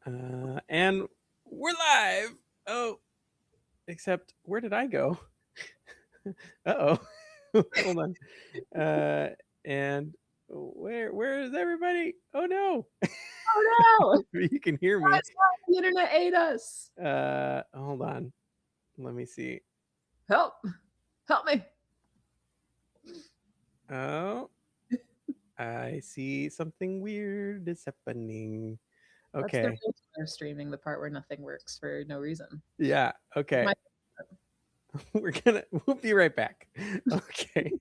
And we're live. Oh, except where did I go? Uh-oh. Hold on. And where is everybody? Oh no. Oh no! You can hear me. That's why the internet ate us. Hold on. Let me see. Help! Help me! Oh, I see something weird is happening. That's the Okay. real Twitter streaming, the part where nothing works for no reason. Yeah. Okay. My We'll be right back. Okay.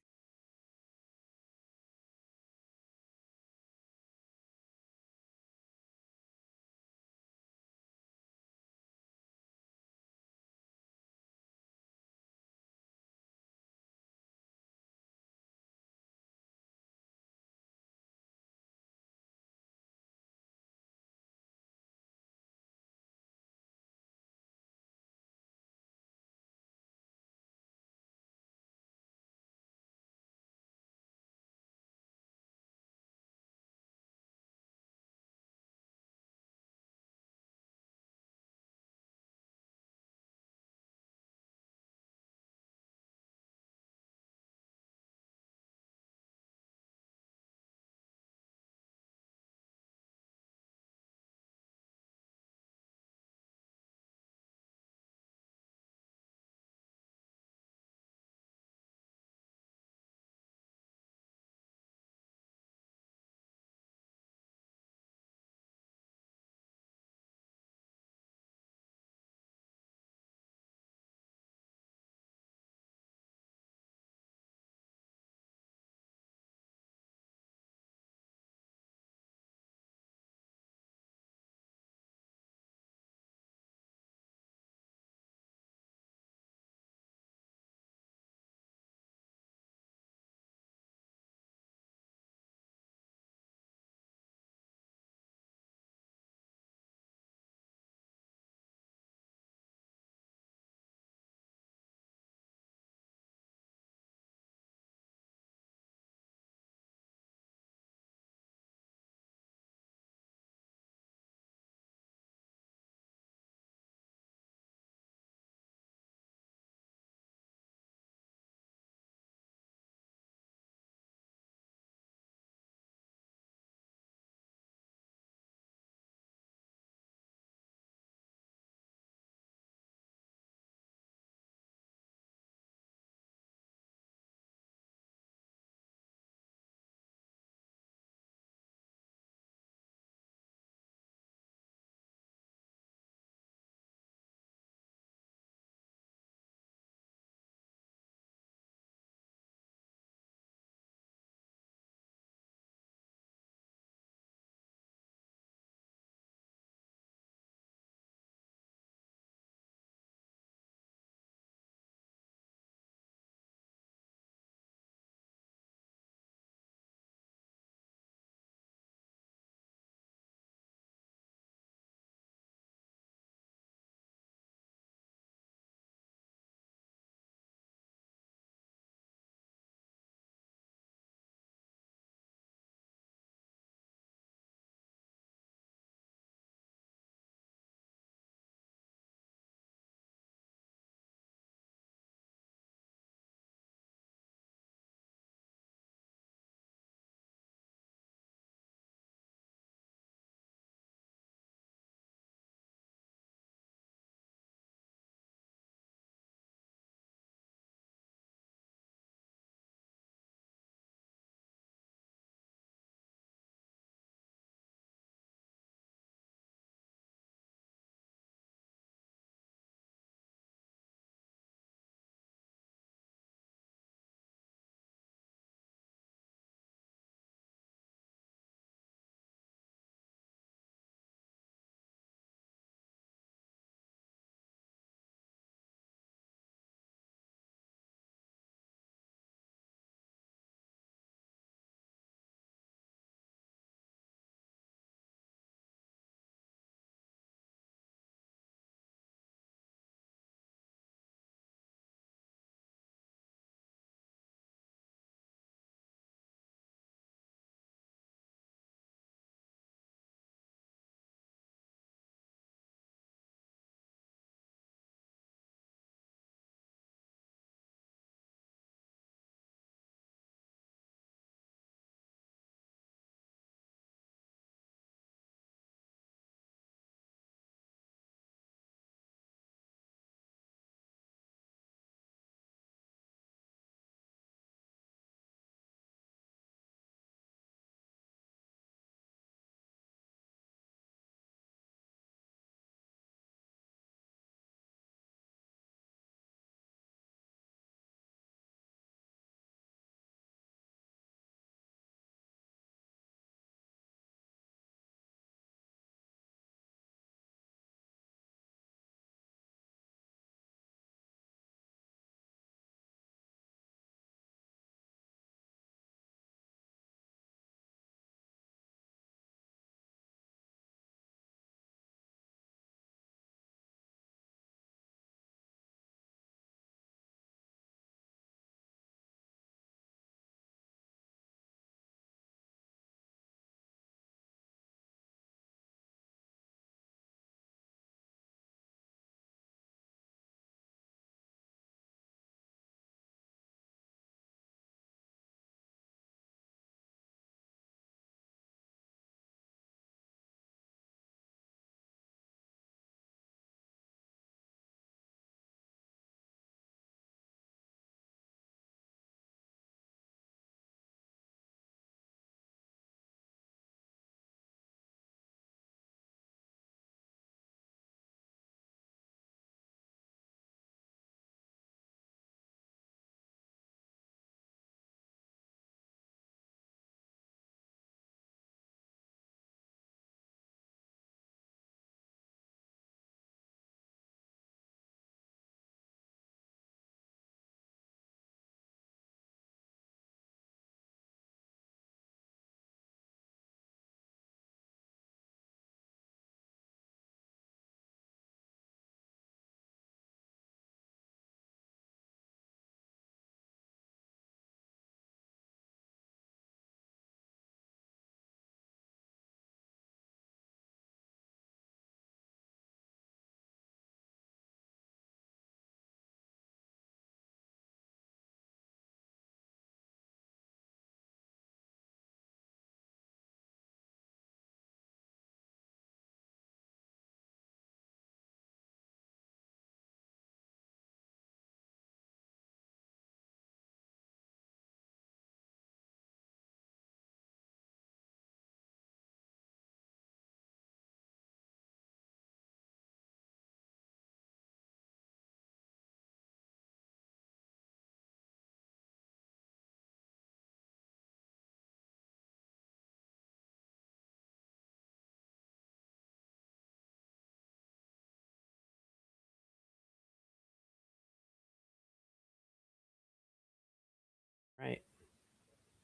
Right.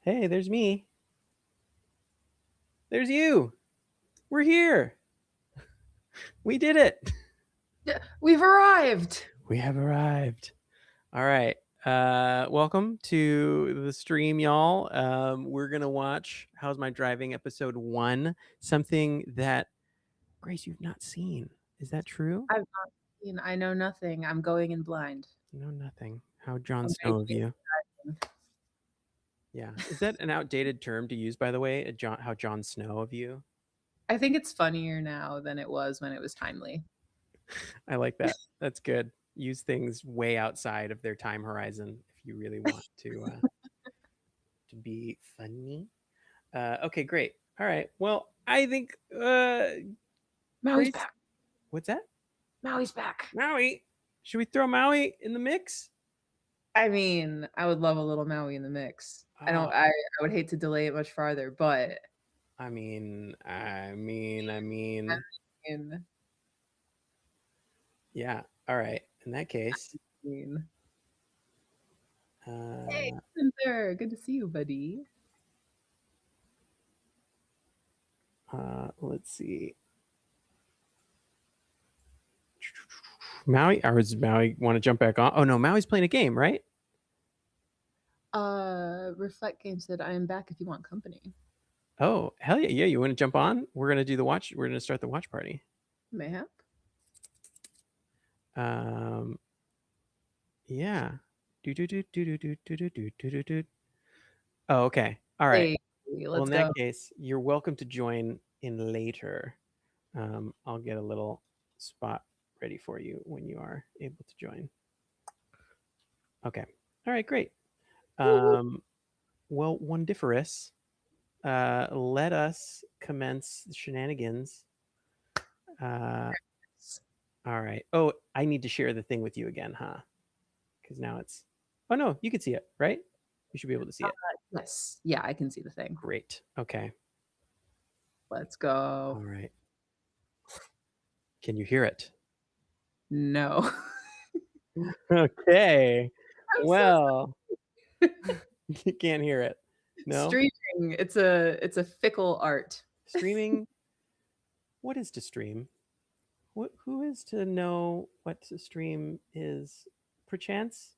Hey, there's me. There's you. We're here. We did it. Yeah, we've arrived. We have arrived. All right. Welcome to the stream, y'all. We're gonna watch How's My Driving episode 1, something that Grace you've not seen. Is that true? I've not seen. I know nothing. I'm going in blind. No, nothing. How Jon I'm Snow of making you. Yeah. Is that an outdated term to use, by the way? How Jon Snow of you? I think it's funnier now than it was when it was timely. I like that. That's good. Use things way outside of their time horizon if you really want to be funny. Okay, great. All right. Well, I think Maui's Grace, back. what's that? Maui's back. Maui. Should we throw Maui in the mix? I mean, I would love a little Maui in the mix. I would hate to delay it much farther, but I mean, in yeah. All right. In that case, hey, Spencer, good to see you, buddy. let's see. Maui, or does Maui want to jump back on? Oh no, Maui's playing a game, right? Reflect Game said, I am back if you want company. Oh, hell yeah. Yeah, you want to jump on? We're going to do the watch. We're going to start the watch party. Mayhap. Yeah. Oh, okay. All right. Hey, Well, let's in go. that case, you're welcome to join in later. I'll get a little spot ready for you when you are able to join. Okay. All right, great. Well, Wondiferous, let us commence the shenanigans. All right. Oh, I need to share the thing with you again, huh? Because now it's. Oh no, you can see it, right? You should be able to see it. Yes. Yeah, I can see the thing. Great. Okay. Let's go. All right. Can you hear it? No. Okay. Well, you can't hear it. No. Streaming. It's a fickle art. Streaming. What is to stream? Who is to know what to stream is? Perchance.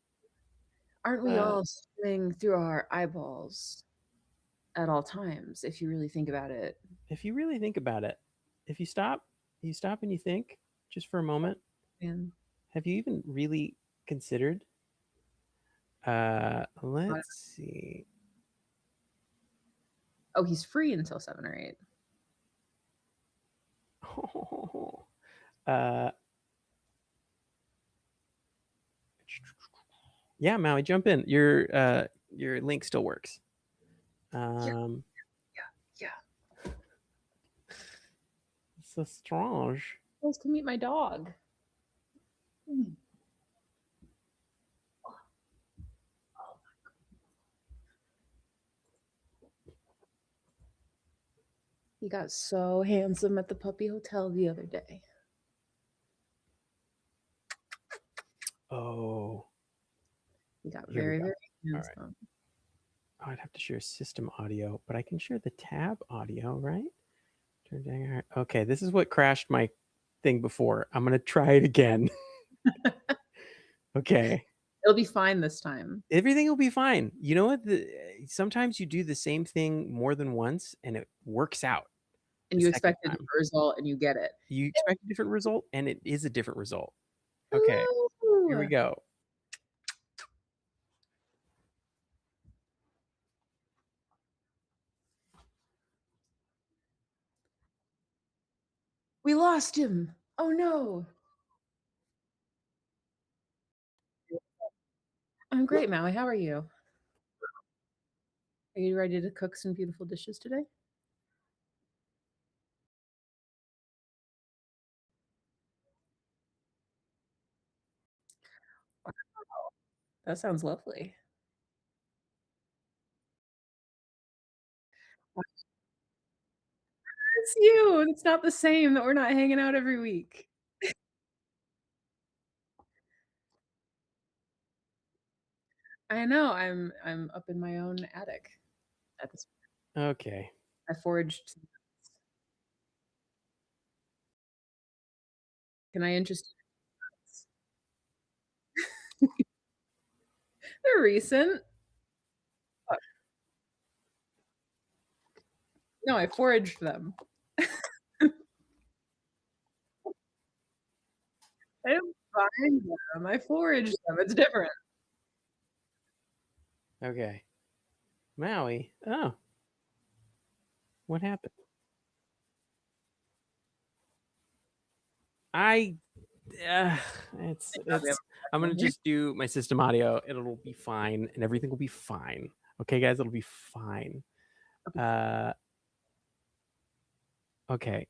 Aren't we all streaming through our eyeballs at all times, if you really think about it? If you really think about it, if you stop and you think just for a moment, And have you even really considered? Let's see. oh, he's free until 7 or 8. Yeah, Maui, jump in. Your link still works. Yeah. It's so strange. Supposed to meet my dog. He got so handsome at the puppy hotel the other day. Oh. He got very, very handsome. Right. Oh, I'd have to share system audio, but I can share the tab audio, right? Okay, this is what crashed my thing before. I'm going to try it again. Okay. It'll be fine this time. Everything will be fine. You know what? Sometimes you do the same thing more than once and it works out. And you expect a different result and you get it. You expect a different result and it is a different result. Okay. Ooh. Here we go. We lost him. Oh no. I'm great, Maui. How are you? Are you ready to cook some beautiful dishes today? Wow. That sounds lovely. It's you. It's not the same that we're not hanging out every week. I know. I'm up in my own attic at this point. Okay. I foraged. Can I interest you? They're recent. What? No, I foraged them. I didn't find them. I foraged them. It's different. Okay. Maui. Oh, what happened? I Thank God we have it's a I'm backup gonna in here. just do my system audio. It'll be fine and everything will be fine. Okay, guys, it'll be fine. Okay. Okay.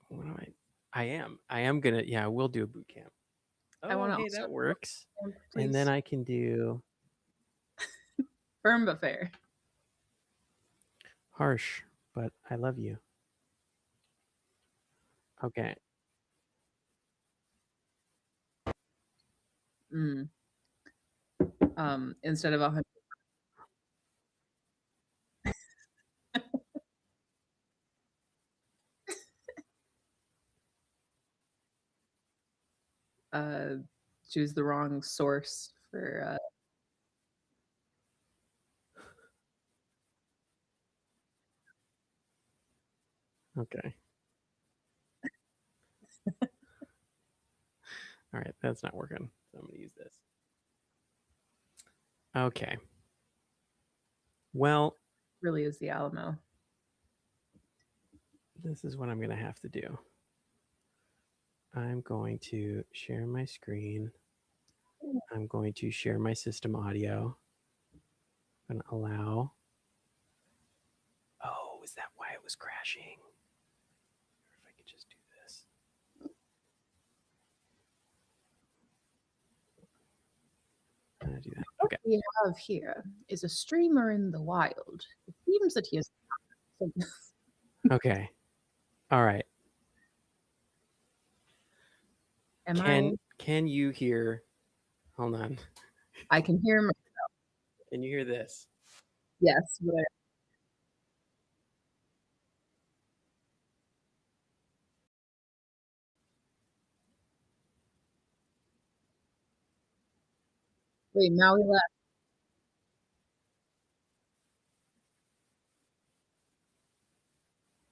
What do I am gonna, yeah, I will do a boot camp. I Oh, want to hey, also that works. And please. then I can do Firm but fair. harsh, but I love you. Okay. Mm. Instead of 100. Choose the wrong source for. Okay. All right, that's not working. So I'm gonna use this. Okay. Well, Really is the Alamo. this is what I'm gonna have to do. I'm going to share my screen. I'm going to share my system audio. I'm going to allow. Oh, is that why it was crashing? Or if I could just do this. Do that. Okay. What we have here is a streamer in the wild. It seems that he is. Okay. All right. Can you hear? Hold on. I can hear myself. Can you hear this? Yes, but wait, Maui left.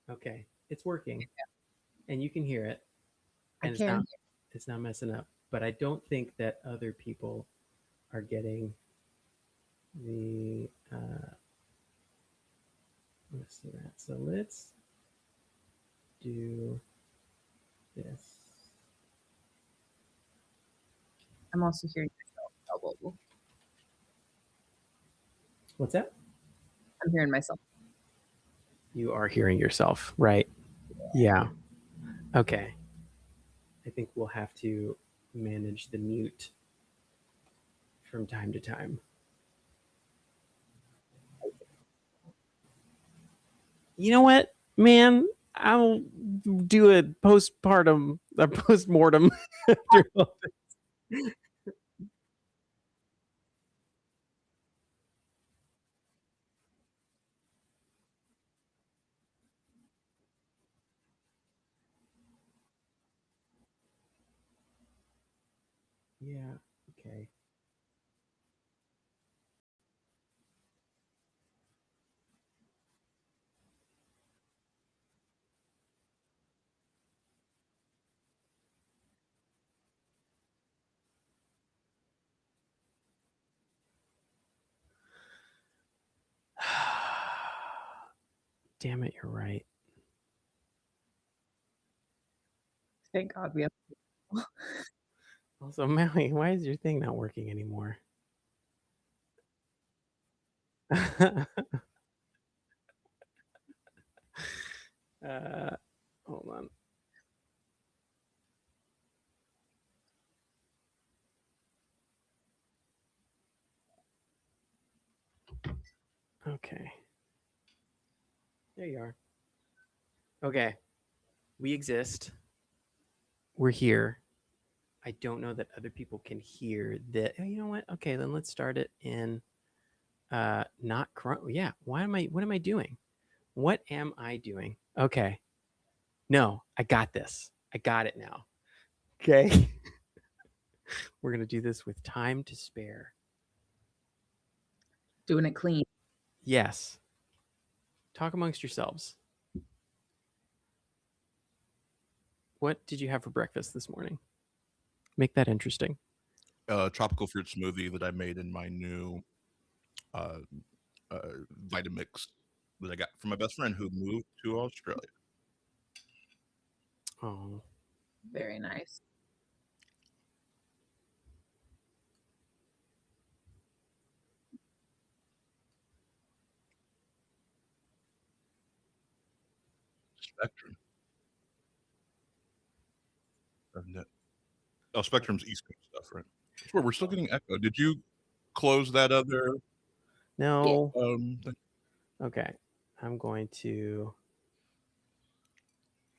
Okay. It's working. And you can hear it. I And can. it's not messing up. But I don't think that other people are getting the let's see that. So let's do this. I'm also hearing myself. Oh, What's that? I'm hearing myself. You are hearing yourself, right? Yeah. Okay. I think we'll have to manage the mute from time to time. You know what, man? I'll do a postmortem after all this. Yeah. Okay. Damn it, you're right. Thank God we have. Also, Maui, why is your thing not working anymore? Hold on. Okay. There you are. Okay. We exist. We're here. I don't know that other people can hear that. Oh, you know what? Okay, then let's start it in not Chrome. Yeah. What am I doing? What am I doing? Okay. No, I got this. I got it now. Okay. We're going to do this with time to spare. Doing it clean. Yes. Talk amongst yourselves. What did you have for breakfast this morning? Make that interesting. Tropical fruit smoothie that I made in my new Vitamix that I got from my best friend who moved to Australia. Oh, Very nice. Spectrum. Oh, Spectrum's East Coast stuff, right? Sure, we're still getting echo. Did you close that other no. thing? Okay. I'm going to.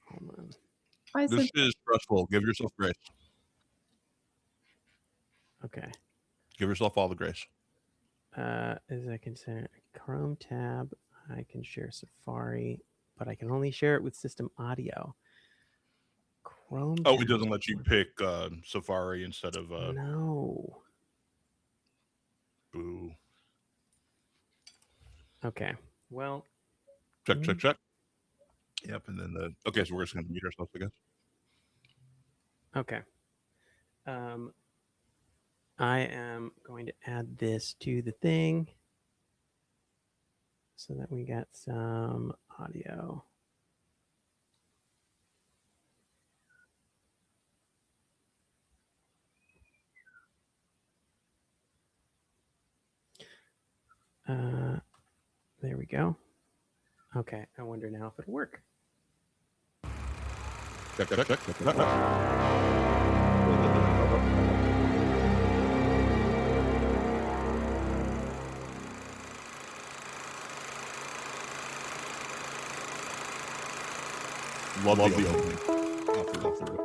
Hold on. This is stressful. Give yourself grace. Okay. Give yourself all the grace. As I can say, Chrome tab, I can share Safari, but I can only share it with system audio. Chrome. Oh, it doesn't let you pick Safari instead of. No. Boo. Okay. Well. Check. Yep, and then okay, so we're just going to mute ourselves, I guess. Okay. I am going to add this to the thing so that we get some audio. There we go. Okay, I wonder now if it'll work. Check. Love the opening. I'll through it.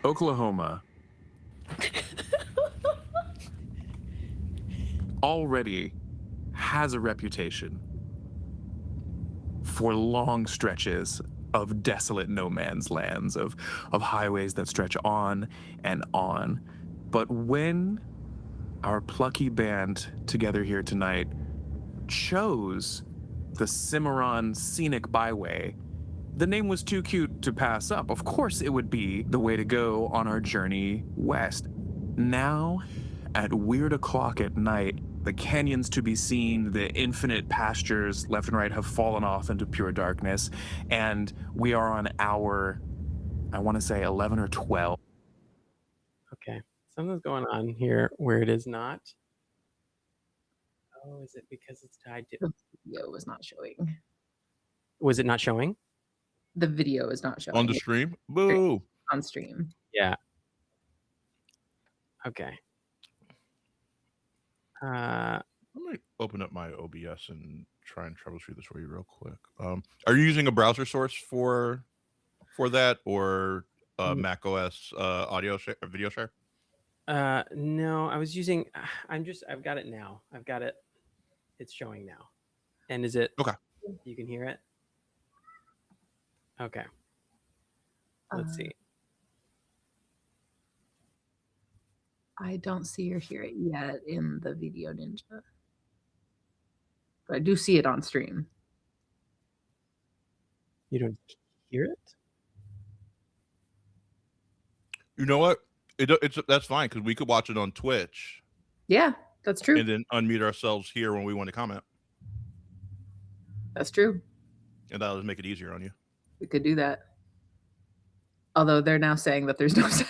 Oklahoma already has a reputation for long stretches of desolate no man's lands, of highways that stretch on and on. But when our plucky band together here tonight chose the Cimarron Scenic Byway, the name was too cute to pass up. Of course it would be the way to go on our journey west. Now, at weird o'clock at night, the canyons to be seen, the infinite pastures left and right have fallen off into pure darkness, and we are on hour, I want to say 11 or 12. Okay, something's going on here where it is not. Oh, is it because it's tied to? The video was not showing. Was it not showing? The video is not showing. On the stream? Boo! On stream. Yeah. Okay. Let me open up my OBS and try and troubleshoot this for you real quick. Are you using a browser source for that, or Mac OS audio share, or video share? No, I was using. I've got it now. I've got it. It's showing now. And is it okay? You can hear it. Okay. Let's see. I don't see or hear it yet in the Video Ninja. I do see it on stream. You don't hear it? You know what? That's fine because we could watch it on Twitch Yeah, that's true. and then unmute ourselves here when we want to comment, That's true. and that'll just make it easier on you. We could do that. Although they're now saying that there's no sound.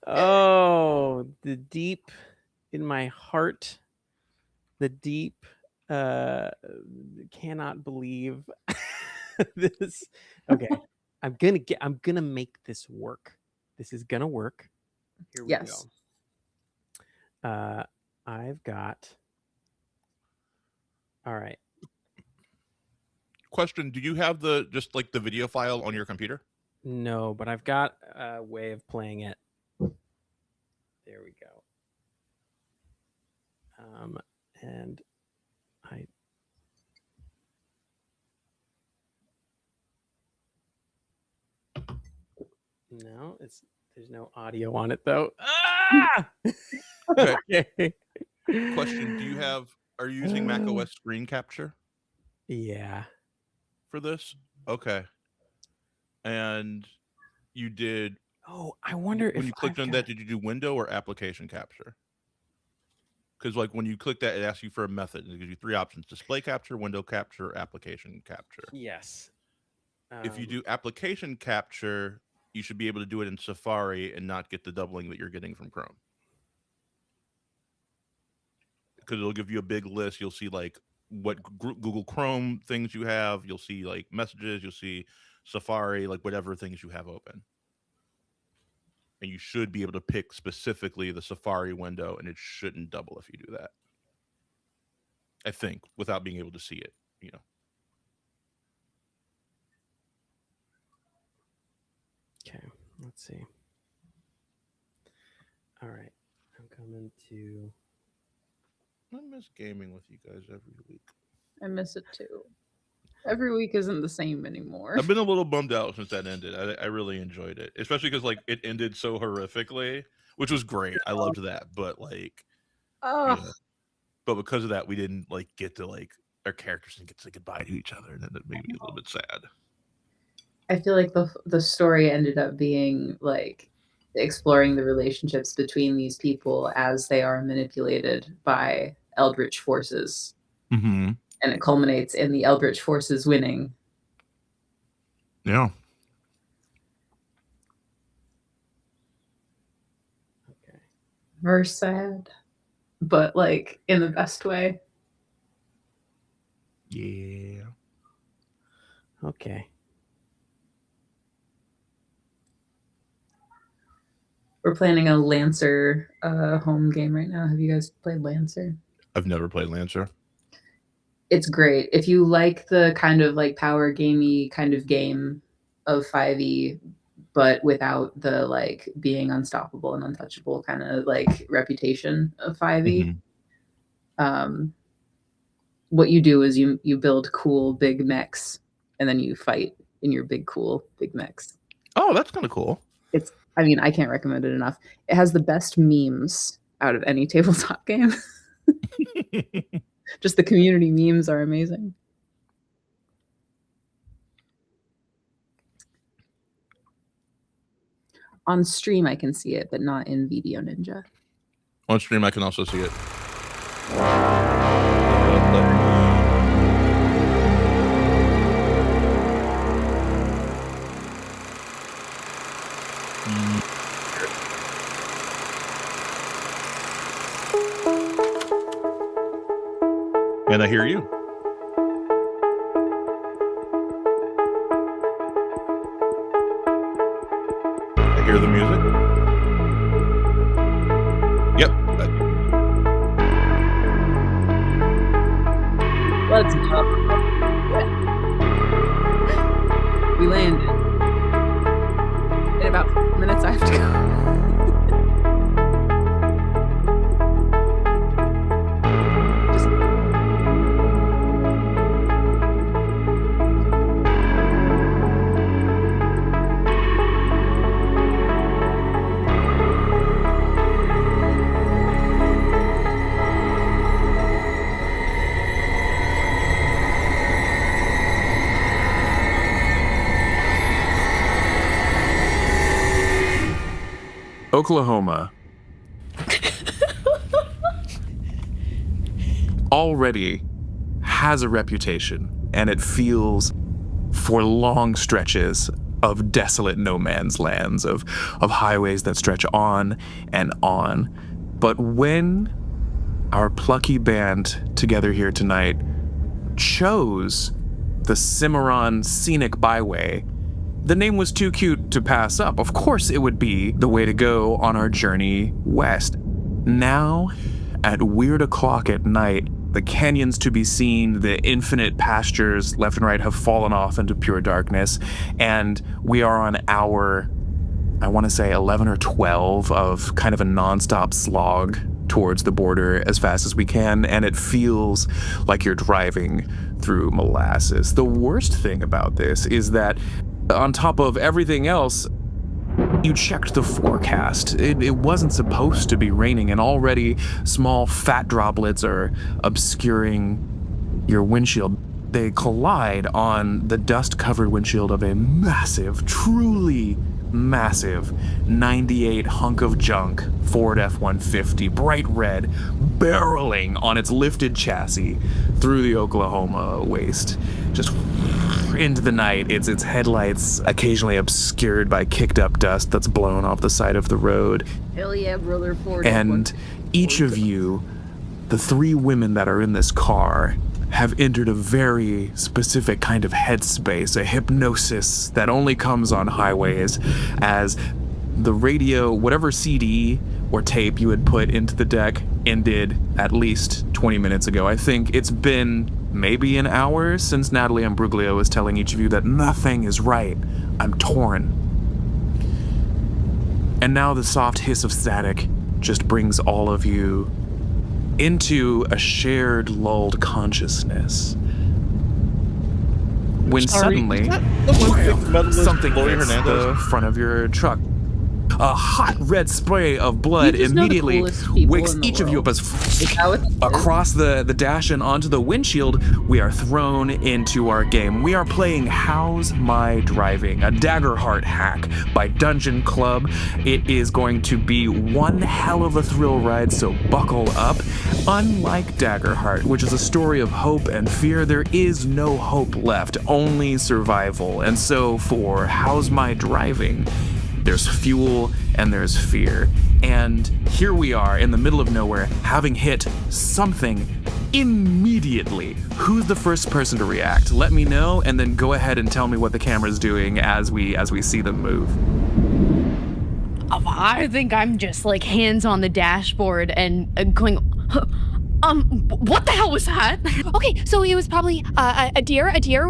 Oh, the deep in my heart, the deep cannot believe this. Okay, I'm gonna make this work. This is gonna work. Here we Yes. go. I've got. All right. Question: do you have just like the video file on your computer? No, but I've got a way of playing it. There we go. And no, there's no audio on it though. Ah! Okay. Question: are you using macOS screen capture Yeah. for this? Okay. And you did. Oh, I wonder if when you clicked I've on got- that, did you do window or application capture? Because like when you click that, it asks you for a method. It gives you three options: display capture, window capture, application capture. Yes. If you do application capture, you should be able to do it in Safari and not get the doubling that you're getting from Chrome. Because it'll give you a big list. You'll see like what Google Chrome things you have. You'll see like messages. You'll see Safari, like whatever things you have open. And you should be able to pick specifically the Safari window, and it shouldn't double if you do that. I think, without being able to see it, you know. Okay, let's see. All right, I'm coming to. I miss gaming with you guys every week. I miss it too. Every week isn't the same anymore. I've been a little bummed out since that ended. I really enjoyed it, especially because like it ended so horrifically, which was great. I loved that, but like, Oh, you know, but because of that, we didn't like get to like our characters didn't get to say goodbye to each other, and then it made me a little bit sad. I feel like the story ended up being like exploring the relationships between these people as they are manipulated by eldritch forces. Mm-hmm. And it culminates in the eldritch forces winning. Yeah. Okay. Very sad, but like in the best way. Yeah. Okay. We're planning a Lancer home game right now. Have you guys played Lancer? I've never played Lancer. It's great. If you like the kind of like power gamey kind of game of 5e, but without the like being unstoppable and untouchable kind of like reputation of 5e. Mm-hmm. What you do is you build cool big mechs and then you fight in your big cool big mechs. Oh, that's kind of cool. I mean, I can't recommend it enough. It has the best memes out of any tabletop game. Just the community memes are amazing. On stream, I can see it, but not in Video Ninja. On stream, I can also see it. And I hear you. I hear the music. Yep. Let's go. We landed. In about 4 minutes, I have to go. Oklahoma already has a reputation, and it feels for long stretches of desolate no man's lands, of highways that stretch on and on. But when our plucky band together here tonight chose the Cimarron Scenic Byway, the name was too cute to pass up. Of course it would be the way to go on our journey west. Now, at weird o'clock at night, the canyons to be seen, the infinite pastures left and right have fallen off into pure darkness, and we are on hour, I want to say 11 or 12 of kind of a nonstop slog towards the border as fast as we can, and it feels like you're driving through molasses. The worst thing about this is that on top of everything else, you checked the forecast. It wasn't supposed to be raining, and already small fat droplets are obscuring your windshield. They collide on the dust-covered windshield of a massive, truly massive 98 hunk of junk Ford F-150, bright red, barreling on its lifted chassis through the Oklahoma waste, just into the night. Its headlights occasionally obscured by kicked up dust that's blown off the side of the road. Hell yeah, brother, Ford. And each of you, the three women that are in this car, have entered a very specific kind of headspace, a hypnosis that only comes on highways, as the radio, whatever CD or tape you had put into the deck, ended at least 20 minutes ago. I think it's been maybe an hour since Natalie Imbruglia was telling each of you that nothing is right. I'm torn. And now the soft hiss of static just brings all of you into a shared lulled consciousness. When suddenly something hits the front of your truck. A hot red spray of blood immediately wakes each of you up as across the dash and onto the windshield. We are thrown into our game. We are playing How's My Driving, a Daggerheart hack by Dungeon Club. It is going to be one hell of a thrill ride, so buckle up. Unlike Daggerheart, which is a story of hope and fear, there is no hope left, only survival. And so for How's My Driving, there's fuel and there's fear. And here we are in the middle of nowhere, having hit something immediately. Who's the first person to react? Let me know, and then go ahead and tell me what the camera's doing as we see them move. I think I'm just like hands on the dashboard and going, what the hell was that? Okay, so it was probably a deer, deer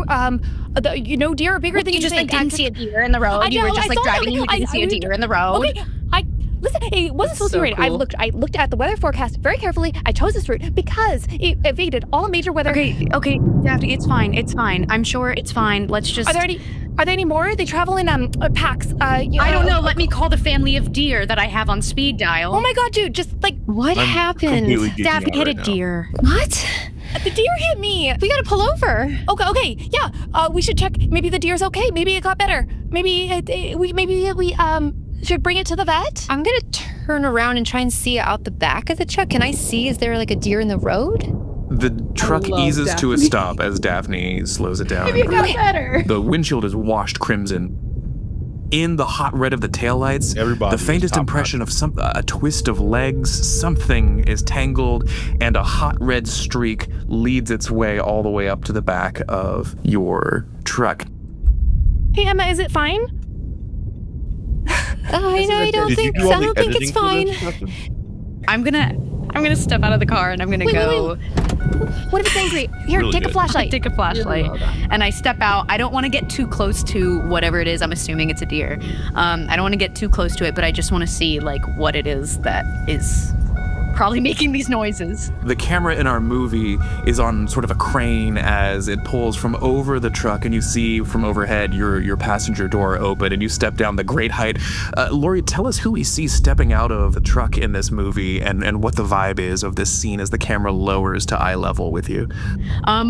are bigger than you just think. like didn't see a deer in the road. You were just like driving and you didn't see a deer in the road. Okay, listen, it wasn't supposed to be raining. cool. I looked at the weather forecast very carefully. I chose this route because it evaded all major weather. Okay, Daphne, it's fine. I'm sure it's fine. Let's just. Are there any more? They travel in packs. I don't know. Let me call the family of deer that I have on speed dial. Oh my god, dude! Just like what happened? Daphne hit a deer. what? The deer hit me. We gotta pull over. Okay, yeah. We should check. Maybe the deer's okay. Maybe it got better. Maybe we should bring it to the vet. I'm gonna turn around and try and see out the back of the truck. Can I see? Is there like a deer in the road? The truck love eases to a Daphne. stop as Daphne slows it down. Maybe it got better. The windshield is washed crimson. In the hot red of the taillights, Everybody the is faintest top impression of a twist of legs, something is tangled, and a hot red streak leads its way all the way up to the back of your truck. Hey Emma, is it fine? I don't think so. I don't think it's fine. I'm gonna step out of the car and I'm gonna go. What if it's angry? Here, Really take good. a flashlight. Take a flashlight, Well done. and I step out. I don't want to get too close to whatever it is. I'm assuming it's a deer. I don't want to get too close to it, but I just want to see like what it is that is probably making these noises. The camera in our movie is on sort of a crane as it pulls from over the truck, and you see from overhead your passenger door open, and you step down the great height. Lori, tell us who we see stepping out of the truck in this movie and what the vibe is of this scene as the camera lowers to eye level with you.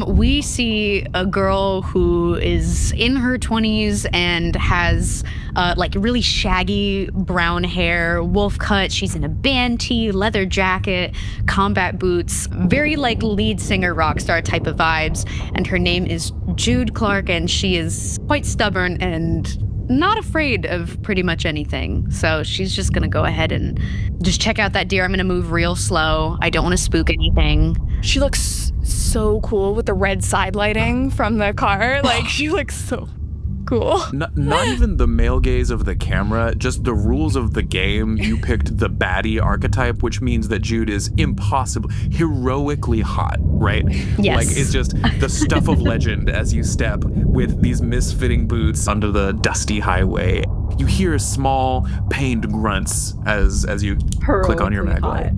We see a girl who is in her 20s and has like really shaggy brown hair, wolf cut. She's in a band tee, leather jacket, combat boots, very like lead singer rock star type of vibes. And her name is Jude Clark, and she is quite stubborn and not afraid of pretty much anything. So she's just gonna go ahead and just check out that deer. I'm gonna move real slow. I don't want to spook anything. She looks so cool with the red side lighting from the car. Like, she looks so cool. Not even the male gaze of the camera, just the rules of the game. You picked the baddie archetype, which means that Jude is impossible, heroically hot, right? Yes. Like, it's just the stuff of legend as you step with these misfitting boots onto the dusty highway. You hear small, pained grunts as you click on your mag light.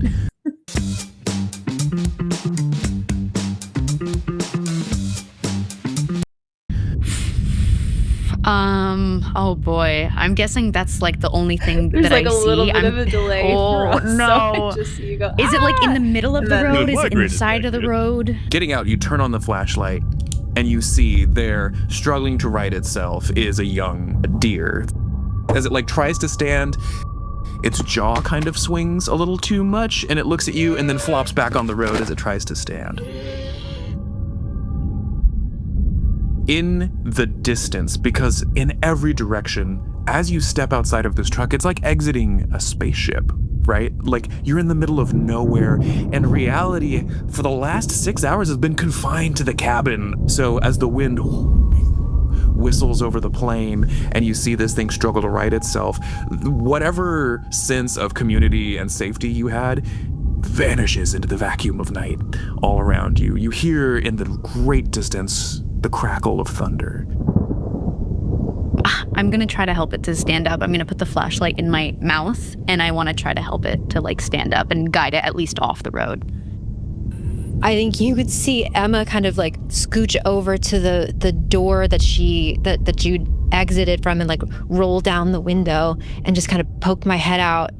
Oh boy. I'm guessing that's like the only thing There's that like I a see. little bit of a delay for us. No. So I just see you go, Is it like in the middle of the And then- road? Is it Migrated inside back of the here. road? Getting out, you turn on the flashlight, and you see there, struggling to right itself, is a young deer. As it like tries to stand, its jaw kind of swings a little too much, and it looks at you and then flops back on the road as it tries to stand. In the distance, because in every direction, as you step outside of this truck, it's like exiting a spaceship, right? Like, you're in the middle of nowhere, and reality for the last 6 hours has been confined to the cabin. So as the wind whistles over the plane and you see this thing struggle to right itself, whatever sense of community and safety you had vanishes into the vacuum of night all around you. You hear in the great distance the crackle of thunder. I'm gonna try to help it to stand up. I'm gonna put the flashlight in my mouth, and I want to try to help it to like stand up and guide it at least off the road. I think you could see Emma kind of like scooch over to the door that Jude exited from and like roll down the window and just kind of poke my head out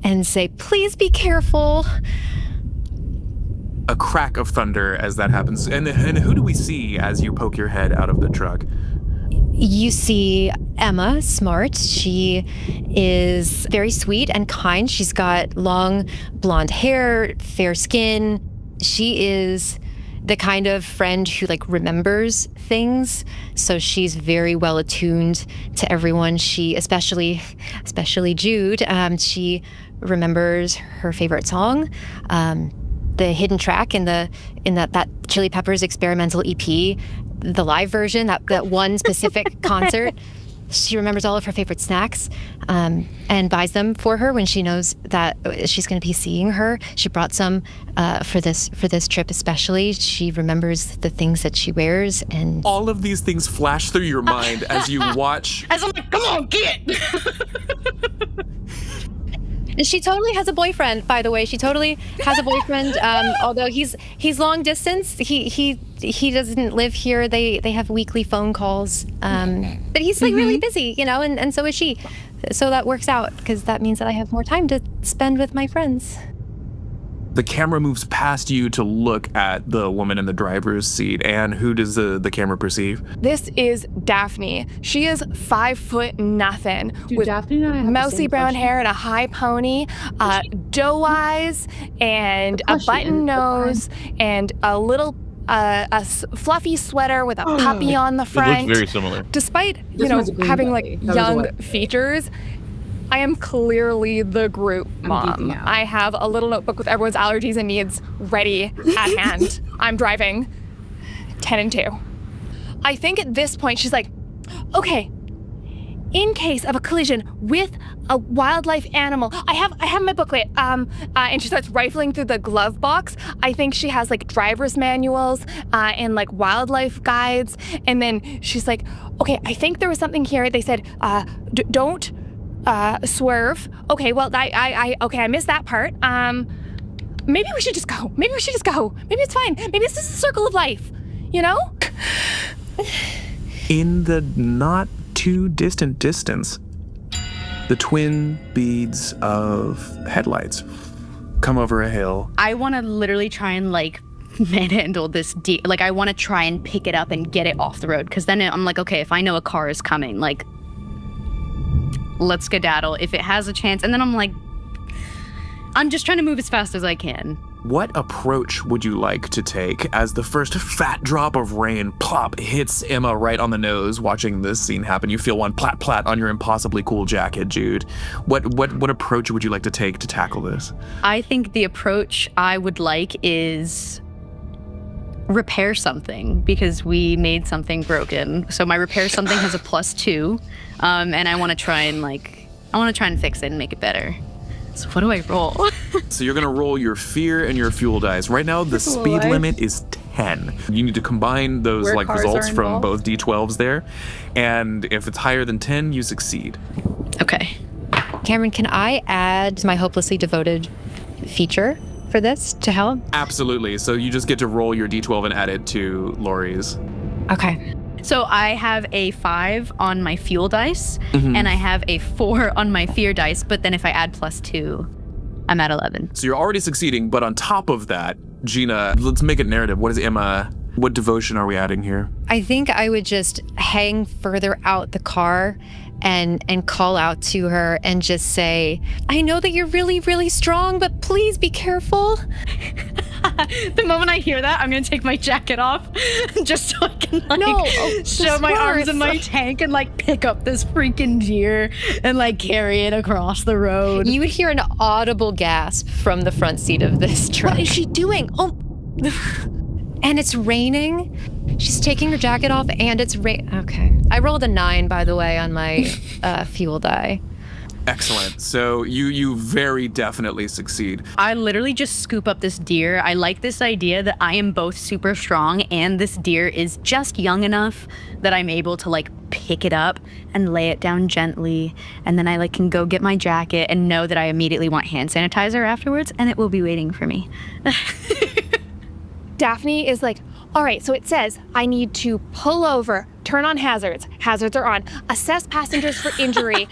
and say, "Please be careful." A crack of thunder as that happens. And who do we see as you poke your head out of the truck? You see Emma Smart. She is very sweet and kind. She's got long blonde hair, fair skin. She is the kind of friend who like remembers things. So she's very well attuned to everyone. She, especially Jude, she remembers her favorite song. The hidden track in that Chili Peppers experimental EP, the live version, that one specific concert. She remembers all of her favorite snacks and buys them for her when she knows that she's going to be seeing her. She brought some for this trip especially. She remembers the things that she wears, and All of these things flash through your mind as you watch. As I'm like, come on, get! And she totally has a boyfriend, by the way. She totally has a boyfriend. Although he's long distance. He doesn't live here. They have weekly phone calls. But he's like really busy, and so is she. So that works out because that means that I have more time to spend with my friends. The camera moves past you to look at the woman in the driver's seat. And who does the camera perceive? This is Daphne. She is 5 foot nothing with Daphne and I have the mousy same brown question. hair and a high pony, doe eyes, and a button nose, and a little fluffy sweater with a puppy on the It front. looks very similar. Despite This one's a green having puppy. like That was a young white puppy. features, I am clearly the group mom. geeking out. I have a little notebook with everyone's allergies and needs ready at hand. I'm driving 10 and 2. I think at this point she's like, okay, in case of a collision with a wildlife animal, I have my booklet. And she starts rifling through the glove box. I think she has like driver's manuals and like wildlife guides. And then she's like, okay, I think there was something here. They said, don't swerve. Okay, well, I missed that part. maybe we should just go. Maybe we should just go. Maybe it's fine. Maybe this is the circle of life, you know? In the not too distant distance, the twin beads of headlights come over a hill. I want to literally try and like manhandle this deer. Like I want to try and pick it up and get it off the road, because then I'm like, okay, if I know a car is coming, like let's skedaddle if it has a chance. And then I'm like, I'm just trying to move as fast as I can. What approach would you like to take as the first fat drop of rain plop hits Emma right on the nose watching this scene happen? You feel one plat plat on your impossibly cool jacket, Jude. What approach would you like to take to tackle this? I think the approach I would like is repair something, because we made something broken. So my repair something has a +2, and I want to try and fix it and make it better. So what do I roll? So you're gonna roll your fear and your fuel dice. Right now, the speed limit is 10. You need to combine those Where like cars results are from involved? both D12s there. And if it's higher than 10, you succeed. Okay. Cameron, can I add my hopelessly devoted feature for this to help? Absolutely. So you just get to roll your D12 and add it to Lori's. Okay. So I have a 5 on my fuel dice, Mhm. and I have a 4 on my fear dice, but then if I add +2, I'm at 11. So you're already succeeding, but on top of that, Gina, let's make it narrative. What is Emma? What devotion are we adding here? I think I would just hang further out the car and call out to her and just say, I know that you're really, really strong, but please be careful. The moment I hear that, I'm gonna take my jacket off just so I can like show my arms in my tank and like pick up this freaking deer and like carry it across the road. You would hear an audible gasp from the front seat of this truck. What is she doing? Oh, And it's raining. She's taking her jacket off and it's rain. Okay. I rolled a 9, by the way, on my fuel die. Excellent. So you very definitely succeed. I literally just scoop up this deer. I like this idea that I am both super strong and this deer is just young enough that I'm able to like pick it up and lay it down gently, and then I like can go get my jacket and know that I immediately want hand sanitizer afterwards, and it will be waiting for me. Daphne is like, all right, so it says I need to pull over, turn on hazards. Hazards are on. Assess passengers for injury.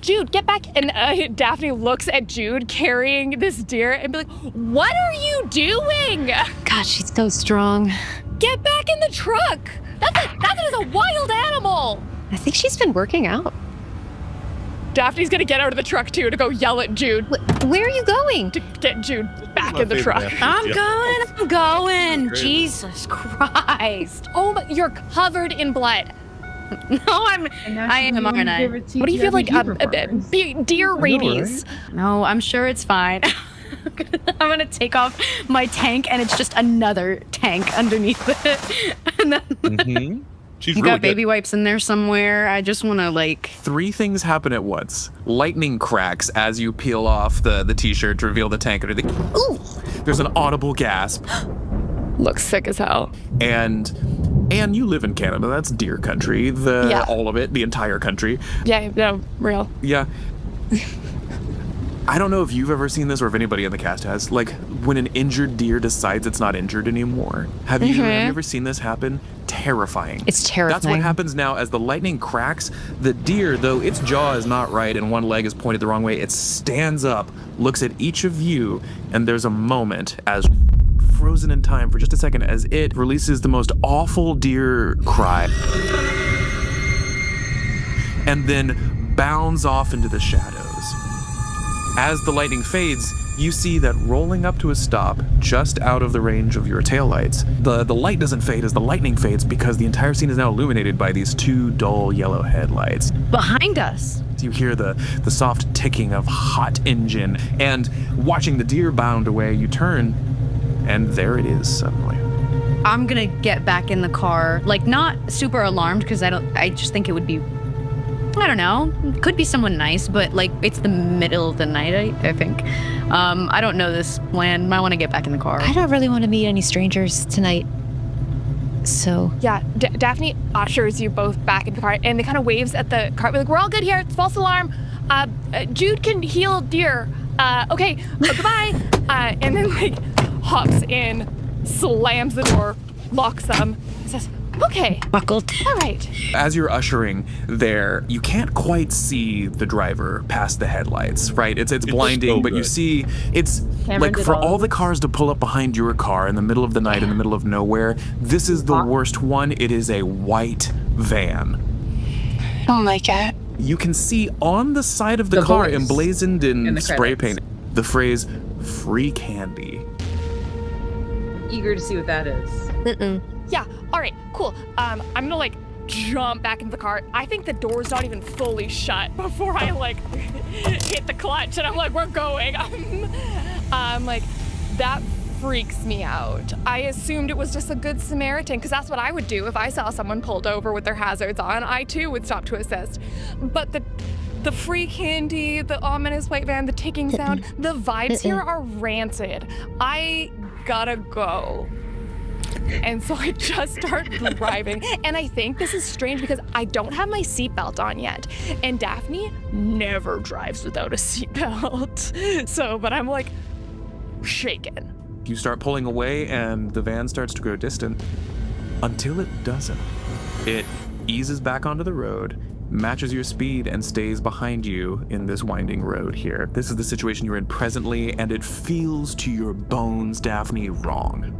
Jude, get back. And Daphne looks at Jude carrying this deer and be like, what are you doing? God, she's so strong. Get back in the truck. That is a wild animal. I think she's been working out. Daphne's gonna get out of the truck too to go yell at Jude Where are you going? to get Jude back My in the favorite truck. Daphne. I'm going. Great. Jesus Christ. Oh, you're covered in blood. No, I am, aren't I? What do you feel like? Deer rabies. No, I'm sure it's fine. I'm gonna take off my tank, and it's just another tank underneath it. And then Mm-hmm. She's you really got baby wipes in there somewhere. I just want to like. 3 things happen at once. Lightning cracks as you peel off the t-shirt to reveal the tank and everything. Ooh! There's an audible gasp. Looks sick as hell. And you live in Canada. That's deer country. Yeah. All of it, the entire country. Yeah, no, real. Yeah. I don't know if you've ever seen this or if anybody in the cast has. Like when an injured deer decides it's not injured anymore. Have you ever seen this happen? Terrifying. It's terrifying. That's what happens now as the lightning cracks. The deer, though its jaw is not right and one leg is pointed the wrong way, it stands up, looks at each of you, and there's a moment as frozen in time for just a second as it releases the most awful deer cry and then bounds off into the shadows. As the lightning fades, you see that rolling up to a stop just out of the range of your taillights, the light doesn't fade as the lightning fades because the entire scene is now illuminated by these 2 dull yellow headlights. Behind us. You hear the soft ticking of hot engine, and watching the deer bound away, you turn, and there it is suddenly. I'm gonna get back in the car, like not super alarmed because I just think it would be, I don't know, could be someone nice, but like it's the middle of the night, I think. I don't know this land. Might want to get back in the car. I don't really want to meet any strangers tonight. So Yeah, Daphne ushers you both back in the car and they kind of waves at the car. Like, we're all good here. It's false alarm. Jude can heal deer. Okay, goodbye. And then like hops in, slams the door, locks them, says, okay, Buckled. all right. As you're ushering there, you can't quite see the driver past the headlights, right? It's blinding, so but you good. see it's Cameron like did for all all of the this? cars to pull up behind your car in the middle of the night, in the middle of nowhere. This is the worst one. It is a white van. Don't like it. You can see on the side of the The car, voice emblazoned in in the spray credits. paint, the phrase "free candy." Eager to see what that is. Mm-mm. Yeah, all right, cool. I'm gonna like jump back into the car. I think the door's not even fully shut before I like hit the clutch and I'm like, we're going. I'm like, that freaks me out. I assumed it was just a good Samaritan because that's what I would do if I saw someone pulled over with their hazards on. I too would stop to assist. But the free candy, the ominous white van, the ticking sound, the vibes here are rancid. I gotta go. And so I just start driving. And I think this is strange because I don't have my seatbelt on yet. And Daphne never drives without a seatbelt. So, but I'm like shaken. You start pulling away, and the van starts to grow distant until it doesn't. It eases back onto the road, matches your speed, and stays behind you in this winding road here. This is the situation you're in presently, and it feels to your bones, Daphne, wrong.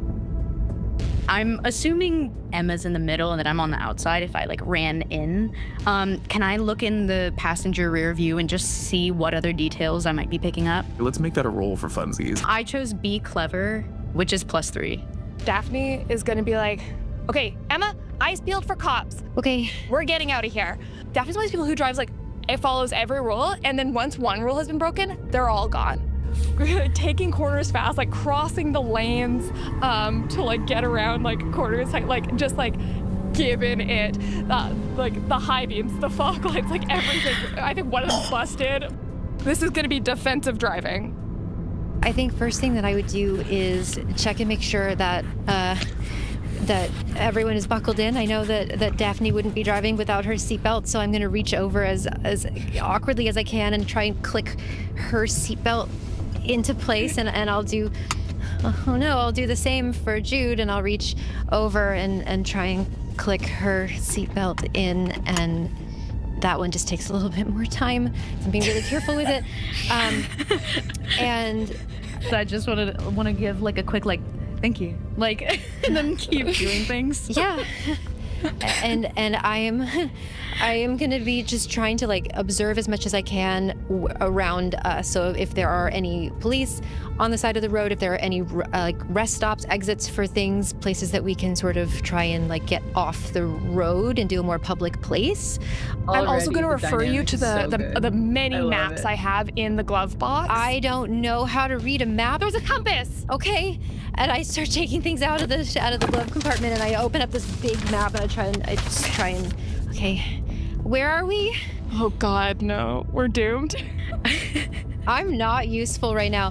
I'm assuming Emma's in the middle and that I'm on the outside if I like ran in. Can I look in the passenger rear view and just see what other details I might be picking up? Let's make that a roll for funsies. I chose be clever, which is +3. Daphne is gonna be like, okay, Emma, eyes peeled for cops. Okay. We're getting out of here. Daphne's one of those people who drives like, it follows every rule, and then once one rule has been broken, they're all gone. Taking corners fast, like crossing the lanes to like get around like corners, like just like giving it like the high beams, the fog lights, like everything. I think one of them busted. This is gonna be defensive driving. I think first thing that I would do is check and make sure that that everyone is buckled in. I know that Daphne wouldn't be driving without her seatbelt, so I'm going to reach over as awkwardly as I can and try and click her seatbelt into place, and I'll do I'll do the same for Jude, and I'll reach over and try and click her seatbelt in, and that one just takes a little bit more time. I'm being really careful with it. And So I just want to give like a quick like thank you, like, and then keep doing things. yeah. And I am gonna be just trying to like observe as much as I can around us. So if there are any police on the side of the road, if there are any like rest stops, exits for things, places that we can sort of try and like get off the road and do a more public place. I'm also Already, going to the refer you dynamic to is so the good. many I love maps it. I have in the glove box. I don't know how to read a map. There's a compass. Okay, and I start taking things out of the glove compartment, and I open up this big map, and I just try and okay, where are we? Oh God, no, we're doomed. I'm not useful right now.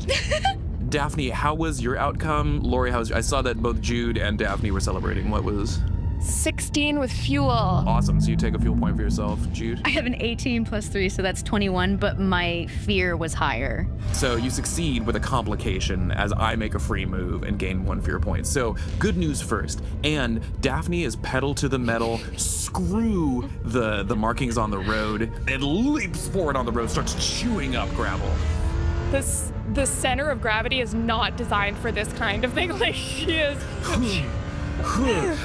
Daphne, how was your outcome? Lori, I saw that both Jude and Daphne were celebrating. What was 16 with fuel. awesome? So you take a fuel point for yourself, Jude. I have an 18 +3, so that's 21, but my fear was higher. So you succeed with a complication as I make a free move and gain 1 fear point. So good news first. And Daphne is pedal to the metal, screw the markings on the road, and leaps forward on the road, starts chewing up gravel. The center of gravity is not designed for this kind of thing. Like she is.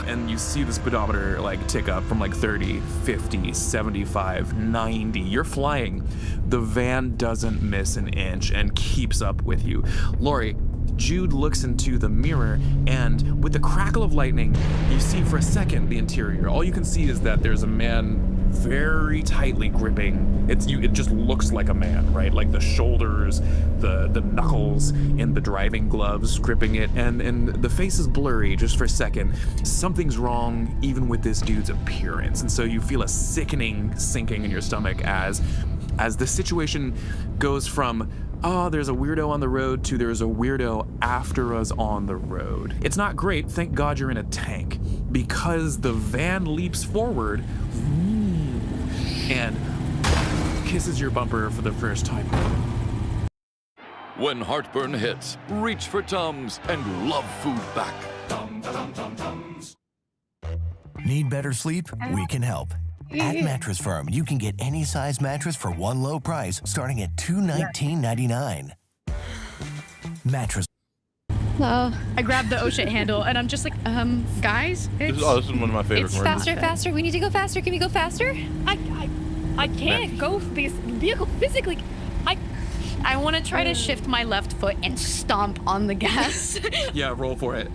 And you see the speedometer like tick up from like 30, 50, 75, 90. You're flying. The van doesn't miss an inch and keeps up with you. Lori, Jude looks into the mirror, and with the crackle of lightning, you see for a second the interior. All you can see is that there's a man very tightly gripping. It just looks like a man, right? Like the shoulders, the knuckles in the driving gloves gripping it, and the face is blurry just for a second. Something's wrong even with this dude's appearance, and so you feel a sickening sinking in your stomach as the situation goes from oh, there's a weirdo on the road to there's a weirdo after us on the road. It's not great. Thank God you're in a tank, because the van leaps forward and kisses your bumper for the first time. When heartburn hits, reach for Tums and love food back. Need better sleep? We can help. At Mattress Firm, you can get any size mattress for one low price starting at $219.99. Mattress. I grabbed the OSHA handle and I'm just like, guys, This is one of my favorite It's commercials. faster. We need to go faster. Can we go faster? I can't go this vehicle physically. I want to try to shift my left foot and stomp on the gas. Yeah, roll for it.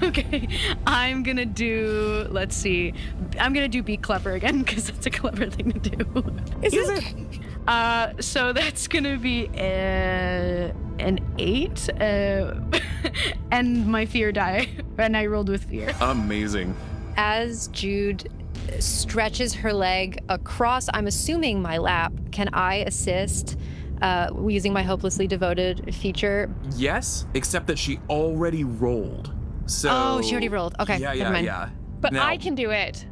Okay, I'm gonna do, let's see, I'm gonna do be clever again because that's a clever thing to do. Is it? So that's gonna be an 8, and my fear die, and I rolled with fear. Amazing. As Jude stretches her leg across, I'm assuming my lap, can I assist using my hopelessly devoted feature? Yes, except that she already rolled. So. Oh, she already rolled. Okay, Yeah, never yeah, mind. yeah. But Now, I can do it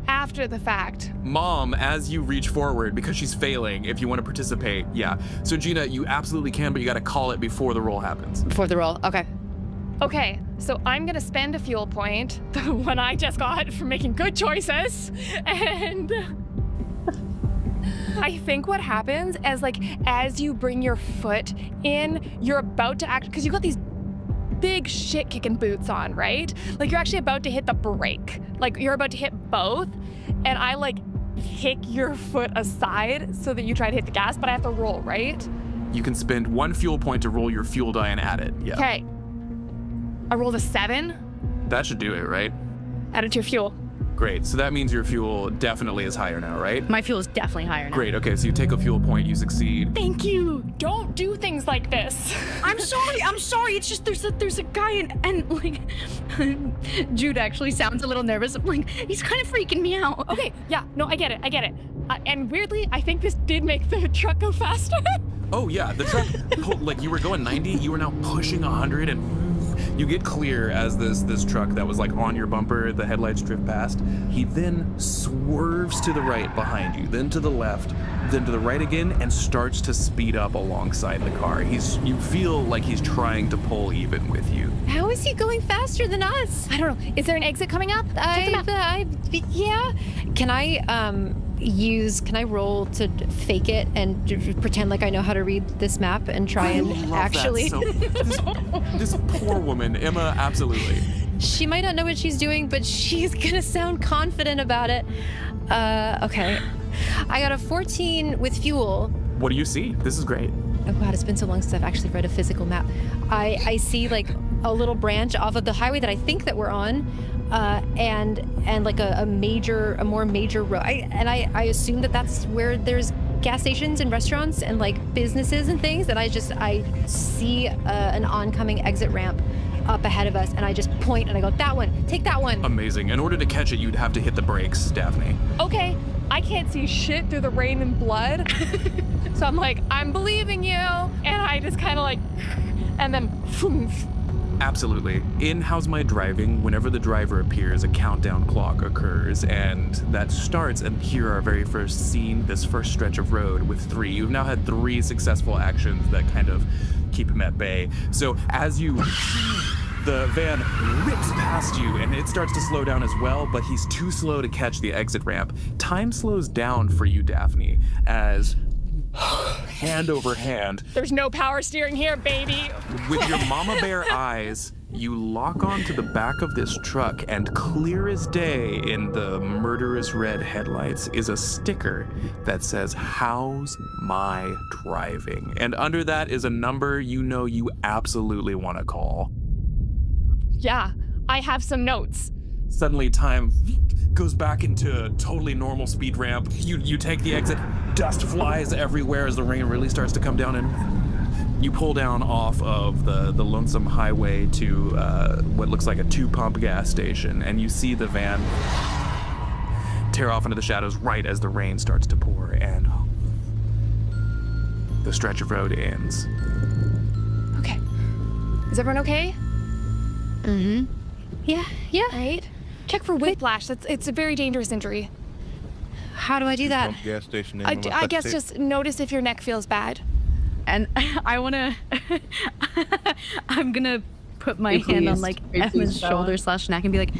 after the fact. Mom, as you reach forward, because she's failing, if you want to participate, yeah. So Gina, you absolutely can, but you got to call it before the roll happens. Before the roll. Okay. Okay, so I'm gonna spend a fuel point, the one I just got from making good choices, and I think what happens is like as you bring your foot in, you're about to act, because you got these big shit kicking boots on, right? Like you're actually about to hit the brake. Like you're about to hit both, and I like kick your foot aside so that you try to hit the gas, but I have to roll, right? You can spend 1 fuel point to roll your fuel die and add it. Yeah. Okay. I rolled a 7, That should do it, right? added to your fuel. Great. So that means your fuel definitely is higher now, right? My fuel is definitely higher now. Great. Okay, so you take a fuel point, you succeed. Thank you. Don't do things like this. I'm sorry. It's just there's a guy and like Jude actually sounds a little nervous. I'm like, he's kind of freaking me out. Okay, yeah, no, I get it. And weirdly, I think this did make the truck go faster. Oh yeah, the truck, like you were going 90, you were now pushing 100, and you get clear as this truck that was like on your bumper, the headlights drift past. He then swerves to the right behind you, then to the left, then to the right again, and starts to speed up alongside the car. You feel like he's trying to pull even with you. How is he going faster than us? I don't know. Is there an exit coming up? Check the map. Yeah. Can I roll to fake it and pretend like I know how to read this map and try and Love actually? that. This poor woman, Emma, absolutely. She might not know what she's doing, but she's gonna sound confident about it. Okay. I got a 14 with fuel. What do you see? This is great. Oh God, it's been so long since I've actually read a physical map. I see like a little branch off of the highway that I think that we're on, and like a more major road. I assume that that's where there's gas stations and restaurants and like businesses and things. And I see an oncoming exit ramp up ahead of us, and I just point and I go, that one, take that one. Amazing. In order to catch it, you'd have to hit the brakes, Daphne. Okay, I can't see shit through the rain and blood. So I'm like, I'm believing you. And I just kind of like, and then, Absolutely. In How's My Driving, whenever the driver appears, a countdown clock occurs, and that starts, and here our very first scene, this first stretch of road with 3. You've now had 3 successful actions that kind of keep him at bay. So as the van rips past you, and it starts to slow down as well, but he's too slow to catch the exit ramp. Time slows down for you, Daphne, as hand over hand, there's no power steering here, baby. with your mama bear eyes, you lock onto the back of this truck, and clear as day in the murderous red headlights is a sticker that says, "How's my driving?" And under that is a number you know you absolutely want to call. Yeah, I have some notes. Suddenly time goes back into totally normal speed ramp. You take the exit, dust flies everywhere as the rain really starts to come down, and you pull down off of the lonesome highway to what looks like a 2-pump gas station, and you see the van tear off into the shadows right as the rain starts to pour, and the stretch of road ends. Okay. Is everyone okay? Mm-hmm. Yeah. Right? Check for whiplash. It's a very dangerous injury. How do I do that? Pump gas station name I on my guess tape. just notice if your neck feels bad. and I wanna, I'm gonna put my Are you hand on pleased? like Are you pleased Emma's with that shoulder one? slash neck and be like,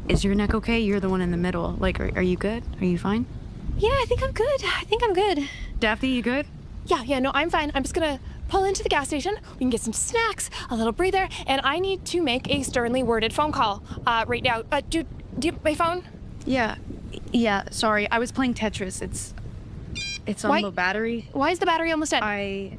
"Is your neck okay? You're the one in the middle. Like, are you good? Are you fine? Yeah, I think I'm good. I think I'm good. Daphne, you good?" Yeah, no, I'm fine. I'm just gonna pull into the gas station. We can get some snacks, a little breather, and I need to make a sternly worded phone call right now. Do you have my phone? Yeah, sorry, I was playing Tetris. It's on Why- low battery. Why is the battery almost dead?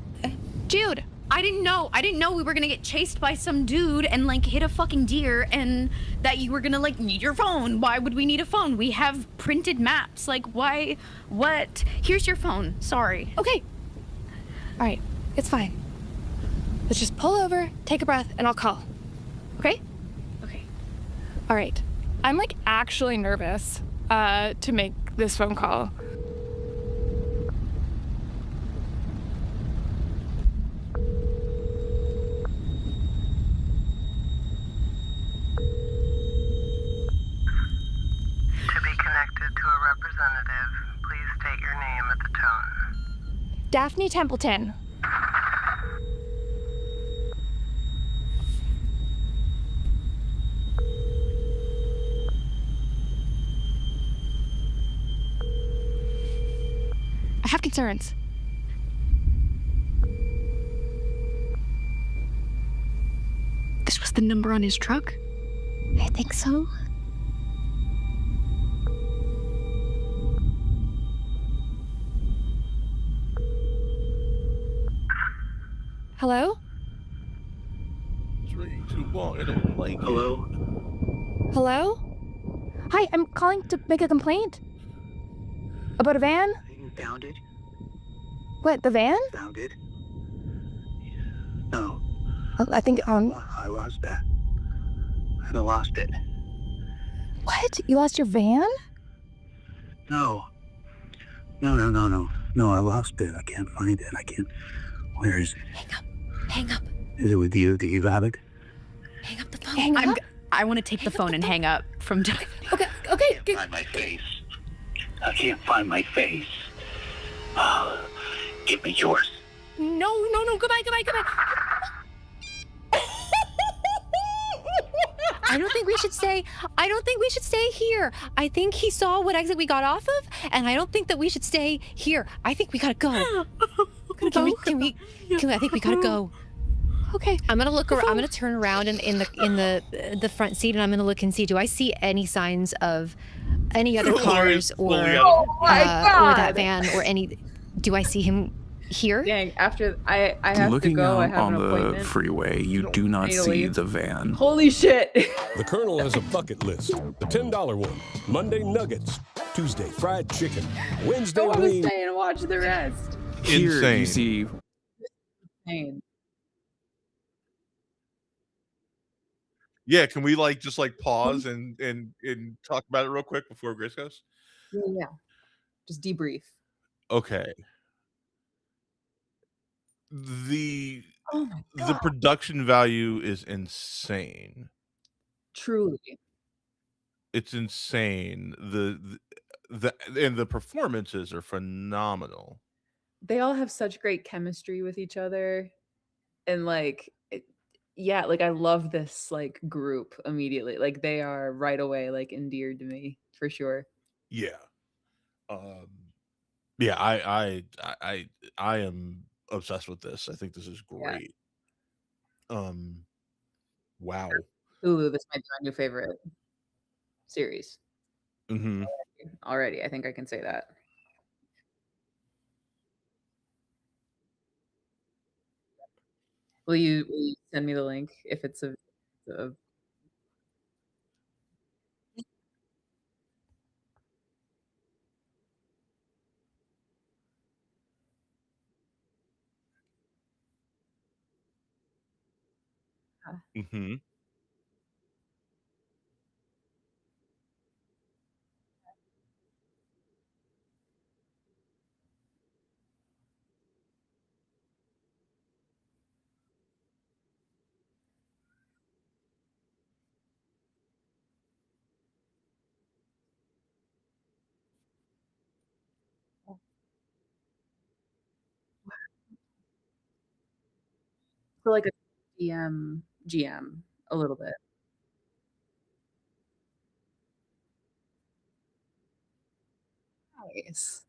Jude. I didn't know we were gonna get chased by some dude and like hit a fucking deer and that you were gonna like need your phone. Why would we need a phone? We have printed maps. Like why? What? Here's your phone. Sorry. Okay. All right, it's fine. Let's just pull over, take a breath, and I'll call. Okay? Okay. All right. I'm like actually nervous to make this phone call. To be connected to a representative, please state your name at the tone. Daphne Templeton. I have concerns. This was the number on his truck? I think so. Hello? 3, 2, 1, and I'm like, Hello? Hello? Hi, I'm calling to make a complaint. About a van? Found it? What, the van? Found it? No, I think, I lost that. I lost it. what? You lost your van? No. No, I lost it. I can't find it. I can't. Where is it? Hang up. Is it with you? Do you have it? Hang up the phone. Hang up? I want to take the phone and hang up from. Okay. I can't find my face. I can't find my face. Oh, give me yours. No, goodbye. I don't think we should stay here. I think he saw what exit we got off of, and I don't think that we should stay here. I think we gotta go. Can we? I think we gotta go. Okay. I'm gonna look around. I'm gonna turn around in the front seat, and I'm gonna look and see. Do I see any signs of any other cars or fully out Oh my or that God. van or any? Do I see him here? Dang, after I have Looking to go. I out have on an the appointment. freeway, you do I not need to see leave. the van. Holy shit. The Colonel has a bucket list. The $10 one. Monday nuggets. Tuesday fried chicken. Wednesday I want to wings. stay and watch the rest. Here Insane. you see Insane. Yeah, can we like just like pause and talk about it real quick before Grace goes? Yeah. Just debrief. Okay. The Oh my the God. production value is insane. Truly. It's insane. And the performances are phenomenal. They all have such great chemistry with each other. And like yeah, like I love this like group immediately. Like they are right away like endeared to me for sure. Yeah. Yeah, I am obsessed with this. I think this is Yeah. great. Wow. Hulu, this might be my new favorite series. Hmm. Already, I think I can say that. Will you send me the link if it's a Hmm. So like a GM a little bit. Nice.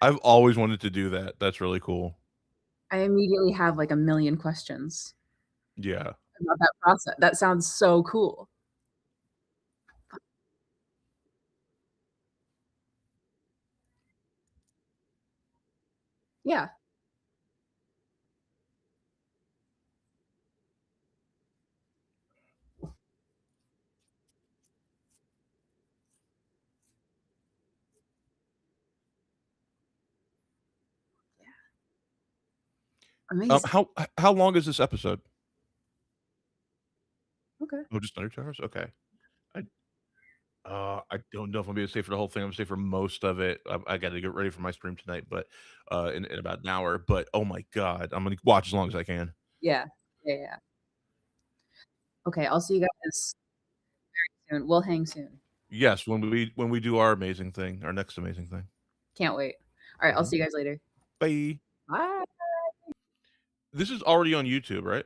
I've always wanted to do that. That's really cool. I immediately have like a million questions Yeah. about that process. That sounds so cool. Yeah. Amazing. How long is this episode? Okay. Oh, just under 2 hours? Okay. I don't know if I'm gonna stay for the whole thing. I'm gonna stay for most of it. I gotta get ready for my stream tonight, but in about an hour. But oh my god, I'm gonna watch as long as I can. Yeah. Yeah. Okay, I'll see you guys very soon. We'll hang soon. Yes, when we do our amazing thing, our next amazing thing. Can't wait. All right, I'll see you guys later. Bye. Bye. This is already on YouTube, right?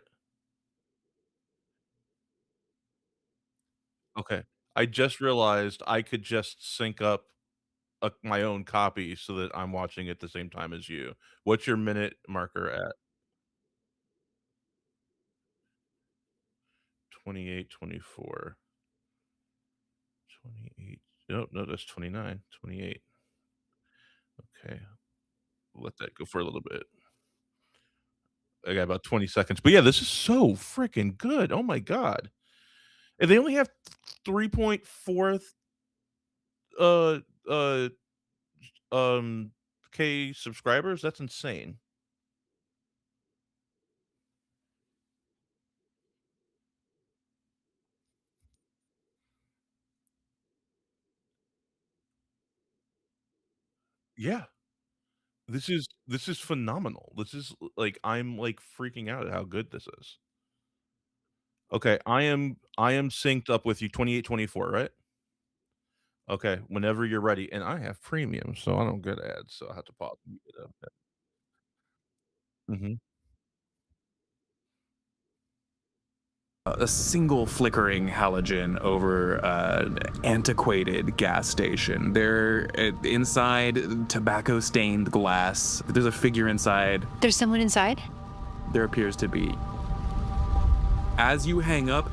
Okay. I just realized I could just sync up my own copy so that I'm watching at the same time as you. What's your minute marker at? 28, 24. 28. No, that's 29. 28. Okay. Let that go for a little bit. I got about 20 seconds. But yeah, this is so freaking good. Oh my god. And they only have 3.4 uh uh K subscribers. That's insane. Yeah. This is phenomenal. This is like I'm like freaking out at how good this is. Okay, I am synced up with you 28, 24, right? Okay, whenever you're ready. And I have premium, so I don't get ads, so I have to pause and get up. Mhm. A single flickering halogen over an antiquated gas station. There, inside tobacco-stained glass. There's a figure inside. There's someone inside? There appears to be. As you hang up,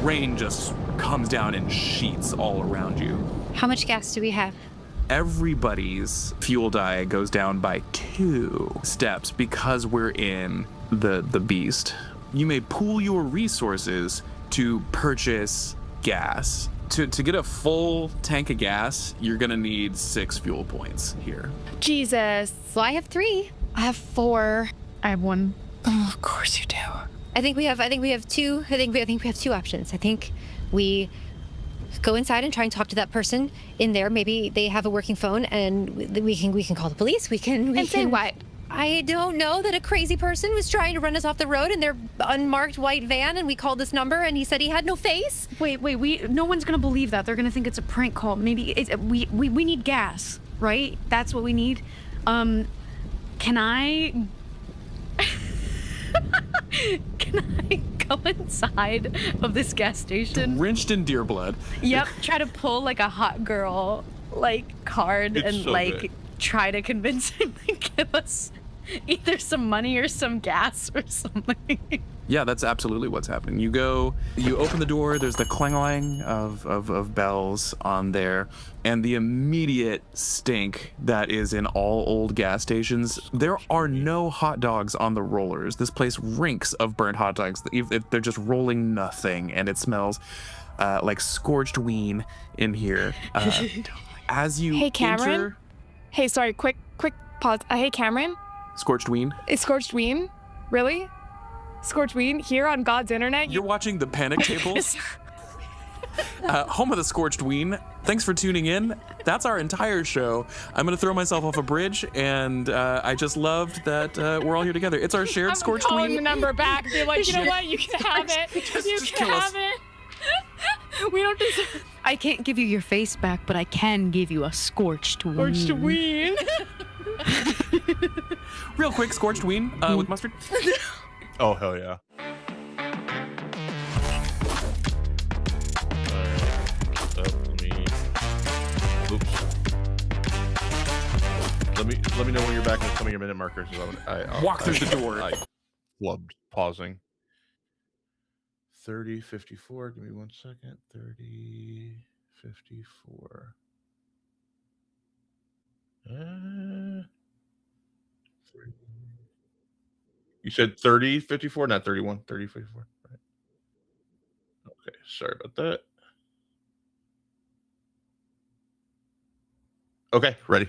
rain just comes down in sheets all around you. How much gas do we have? Everybody's fuel die goes down by 2 steps because we're in the beast. You may pool your resources to purchase gas. To get a full tank of gas, you're gonna need 6 fuel points here. Jesus. Well, I have 3. I have 4. I have 1. Oh, of course you do. I think we have 2. I think we have 2 options. I think we go inside and try and talk to that person in there. Maybe they have a working phone, and we can call the police. We can say what? I don't know, that a crazy person was trying to run us off the road in their unmarked white van, and we called this number, and he said he had no face. Wait, no one's gonna believe that. They're gonna think it's a prank call. Maybe we need gas, right? That's what we need. Can I go inside of this gas station? Drenched in deer blood. Yep. Try to pull like a hot girl card It's and so good. try to convince him to give us either some money or some gas or something. Yeah, that's absolutely what's happening. You open the door, there's the clang of bells on there, and the immediate stink that is in all old gas stations. There are no hot dogs on the rollers. This place reeks of burnt hot dogs. They're just rolling nothing, and it smells like scorched ween in here. As you Hey, Cameron? enter... Hey, sorry, quick pause. Hey, Cameron? Scorched Ween. Is Scorched Ween? Really? Scorched Ween here on God's internet? You're watching the Panic Tables. Home of the Scorched Ween. Thanks for tuning in. That's our entire show. I'm going to throw myself off a bridge, and I just loved that we're all here together. It's our shared Scorched calling Ween. the number back. Be like, you know what? You can have it. You just can kill us. have it. We don't deserve I can't give you your face back, but I can give you a scorched wound. Scorched Ween. Real quick, Scorched Ween with mustard. Oh, hell yeah. Let me know when you're back with some of your minute markers. I'll Walk through the door. I flubbed pausing. 30:54. Give me 1 second. 30:54. You said 30:54, not 31. 30:54. Right. Okay, sorry about that. Okay, ready.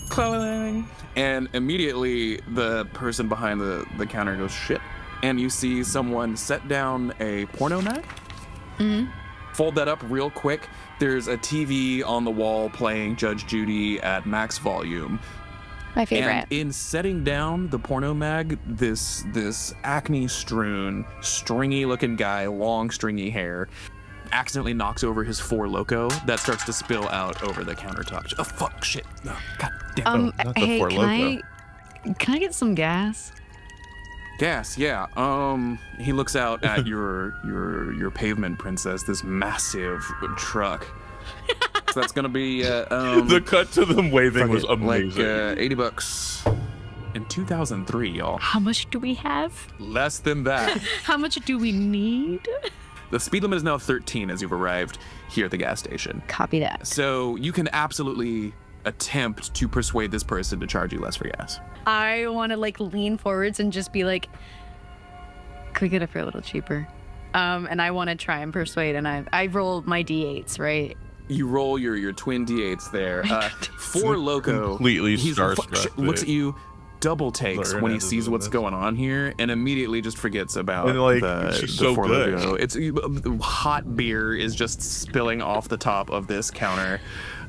Clang. And immediately the person behind the counter goes, shit. And you see someone set down a porno mag. Mm-hmm. Fold that up real quick. There's a TV on the wall playing Judge Judy at max volume. My favorite. And in setting down the porno mag, this acne-strewn, stringy-looking guy, long stringy hair, accidentally knocks over his Four Loko that starts to spill out over the countertop. Oh fuck! Shit! No, God damn. not the Hey, Four can I get some gas? Gas, yeah. He looks out at your pavement princess, this massive truck. So that's gonna be the cut to them waving was amazing. Like $80 in 2003, y'all. How much do we have? Less than that. How much do we need? The speed limit is now 13 as you've arrived here at the gas station. Copy that. So you can absolutely attempt to persuade this person to charge you less for gas. I want to like lean forwards and just be like, could we get it for a little cheaper? And I want to try and persuade, and I roll my D8s, right? You roll your twin D8s there. Four Loko. Completely starstruck. Looks at you, double takes when he sees what's going on here, and immediately just forgets about she's so Four good. Loko. It's hot beer is just spilling off the top of this counter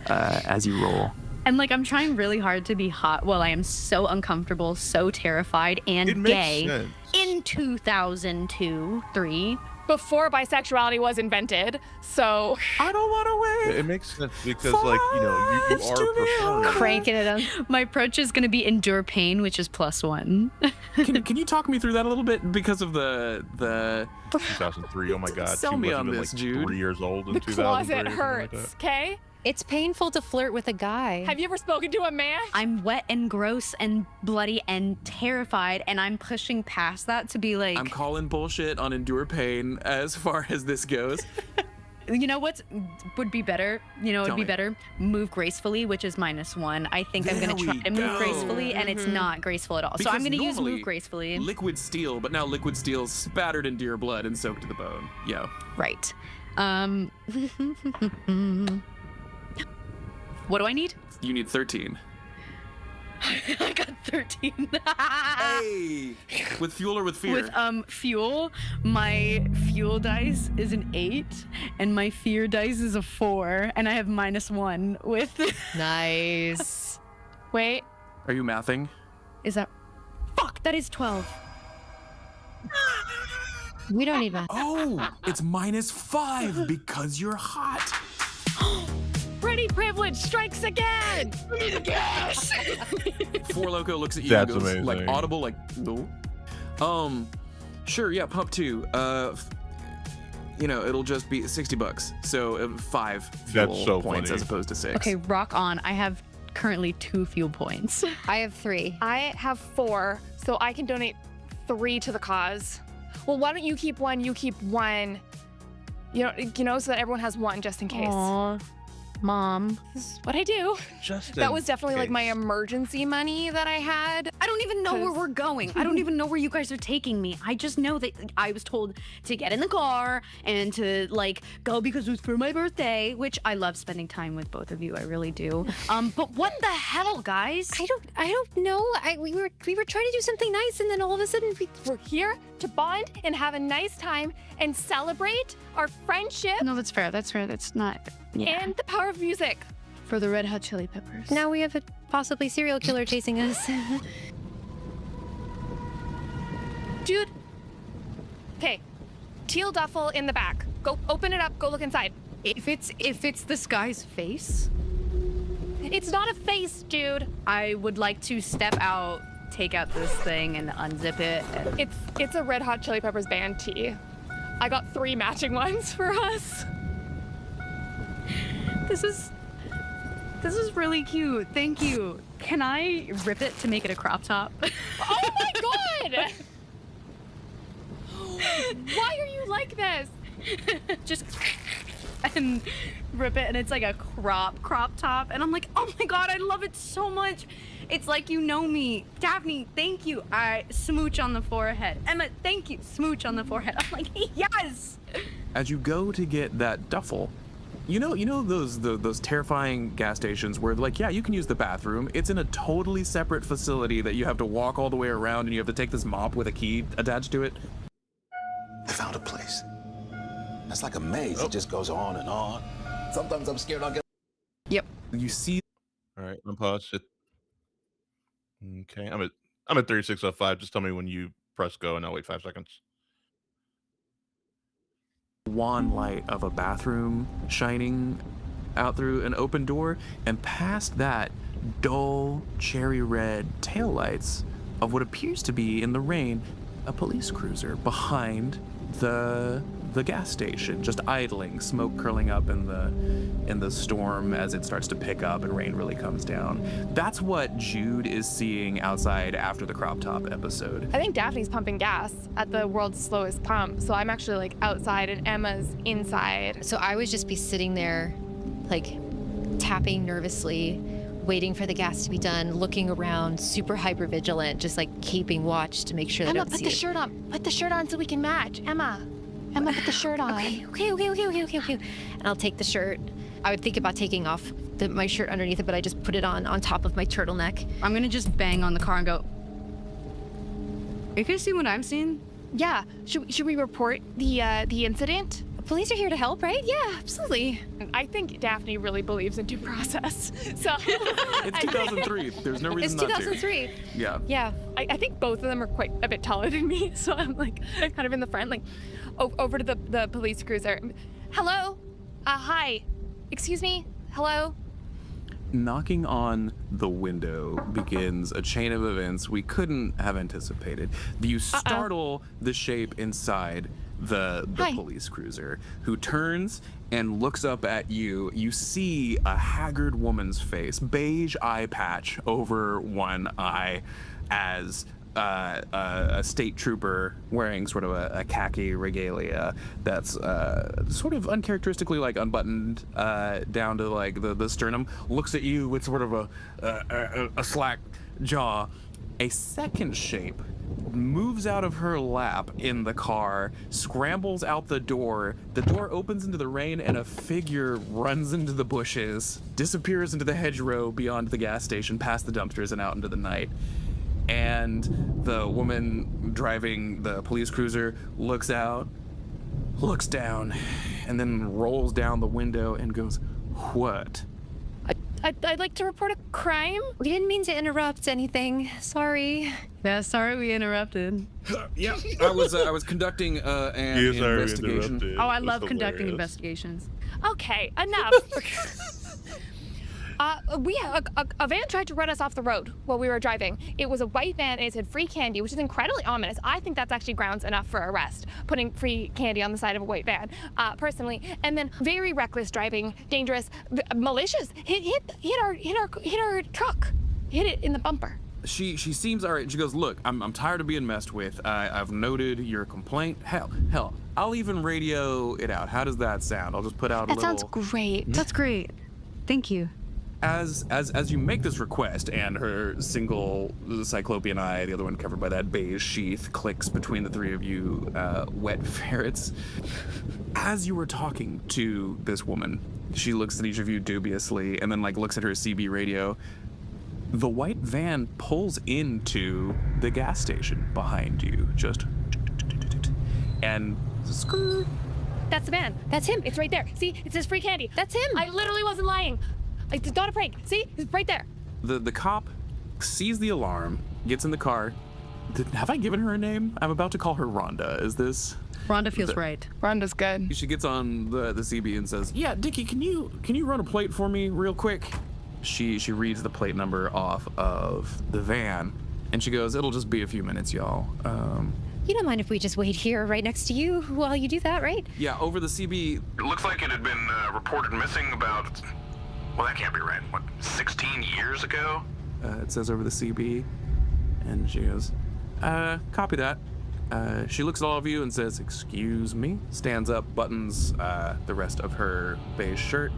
as you roll. And like I'm trying really hard to be hot while I am so uncomfortable, so terrified, and gay in 2002-3. Before bisexuality was invented, so I don't want to wait. It makes sense because, like, you are performing. Cranking it up. My approach is going to be endure pain, which is +1. Can you talk me through that a little bit because of the 2003? Oh my God! Sell she me must on have been this, like Jude. 3 years old in the 2003. closet or something hurts, like that. okay? It's painful to flirt with a guy. Have you ever spoken to a man? I'm wet and gross and bloody and terrified, and I'm pushing past that to be like... I'm calling bullshit on endure pain as far as this goes. You know what would be better? You know what Tell would be me. better? Move gracefully, which is -1. I think I'm going to try and move gracefully, and it's not graceful at all. So I'm going to use move gracefully. Liquid steel, but now liquid steel spattered into your blood and soaked to the bone. Yo. Right. What do I need? You need 13. I got 13. Hey! With fuel or with fear? With fuel, my fuel dice is an 8, and my fear dice is a 4, and I have -1 with. Nice. Wait. Are you mathing? Is that? Fuck, that is 12. We don't need math. Oh, it's -5 because you're hot. Pretty privilege strikes again. Four Loko looks at you That's and goes, amazing. like audible, like no. Sure, yeah, pump 2. It'll just be $60. So 5 fuel That's so points funny. as opposed to 6. Okay, rock on. I have currently 2 fuel points. I have 3. I have 4, so I can donate 3 to the cause. Well, why don't you keep 1? You keep 1. So that everyone has 1 just in case. Aww. Mom. This is what I do. Just That in was definitely like my case. emergency money that I had. I don't even know where 'Cause- we're going. I don't even know where you guys are taking me. I just know that I was told to get in the car and to like go because it was for my birthday, which I love spending time with both of you. I really do. But what the hell, guys? I don't know. We were trying to do something nice, and then all of a sudden We're here to bond and have a nice time and celebrate our friendship No, that's fair. That's fair. That's not. Yeah. and the power of music. For the Red Hot Chili Peppers. now we have a possibly serial killer chasing us. Dude. Okay. Teal duffel in the back. Go open it up. Go look inside. If it's this guy's face, It's not a face, dude. I would like to step out, take out this thing, and unzip it. And It's a Red Hot Chili Peppers band tee. I got 3 matching ones for us. This is really cute. Thank you. Can I rip it to make it a crop top? Oh my god! Why are you like this? Just and rip it, and it's like a crop top, and I'm like, oh my god, I love it so much. It's like you know me. Daphne, thank you. I smooch on the forehead. Emma, thank you. Smooch on the forehead. I'm like, yes. As you go to get that duffel, you know those terrifying gas stations where like, yeah, you can use the bathroom. It's in a totally separate facility that you have to walk all the way around, and you have to take this mop with a key attached to it. I found a place. That's like a maze. It just goes on and on. Sometimes I'm scared I'll get. Yep. You see. All right, unpause it. Okay, I'm at 3605. Just tell me when you press go, and I'll wait 5 seconds. Wan light of a bathroom shining out through an open door, and past that, dull cherry red taillights of what appears to be, in the rain, a police cruiser behind the gas station, just idling, smoke curling up in the storm as it starts to pick up and rain really comes down. That's what Jude is seeing outside after the crop top episode. I think Daphne's pumping gas at the world's slowest pump, so I'm actually like outside and Emma's inside. So I would just be sitting there, like tapping nervously, waiting for the gas to be done, looking around, super hyper vigilant, just like keeping watch to make sure that I Emma, don't put see the it. shirt on. Put the shirt on so we can match. Emma, put the shirt on. Okay. And I'll take the shirt. I would think about taking off my shirt underneath it, but I just put it on top of my turtleneck. I'm gonna just bang on the car and go, you guys see what I'm seeing? Yeah. Should we report the incident? Police are here to help, right? Yeah, absolutely. I think Daphne really believes in due process. So It's 2003. There's no reason It's not to. 2003. Yeah. Yeah. I think both of them are quite a bit taller than me, so I'm like kind of in the front, like over to the police cruiser. Hello? Hi. Excuse me? Hello? Knocking on the window begins a chain of events we couldn't have anticipated. You startle the shape inside the Hi. police cruiser, who turns and looks up at you. You see a haggard woman's face, beige eye patch over one eye, as a state trooper wearing sort of a khaki regalia that's sort of uncharacteristically like unbuttoned down to like the sternum, looks at you with sort of a slack jaw. A second shape moves out of her lap in the car, scrambles out the door opens into the rain, and a figure runs into the bushes, disappears into the hedgerow beyond the gas station, past the dumpsters and out into the night. And the woman driving the police cruiser looks out, looks down, and then rolls down the window and goes, "What?" I'd like to report a crime. We didn't mean to interrupt anything. Sorry. Yeah, sorry we interrupted. Yeah, I was conducting an investigation. Oh, I love conducting investigations. Okay, enough. A van tried to run us off the road while we were driving. It was a white van and it said free candy, which is incredibly ominous. I think that's actually grounds enough for arrest, putting free candy on the side of a white van, personally. And then very reckless driving, dangerous, malicious. Hit our truck. Hit it in the bumper. She seems all right. She goes, "Look, I'm tired of being messed with. I've noted your complaint. Hell, I'll even radio it out. How does that sound? I'll just put out a That little." sounds great. That's great. Thank you. As you make this request, and her single cyclopean eye, the other one covered by that beige sheath, clicks between the three of you wet ferrets. As you were talking to this woman, she looks at each of you dubiously and then like looks at her CB radio. The white van pulls into the gas station behind you, just and That's the van. That's him. It's right there. See, it says free candy. That's him. I literally wasn't lying. I got a prank. See, it's right there. The cop sees the alarm, gets in the car. Have I given her a name? I'm about to call her Rhonda. Is this? Rhonda feels right. Rhonda's good. She gets on the CB and says, "Yeah, Dickie, can you run a plate for me real quick?" She reads the plate number off of the van, and she goes, "It'll just be a few minutes, y'all." You don't mind if we just wait here right next to you while you do that, right? Yeah, over the CB. It looks like it had been reported missing about, well, that can't be right. What, 16 years ago? It says over the CB, and she goes, "Copy that." She looks at all of you and says, "Excuse me," stands up, buttons the rest of her beige shirt,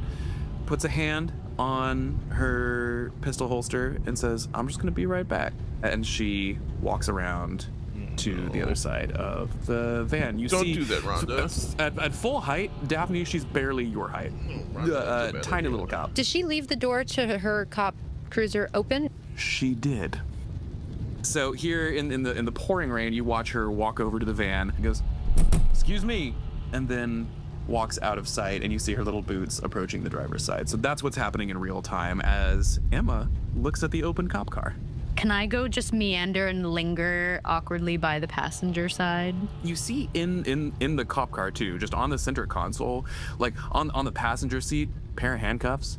puts a hand on her pistol holster and says, "I'm just gonna be right back." And she walks around to the other side of the van. You Don't see, do that, Rhonda. At full height, Daphne, she's barely your height. Tiny little cop. Does she leave the door to her cop cruiser open? She did. So here in the pouring rain, you watch her walk over to the van and goes, "Excuse me," and then walks out of sight, and you see her little boots approaching the driver's side. So that's what's happening in real time as Emma looks at the open cop car. Can I go just meander and linger awkwardly by the passenger side? You see in the cop car too, just on the center console, like on the passenger seat, pair of handcuffs.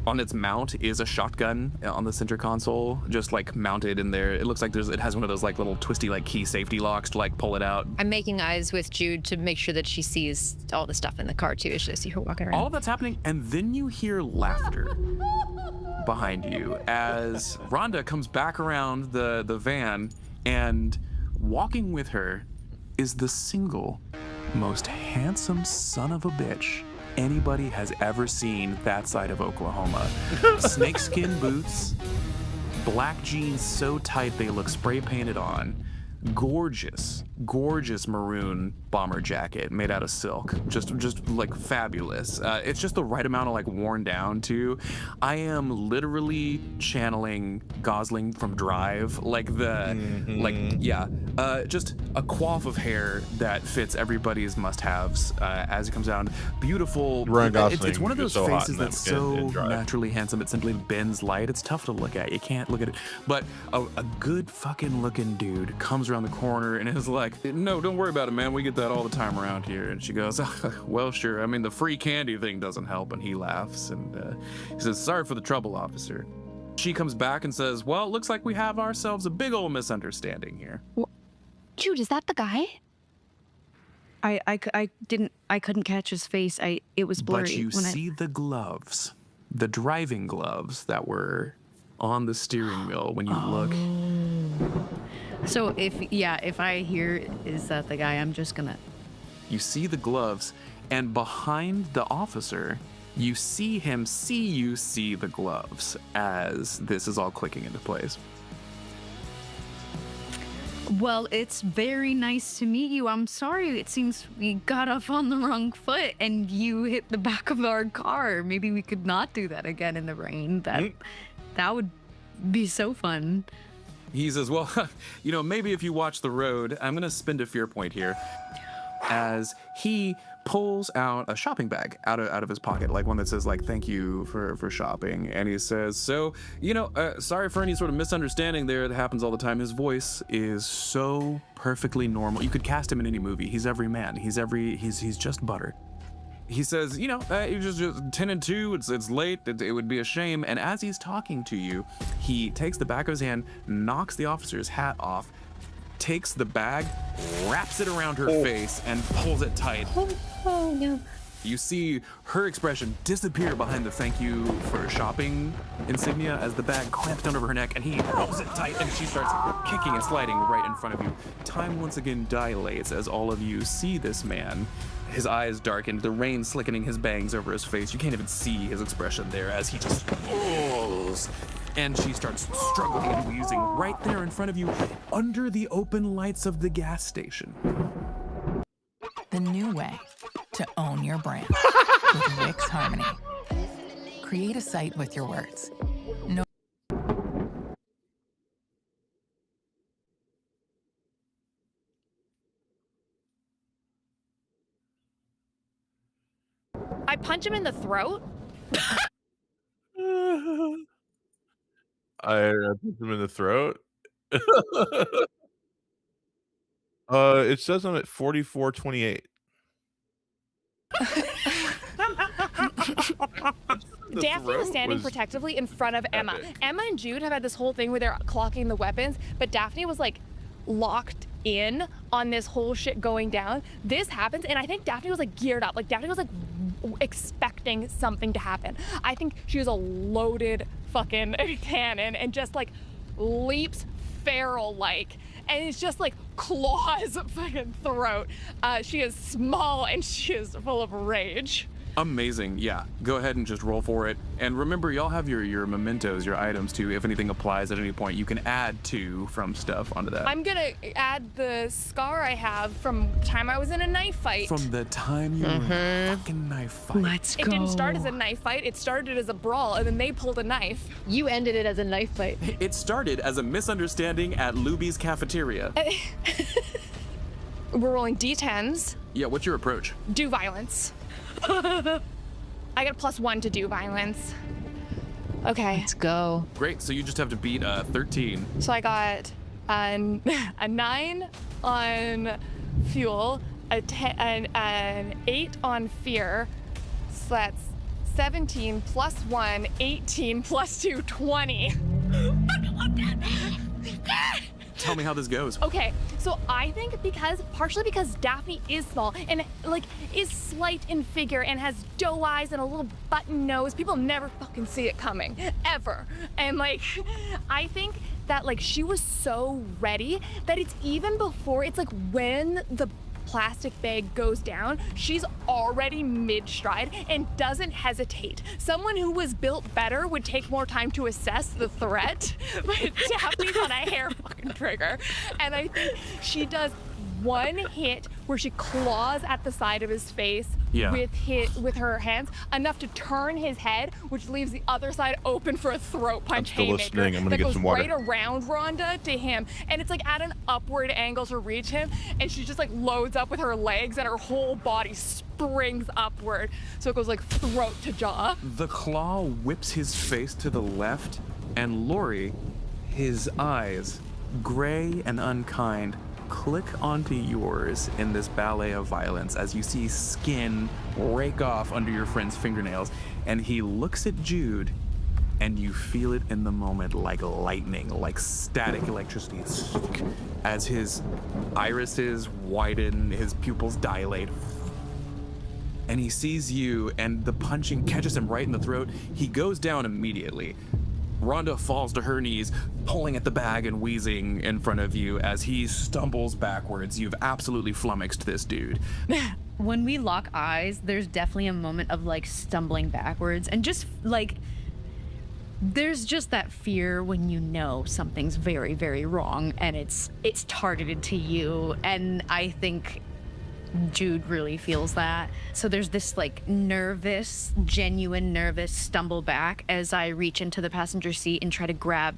On its mount is a shotgun on the center console, just like mounted in there. It looks like it has one of those like little twisty like key safety locks to like pull it out. I'm making eyes with Jude to make sure that she sees all the stuff in the car too as I see her walking around. All of that's happening, and then you hear laughter behind you as Rhonda comes back around the van, and walking with her is the single most handsome son of a bitch anybody has ever seen that side of Oklahoma. Snakeskin boots, black jeans so tight they look spray painted on, gorgeous maroon bomber jacket made out of silk, just like fabulous. It's just the right amount of like worn down too. I am literally channeling Gosling from Drive, like just a coif of hair that fits everybody's must-haves as it comes down. Beautiful. Ryan Gosling it's one of those is so hot faces in that's that- so in Drive. naturally handsome. It simply bends light. It's tough to look at. You can't look at it. But a good fucking looking dude comes around the corner and is like, "No, don't worry about it, man. We get that all the time around here." And she goes, "Well, sure. I mean, the free candy thing doesn't help." And he laughs and he says, "Sorry for the trouble, officer." She comes back and says, "Well, it looks like we have ourselves a big old misunderstanding here." Jude, is that the guy? I couldn't catch his face. It was blurry. But you see the gloves, the driving gloves that were on the steering wheel when you look. So if I hear "Is that the guy?" I'm just gonna. You see the gloves, and behind the officer, you see him see you see the gloves as this is all clicking into place. Well, it's very nice to meet you. I'm sorry. It seems we got off on the wrong foot and you hit the back of our car. Maybe we could not do that again in the rain. That would be so fun. He says, "Well, maybe if you watch the road," I'm going to spend a fear point here, as he pulls out a shopping bag out of his pocket, like one that says like "Thank you for shopping," and he says, "So, sorry for any sort of misunderstanding there that happens all the time." His voice is so perfectly normal. You could cast him in any movie. He's every man. He's just butter. He says, "You just 10 and 2, it's late, it would be a shame." And as he's talking to you, he takes the back of his hand, knocks the officer's hat off, takes the bag, wraps it around her face, and pulls it tight. Oh, no. You see her expression disappear behind the "thank you for shopping" insignia as the bag clamps down over her neck, and he pulls it tight, and she starts kicking and sliding right in front of you. Time once again dilates as all of you see this man His eyes darken, the rain slickening his bangs over his face. You can't even see his expression there as he just pulls. And she starts struggling and wheezing right there in front of you, under the open lights of the gas station. The new way to own your brand with Wix Harmony. Create a site with your words. No. I punch him in the throat. I punched him in the throat. It says I'm at 44:28. Daphne was standing protectively in front of Emma. Emma and Jude have had this whole thing where they're clocking the weapons, but Daphne was like locked in on this whole shit going down. This happens, and I think Daphne was like geared up. Like Daphne was like expecting something to happen. I think she was a loaded fucking cannon and just like leaps feral-like, and it's just like claws fucking throat. She is small and she is full of rage. Amazing, yeah. Go ahead and just roll for it. And remember, y'all have your mementos, your items too. If anything applies at any point, you can add 2 from stuff onto that. I'm gonna add the scar I have from the time I was in a knife fight. From the time you were in a fucking knife fight. Let's go. It didn't start as a knife fight, it started as a brawl, and then they pulled a knife. You ended it as a knife fight. It started as a misunderstanding at Luby's cafeteria. We're rolling D10s. Yeah, what's your approach? Do violence. I got a +1 to do violence. Okay. Let's go. Great, so you just have to beat 13. So I got a 9 on fuel, an 8 on fear. So that's 17 plus 1, 18 plus 2, 20. Tell me how this goes. Okay, so I think partially because Daphne is small and like is slight in figure and has doe eyes and a little button nose, people never fucking see it coming, ever. And like, I think that like she was so ready that it's even before, it's like when the plastic bag goes down, she's already mid-stride and doesn't hesitate. Someone who was built better would take more time to assess the threat, but Daphne's on a hair fucking trigger. And I think she does one hit where she claws at the side of his face with her hands, enough to turn his head, which leaves the other side open for a throat punch haymaker I'm gonna get some water. right around Rhonda to him, and it's like at an upward angle to reach him, and she just like loads up with her legs and her whole body springs upward, so it goes like throat to jaw. The claw whips his face to the left, and Lori, his eyes, gray and unkind, click onto yours in this ballet of violence as you see skin rake off under your friend's fingernails, and he looks at Jude, and you feel it in the moment like lightning, like static electricity, as his irises widen, his pupils dilate, and he sees you, and the punching catches him right in the throat. He goes down immediately. Rhonda falls to her knees, pulling at the bag and wheezing in front of you as he stumbles backwards. You've absolutely flummoxed this dude. When we lock eyes, there's definitely a moment of like stumbling backwards and just like, there's just that fear when you know something's very, very wrong and it's targeted to you. And I think Jude really feels that. So there's this like genuine nervous stumble back as I reach into the passenger seat and try to grab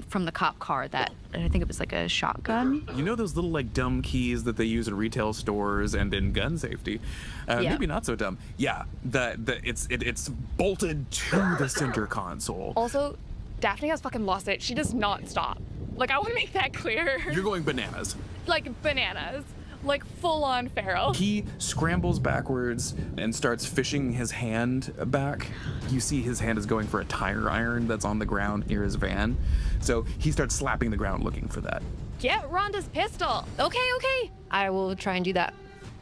from the cop car that, I think it was like a shotgun. You know those little like dumb keys that they use in retail stores and in gun safety? Maybe not so dumb. Yeah, it's bolted to the center console. Also, Daphne has fucking lost it. She does not stop. Like, I want to make that clear. You're going bananas. Like bananas. Like full-on feral. He scrambles backwards and starts fishing his hand back. You see his hand is going for a tire iron that's on the ground near his van. So he starts slapping the ground looking for that. Get Rhonda's pistol. Okay. I will try and do that.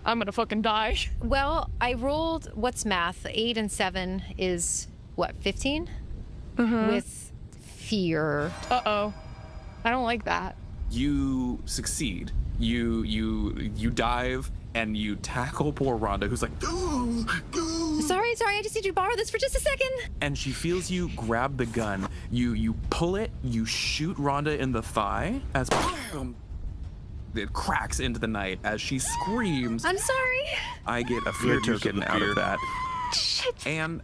I'm gonna fucking die. Well, I rolled, what's math? 8 and 7 is, what, 15? Mm-hmm. With fear. Uh-oh. I don't like that. You succeed. You dive and you tackle poor Rhonda, who's like, Sorry, I just need you to borrow this for just a second. and she feels you grab the gun. You pull it, you shoot Rhonda in the thigh as it cracks into the night as she screams. I'm sorry. I get a fear Good use of token the out fear. of that. Shit. And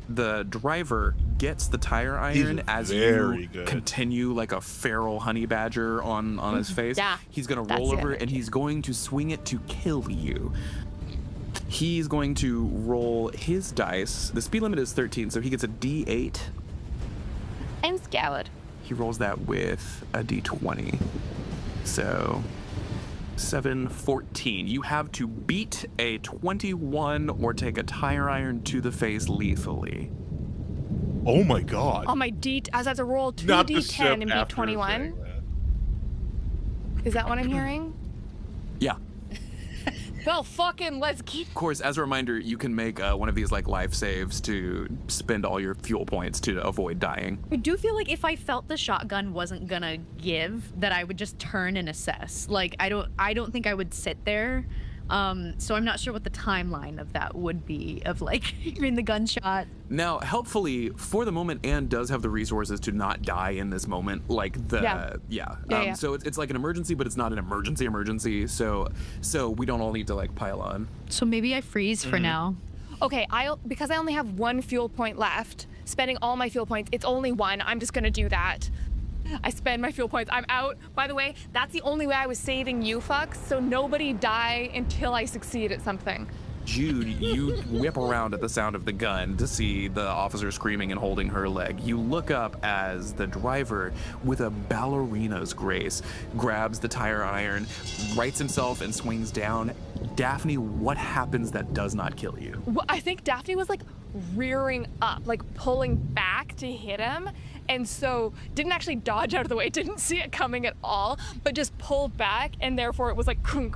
the driver gets the tire He's iron as very you good. continue like a feral honey badger on his face. Yeah, He's gonna that's roll the over energy. and he's going to swing it to kill you. He's going to roll his dice. The speed limit is 13, so he gets a D8. I'm scared. He rolls that with a D20. So 7, 14. You have to beat a 21 or take a tire iron to the face lethally. Oh my god. On my as I have to roll two Not the D10 sip and beat after 21. saying that. Is that what I'm hearing? Yeah. Well, fucking let's keep. Of course, as a reminder, you can make one of these like life saves to spend all your fuel points to avoid dying. I do feel like if I felt the shotgun wasn't gonna give, that I would just turn and assess. Like I don't think I would sit there. So I'm not sure what the timeline of that would be of like hearing the gunshot. Now, helpfully, for the moment, Anne does have the resources to not die in this moment. Like the Yeah. So it's like an emergency, but it's not an emergency. So we don't all need to like pile on. So maybe I freeze for now. Okay, because I only have one fuel point left. Spending all my fuel points. It's only one. I'm just gonna do that. I spend my fuel points. I'm out. By the way, that's the only way I was saving you fucks, so nobody die until I succeed at something. Jude, you whip around at the sound of the gun to see the officer screaming and holding her leg. You look up as the driver, with a ballerina's grace, grabs the tire iron, rights himself, and swings down. Daphne, what happens that does not kill you? Well, I think Daphne was like rearing up, like pulling back to hit him. And so didn't actually dodge out of the way, didn't see it coming at all, but just pulled back, and therefore it was like crunk,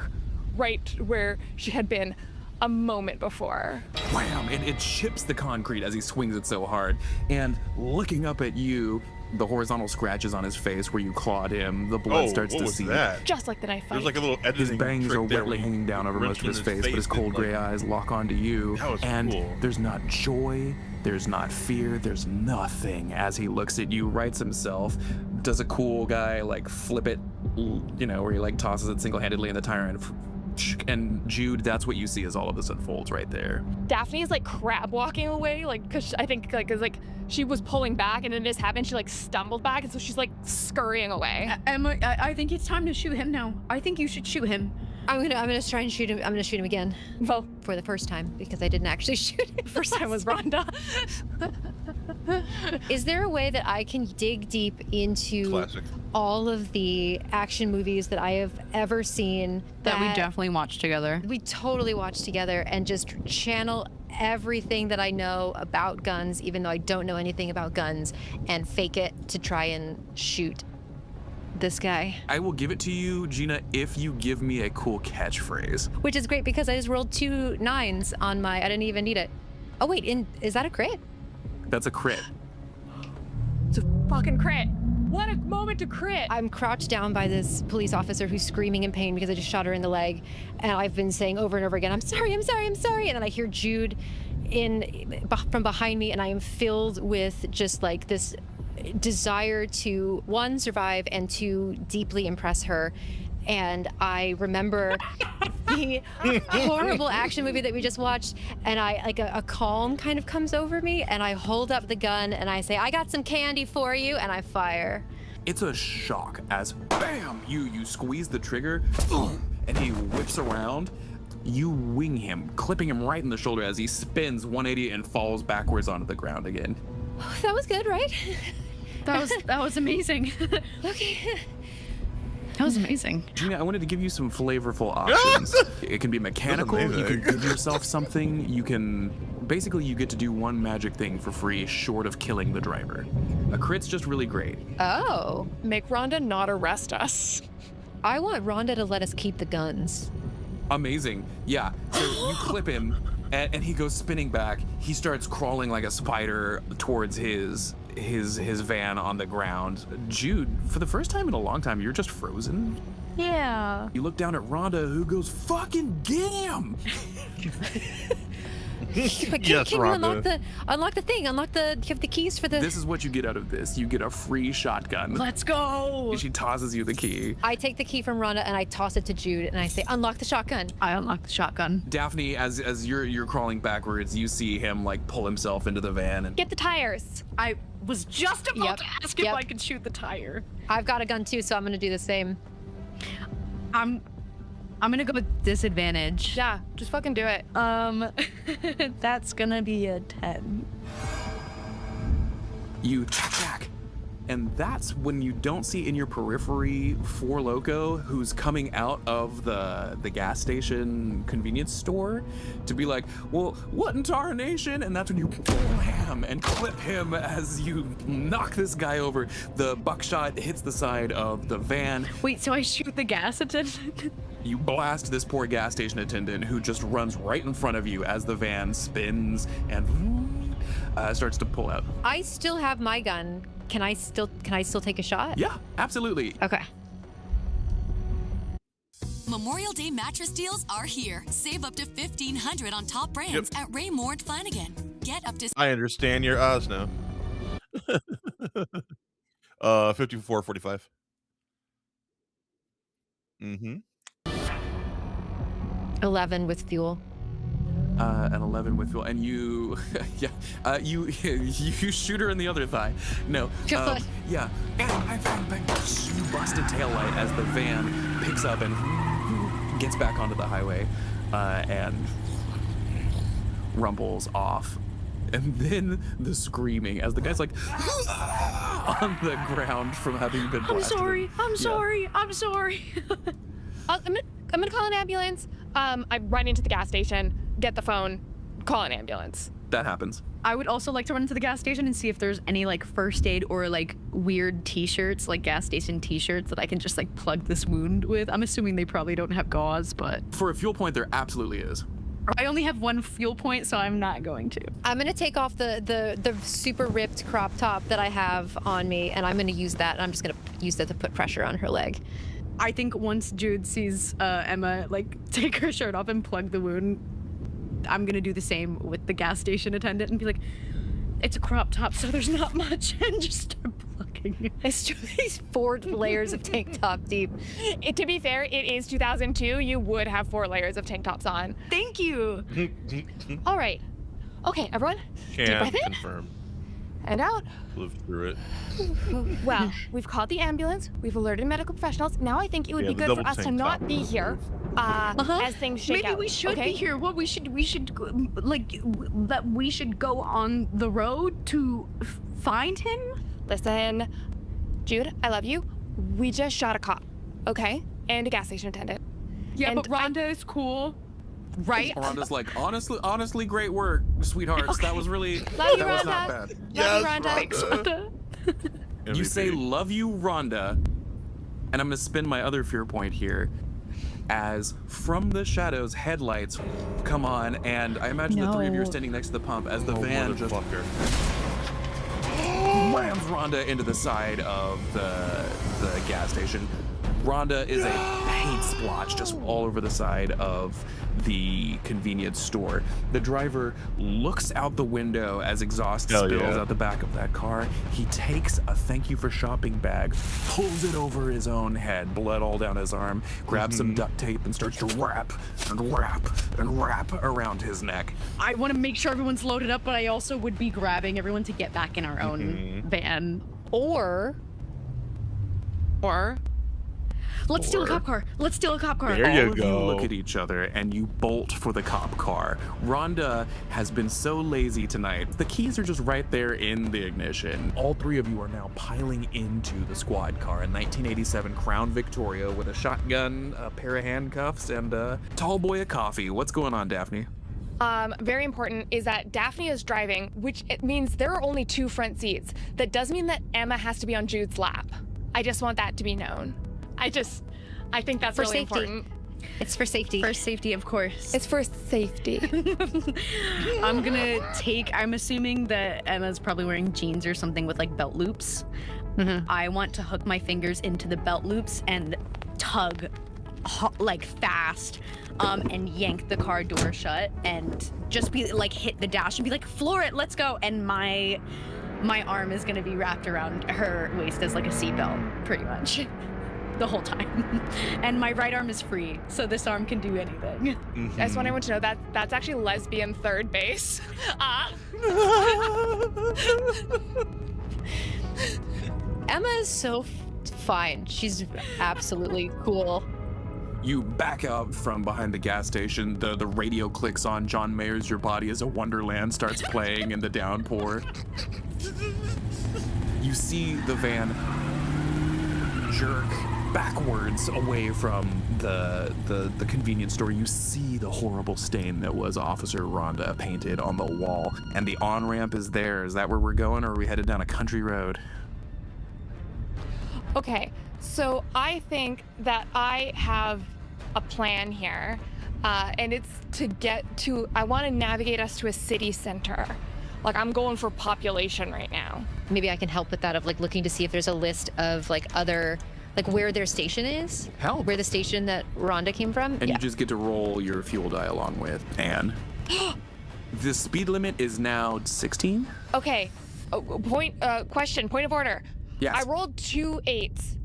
right where she had been a moment before. Wham! And it chips the concrete as he swings it so hard. And looking up at you, the horizontal scratches on his face where you clawed him, the blood starts what to was seep. that? Just like the knife fight. There's like a little editing His bangs trick are there wetly where you hanging down over most of his wrenched in face, but his cold and, gray like, eyes lock onto you. That was and cool. there's not joy, there's not fear, there's nothing as he looks at you, rights himself, does a cool guy like flip it, you know, where he like tosses it single-handedly in the tire and Jude, that's what you see as all of this unfolds right there. Daphne is like crab walking away, like, cause I think like, cause like she was pulling back and then this happened, she like stumbled back, and so she's like scurrying away. Emma, I think it's time to shoot him now. I think you should shoot him. I'm gonna try and shoot him. I'm gonna shoot him again. Well, for the first time, because I didn't actually shoot him. First time was Rhonda. Is there a way that I can dig deep into Classic. all of the action movies that I have ever seen That we definitely watched together. we totally watched together and just channel everything that I know about guns, even though I don't know anything about guns, and fake it to try and shoot this guy? I will give it to you, Gina, if you give me a cool catchphrase. Which is great because I just rolled 2 9s on my, I didn't even need it. Oh wait, is that a crit? That's a crit. It's a fucking crit. What a moment to crit. I'm crouched down by this police officer who's screaming in pain because I just shot her in the leg. And I've been saying over and over again, I'm sorry. And then I hear Jude from behind me, and I am filled with just like this desire to, 1, survive, and 2, deeply impress her. And I remember the horrible action movie that we just watched, and I like a calm kind of comes over me, and I hold up the gun and I say, I got some candy for you, and I fire. It's a shock as bam, you squeeze the trigger and he whips around. You wing him, clipping him right in the shoulder as he spins 180 and falls backwards onto the ground again. That was good, right? That was amazing. Okay. That was amazing. Gina, I wanted to give you some flavorful options. It can be mechanical. You can give yourself something. You can basically you get to do one magic thing for free, short of killing the driver. A crit's just really great. Oh. Make Rhonda not arrest us. I want Rhonda to let us keep the guns. Amazing. Yeah. So you clip him. And he goes spinning back. He starts crawling like a spider towards his van on the ground. Jude, for the first time in a long time, you're just frozen. Yeah. You look down at Rhonda, who goes, "Fucking get him!" But can you unlock the thing? You have the keys for the. This is what you get out of this. You get a free shotgun. Let's go. She tosses you the key. I take the key from Rhonda and I toss it to Jude and I say, "Unlock the shotgun." I unlock the shotgun. Daphne, as you're crawling backwards, you see him like pull himself into the van and Get the tires. I was just about to ask if I could shoot the tire. I've got a gun too, so I'm gonna do the same. I'm gonna go with disadvantage. Yeah, just fucking do it. That's gonna be a 10. you check. And that's when you don't see in your periphery Four Loko, who's coming out of the gas station convenience store to be like, well, what in tarnation? And that's when you blam and clip him as you knock this guy over. The buckshot hits the side of the van. Wait, so I shoot the gas attendant? You blast this poor gas station attendant who just runs right in front of you as the van spins and starts to pull out. I still have my gun. Can I still take a shot? Yeah, absolutely. Okay. Memorial Day mattress deals are here. Save up to $1,500 on top brands at Raymore and Flanagan. Get up to. I understand your Oz now. 54.45. Mm-hmm. 11 with fuel. An 11 with fuel, and you, you shoot her in the other thigh. No, God. Yeah, bang, bang, bang. You bust a taillight as the van picks up and gets back onto the highway, and rumbles off. And then the screaming as the guy's like on the ground from having been blasted. I'm sorry. I'm gonna call an ambulance. I run into the gas station, get the phone, call an ambulance. That happens. I would also like to run into the gas station and see if there's any like first aid or like weird t-shirts, like gas station t-shirts that I can just like plug this wound with. I'm assuming they probably don't have gauze, but for a fuel point, there absolutely is. I only have one fuel point, so I'm not going to. I'm gonna take off the super ripped crop top that I have on me, and I'm gonna use that. And I'm just gonna use that to put pressure on her leg. I think once Jude sees Emma like take her shirt off and plug the wound, I'm gonna do the same with the gas station attendant and be like, it's a crop top, so there's not much, and just start plugging. These 4 layers of tank top deep. To be fair, it is 2002. You would have 4 layers of tank tops on. Thank you. All right. Okay, everyone. Deep breath in. Confirm. And out. Live through it. Well, we've called the ambulance. We've alerted medical professionals. Now I think it would be good for us to not be here as things shake out. Maybe we should be here. What we should go on the road to find him. Listen, Jude, I love you. We just shot a cop, okay? And a gas station attendant. Yeah, and but Rhonda is cool. Right? Rhonda's like, honestly, great work, sweethearts. Okay. That was really, love you, was Rhonda. not bad. Love you, Rhonda. Thanks, Rhonda. You say, love you, Rhonda. And I'm gonna spin my other fear point here as from the shadows, headlights come on, and I imagine the 3 of you are standing next to the pump as the van just slams Rhonda into the side of the gas station. Rhonda is a paint splotch just all over the side of the convenience store. The driver looks out the window as exhaust spills out the back of that car. He takes a thank you for shopping bag, pulls it over his own head, blood all down his arm, grabs some duct tape and starts to wrap and wrap and wrap around his neck. I want to make sure everyone's loaded up, but I also would be grabbing everyone to get back in our own van. Or let's steal a cop car. Let's steal a cop car. There you All of go. you look at each other and you bolt for the cop car. Rhonda has been so lazy tonight. The keys are just right there in the ignition. All 3 of you are now piling into the squad car, a 1987 Crown Victoria with a shotgun, a pair of handcuffs, and a tall boy of coffee. What's going on, Daphne? Very important is that Daphne is driving, which it means there are only 2 front seats. That does mean that Emma has to be on Jude's lap. I just want that to be known. I think that's for really safety. important. It's for safety. For safety, of course. It's for safety. I'm assuming that Emma's probably wearing jeans or something with like belt loops. I want to hook my fingers into the belt loops and tug like fast and yank the car door shut and just be like hit the dash and be like, floor it, let's go. And my arm is gonna be wrapped around her waist as like a seatbelt, pretty much. The whole time. And my right arm is free, so this arm can do anything. I just want everyone to know that that's actually lesbian third base. Emma is so fine. She's absolutely cool. You back out from behind the gas station. The radio clicks on. John Mayer's Your Body is a Wonderland starts playing in the downpour. You see the van jerk backwards away from the convenience store. You see the horrible stain that was Officer Rhonda painted on the wall. And the on-ramp is there. Is that where we're going, or are we headed down a country road? Okay, so I think that I have a plan here, and it's to get to, I want to navigate us to a city center. Like, I'm going for population right now. Maybe I can help with that, of like looking to see if there's a list of like other, like where their station is. Help. Where the station that Rhonda came from. And you just get to roll your fuel die along with Anne. The speed limit is now 16? Okay, question, point of order. Yes. I rolled 2 8s.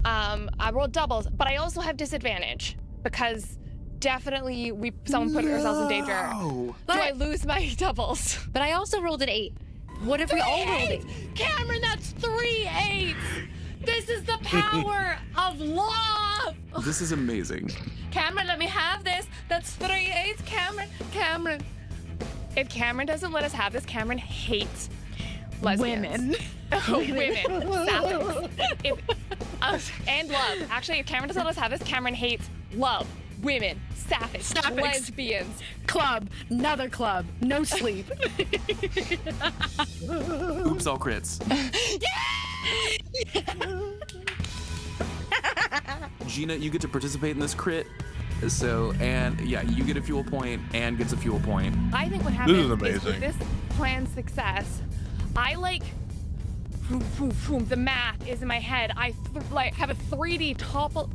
I rolled doubles, but I also have disadvantage because definitely someone put ourselves in danger. Do I lose my doubles? But I also rolled an 8. What if we all rolled it? Cameron, that's 3 8s. This is the power of love. This is amazing. Cameron, let me have this. That's 3 8s, Cameron. If Cameron doesn't let us have this, Cameron hates lesbians. Women. Sapphics. And love. Actually, if Cameron doesn't let us have this, Cameron hates love. Women. Sapphics. Lesbians. Club. Another club. No sleep. Oops, all crits. Gina, you get to participate in this crit. So, and yeah, you get a fuel point, and gets a fuel point. I think what happens This is with amazing. this plan's success, I like the math is in my head. I have a 3D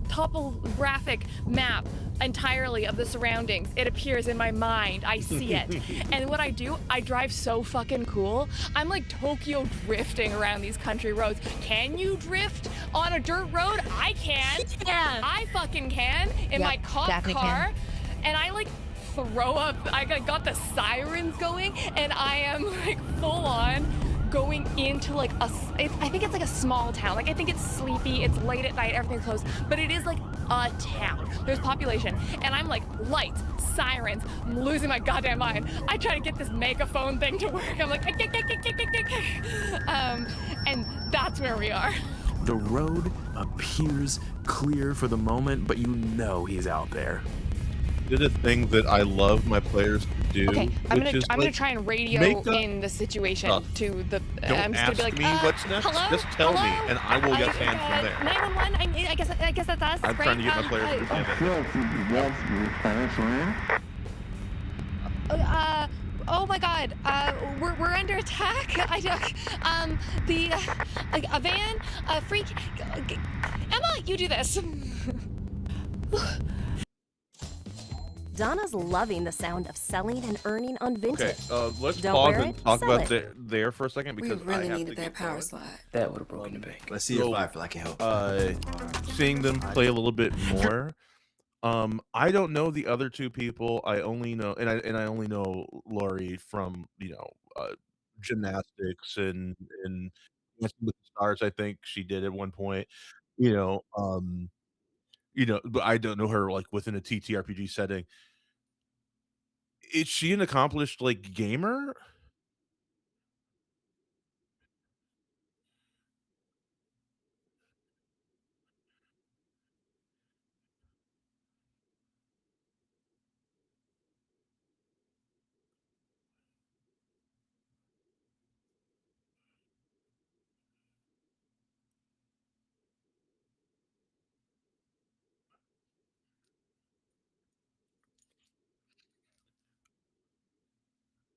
topographic map entirely of the surroundings. It appears in my mind. I see it. And what I do, I drive so fucking cool. I'm like Tokyo drifting around these country roads. Can you drift on a dirt road? I can. Yeah. I fucking can in my cop definitely car. can. And I like throw up. I got the sirens going, and I am like full on going into like I think it's like a small town. Like, I think it's sleepy, it's late at night, everything's closed, but it is like a town. There's population, and I'm like, lights, sirens, I'm losing my goddamn mind. I try to get this megaphone thing to work. I'm like, and that's where we are. The road appears clear for the moment, but you know he's out there. Did a thing that I love my players to do. Okay, I'm which is, gonna like, try and radio make up in the situation stuff. to the. Don't I'm just ask gonna be me like, what's next. Hello? Just tell me, Hello? and I will get fans from there. 911. I guess that's us. I'm Great. trying to get my players to understand it. Oh my God. We're under attack. I don't. A van. A freak. Emma, you do this. Donna's loving the sound of selling and earning on Vinted. Okay, let's Don't pause wear and it, talk sell about it. there for a second because I have to get power going. slide. That would have broken the bank. Let's see if Firefly can help. Seeing them play a little bit more. I don't know the other two people. I only know, and I only know Lori from gymnastics and Dancing with the Stars. I think she did at one point. But I don't know her like within a TTRPG setting. Is she an accomplished like gamer?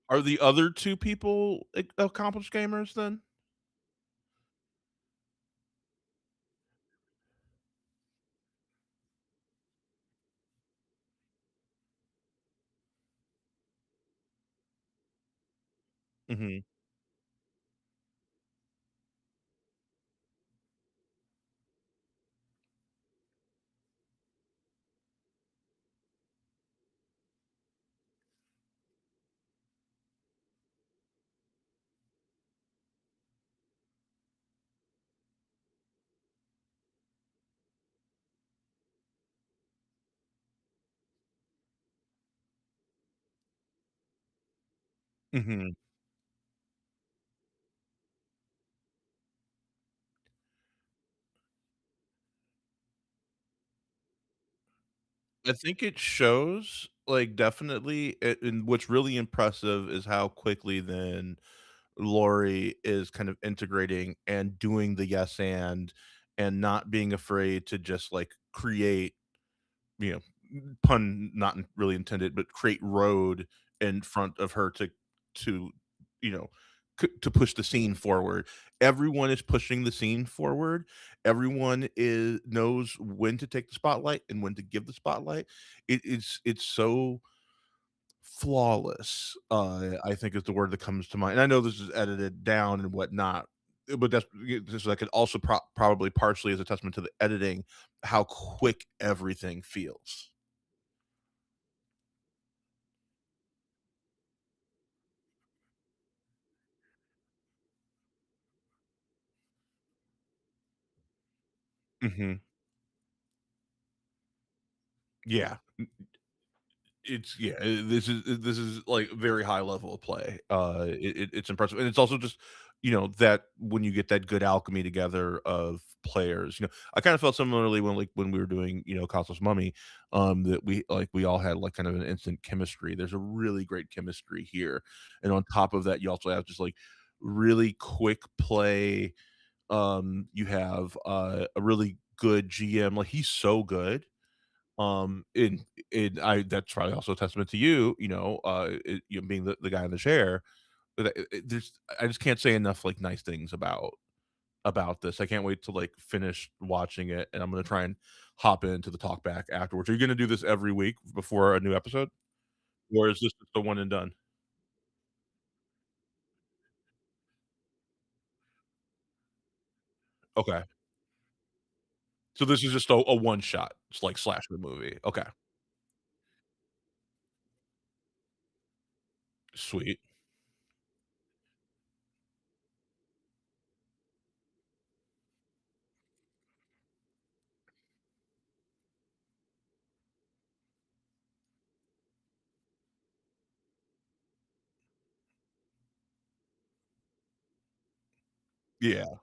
Are the other 2 people accomplished gamers then? Mhm. Mhm. I think it shows, like, definitely, and what's really impressive is how quickly then Lori is kind of integrating and doing the yes and not being afraid to just, like, create, you know, pun not really intended, but create road in front of her to, you know, to push the scene forward. Everyone is pushing the scene forward. Everyone is knows when to take the spotlight and when to give the spotlight. It's so flawless, I think is the word that comes to mind. And I know this is edited down and whatnot, but that's just like it also probably partially is a testament to the editing, how quick everything feels. Mhm. Yeah. It's yeah, this is, like, very high level of play. It's impressive, and it's also just, that when you get that good alchemy together of players, I kinda felt similarly when, like, when we were doing, Cosmos Mummy, that we all had, like, kind of an instant chemistry. There's a really great chemistry here, and on top of that, you also have just, like, really quick play. You have, a really good GM, like, he's so good. In I that's probably also a testament to you, being the guy in the chair. But there's I just can't say enough like nice things about this. I can't wait to like finish watching it, and I'm gonna try and hop into the talk back afterwards. Are you gonna do this every week before a new episode, or is this just a one and done? Okay, so this is just a one shot, it's like slasher movie. Okay, sweet. Yeah.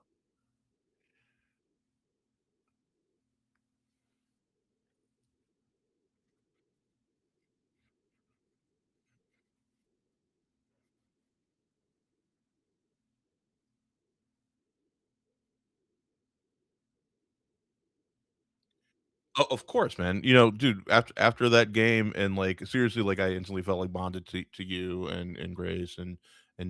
Oh, of course, man. Dude, after that game and, like, seriously, like, I instantly felt, like, bonded to you and Grace and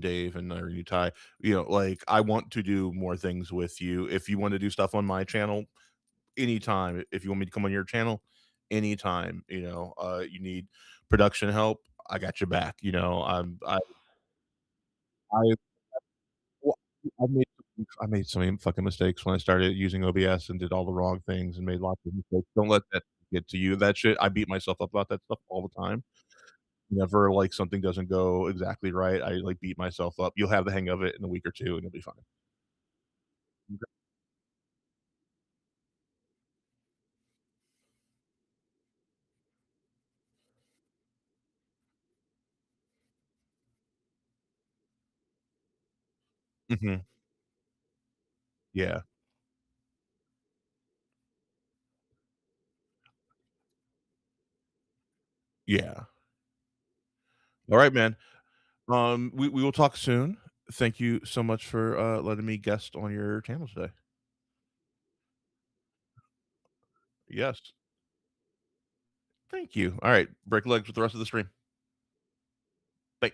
Dave and our new Ty. Like, I want to do more things with you. If you wanna do stuff on my channel, anytime. If you want me to come on your channel, anytime, you need production help, I got your back, I well, I made so many fucking mistakes when I started using OBS and did all the wrong things and made lots of mistakes. Don't let that get to you. That shit, I beat myself up about that stuff all the time. Whenever, like, something doesn't go exactly right, I, like, beat myself up. You'll have the hang of it in a week or 2, and you'll be fine. Okay. Mhm. Yeah. Yeah. Alright, man. We will talk soon. Thank you so much for, letting me guest on your channel today. Yes. Thank you. Alright, break legs with the rest of the stream. Bye.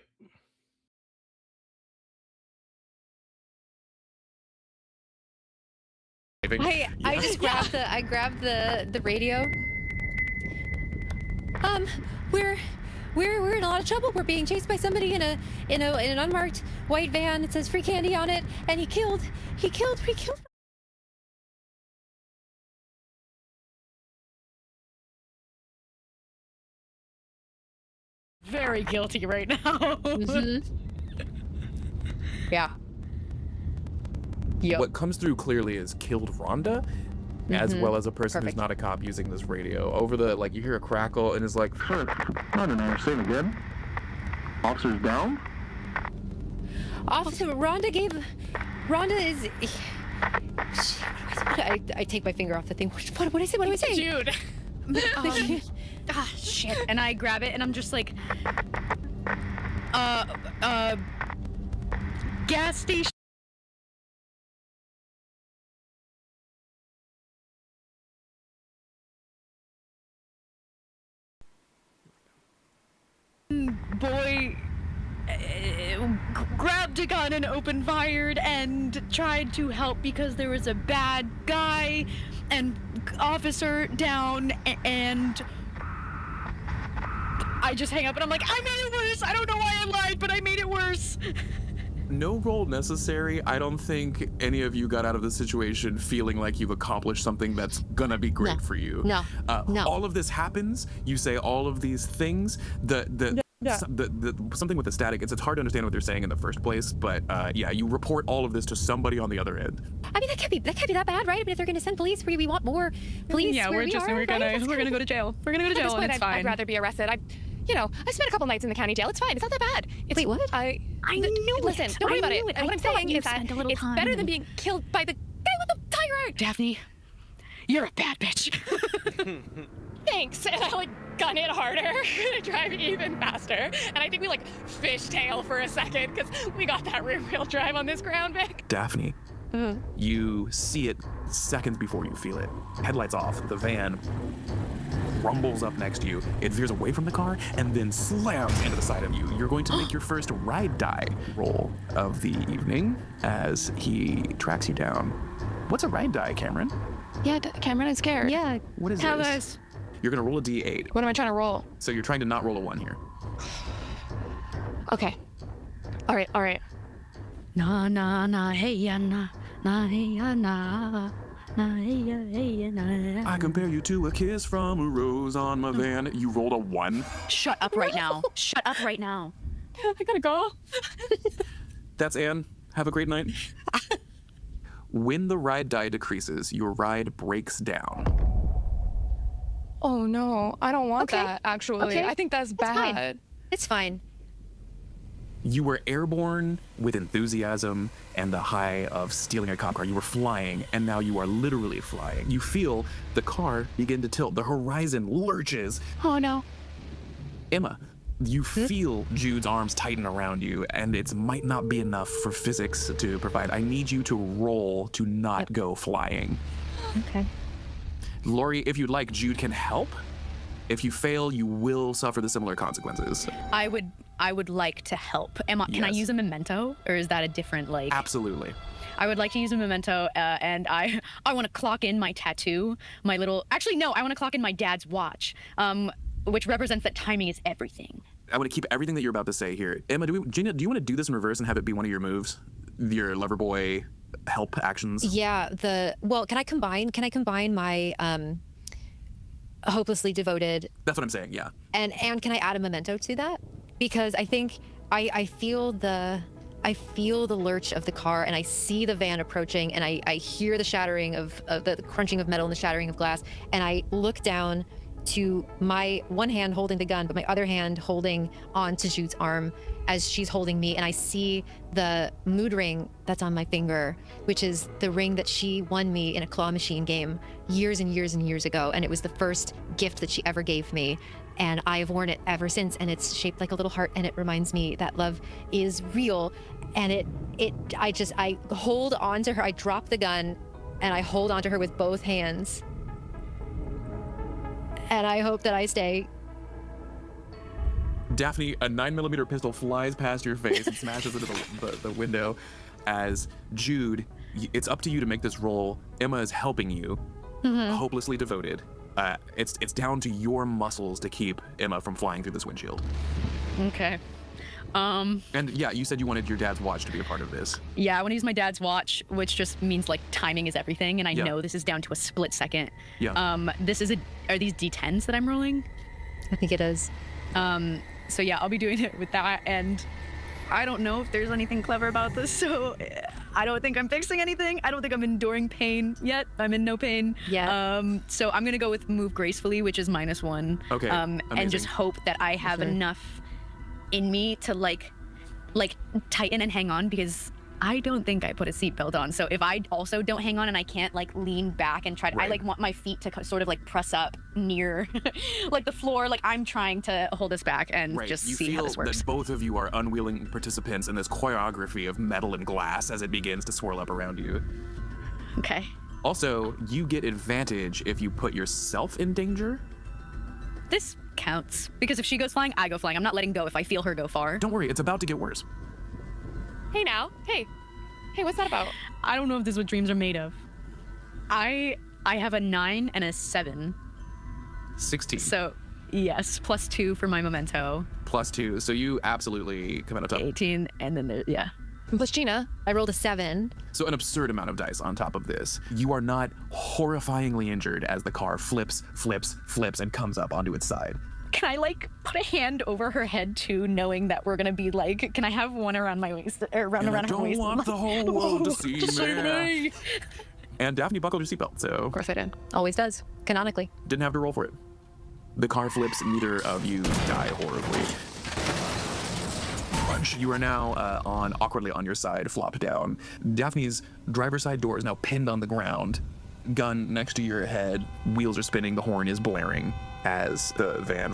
waving. I just grabbed the radio. We're in a lot of trouble. We're being chased by somebody in an unmarked white van. It says free candy on it, and he killed. Very guilty right now. Mm-hmm. Yeah. Yep. What comes through clearly is killed Rhonda, as Mhm. well as a person Perfect. who's not a cop using this radio. Over the, like, you hear a crackle and it's like, I don't know, say it again. Officers down? Officer Rhonda is. I take my finger off the thing. What do I say? What do I say? Jude. Shit. And I grab it and I'm just like, gas station. Boy grabbed a gun and open fired and tried to help because there was a bad guy and officer down, and I just hang up and I'm like, I made it worse. I don't know why I lied, but I made it worse. no roll necessary. I don't think any of you got out of the situation feeling like you've accomplished something that's gonna be great for you. No. All of this happens. You say all of these things. Something with the static. It's hard to understand what they're saying in the first place. But yeah, you report all of this to somebody on the other end. I mean, that can't be that bad, right? I mean, if they're going to send police, we want more police. Yeah, where we're gonna go to jail. We're gonna go to jail, and it's fine. I'd rather be arrested. I spent a couple nights in the county jail. It's fine. It's not that bad. Wait, what? I knew Listen, it. don't worry I about it. knew it. And what I I'm thought saying you is that spent a little it's time. better than being killed by the guy with the tire. Daphne, you're a bad bitch. Thanks. And I gun it harder to drive even faster. And I think we fishtail for a second because we got that rear wheel drive on this ground, Vic. Daphne, you see it seconds before you feel it. Headlights off. The van rumbles up next to you. It veers away from the car and then slams into the side of you. You're going to make your first ride die roll of the evening as he tracks you down. What's a ride die, Cameron? Yeah, Cameron, I'm scared. Yeah. What is Tell this? us. You're going to roll a D8. What am I trying to roll? So you're trying to not roll a 1 here. Okay. All right. Na na na hey ya na na hey ya na na hey ya na. I compare you to a kiss from a rose on my van. You rolled a 1. Shut up right now. Shut up right now. I gotta go. That's Anne. Have a great night. When the ride die decreases, your ride breaks down. Oh no, I don't want that, actually. Okay. I think that's bad. It's fine. You were airborne with enthusiasm and the high of stealing a cop car. You were flying, and now you are literally flying. You feel the car begin to tilt. The horizon lurches. Oh no. Emma, you feel Jude's arms tighten around you, and it might not be enough for physics to provide. I need you to roll to not go flying. Okay. Lori, if you'd like, Jude can help. If you fail, you will suffer the similar consequences. I would like to help. Can I Yes. use a memento, or is that a different Absolutely. I would like to use a memento, and I want to clock in my tattoo, my little. Actually, no, I want to clock in my dad's watch, which represents that timing is everything. I want to keep everything that you're about to say here. Emma, Gina, do you want to do this in reverse and have it be one of your moves? Your lover boy help actions? Yeah. Can I combine my hopelessly devoted? That's what I'm saying. Yeah. And can I add a memento to that? Because I think I feel the lurch of the car, and I see the van approaching, and I hear the shattering of the crunching of metal and the shattering of glass, and I look down to my one hand holding the gun, but my other hand holding on to Jude's arm as she's holding me, and I see the mood ring that's on my finger, which is the ring that she won me in a claw machine game years and years and years ago, and it was the first gift that she ever gave me, and I have worn it ever since, and it's shaped like a little heart, and it reminds me that love is real, and I hold on to her. I drop the gun and I hold on to her with both hands, and I hope that I stay. Daphne, a 9mm pistol flies past your face and smashes into the window as Jude it's up to you to make this roll. Emma is helping you, hopelessly devoted. It's down to your muscles to keep Emma from flying through this windshield. Okay. And yeah, you said you wanted your dad's watch to be a part of this. Yeah, I want to use my dad's watch, which just means like timing is everything, and I Yeah. know this is down to a split second. Yeah. Are these D10s that I'm rolling? I think it is. So yeah, I'll be doing it with that, and I don't know if there's anything clever about this, so I don't think I'm fixing anything. I don't think I'm enduring pain yet. I'm in no pain. Yeah. So I'm gonna go with move gracefully, which is -1. Okay, And just amazing. hope that I have enough in me to like tighten and hang on, because I don't think I put a seatbelt on. So if I also don't hang on and I can't like lean back and try to, I like want my feet to sort of like press up near like the floor. Like I'm trying to hold us back and just you see feel how this works. that both of you are unwilling participants in this choreography of metal and glass as it begins to swirl up around you. Okay. Also, you get advantage if you put yourself in danger. This counts, because if she goes flying, I go flying. I'm not letting go if I feel her go far. Don't worry, it's about to get worse. Hey now. Hey, what's that about? I don't know if this is what dreams are made of. I have a 9 and a 7. 16. So yes, +2 for my memento. +2, so you absolutely come out on top. 18, and then there, yeah. Plus Gina. I rolled a 7. So an absurd amount of dice on top of this. You are not horrifyingly injured as the car flips, and comes up onto its side. Can I like put a hand over her head too, knowing that we're gonna be like, can I have one around my waist, or around her waist? I don't want the whole world to see me. And Daphne buckled her seatbelt, so. Of course I did. Always does, canonically. Didn't have to roll for it. The car flips, neither of you die horribly. Crunch. You are now awkwardly on your side, flopped down. Daphne's driver's side door is now pinned on the ground. Gun next to your head, wheels are spinning, the horn is blaring as the van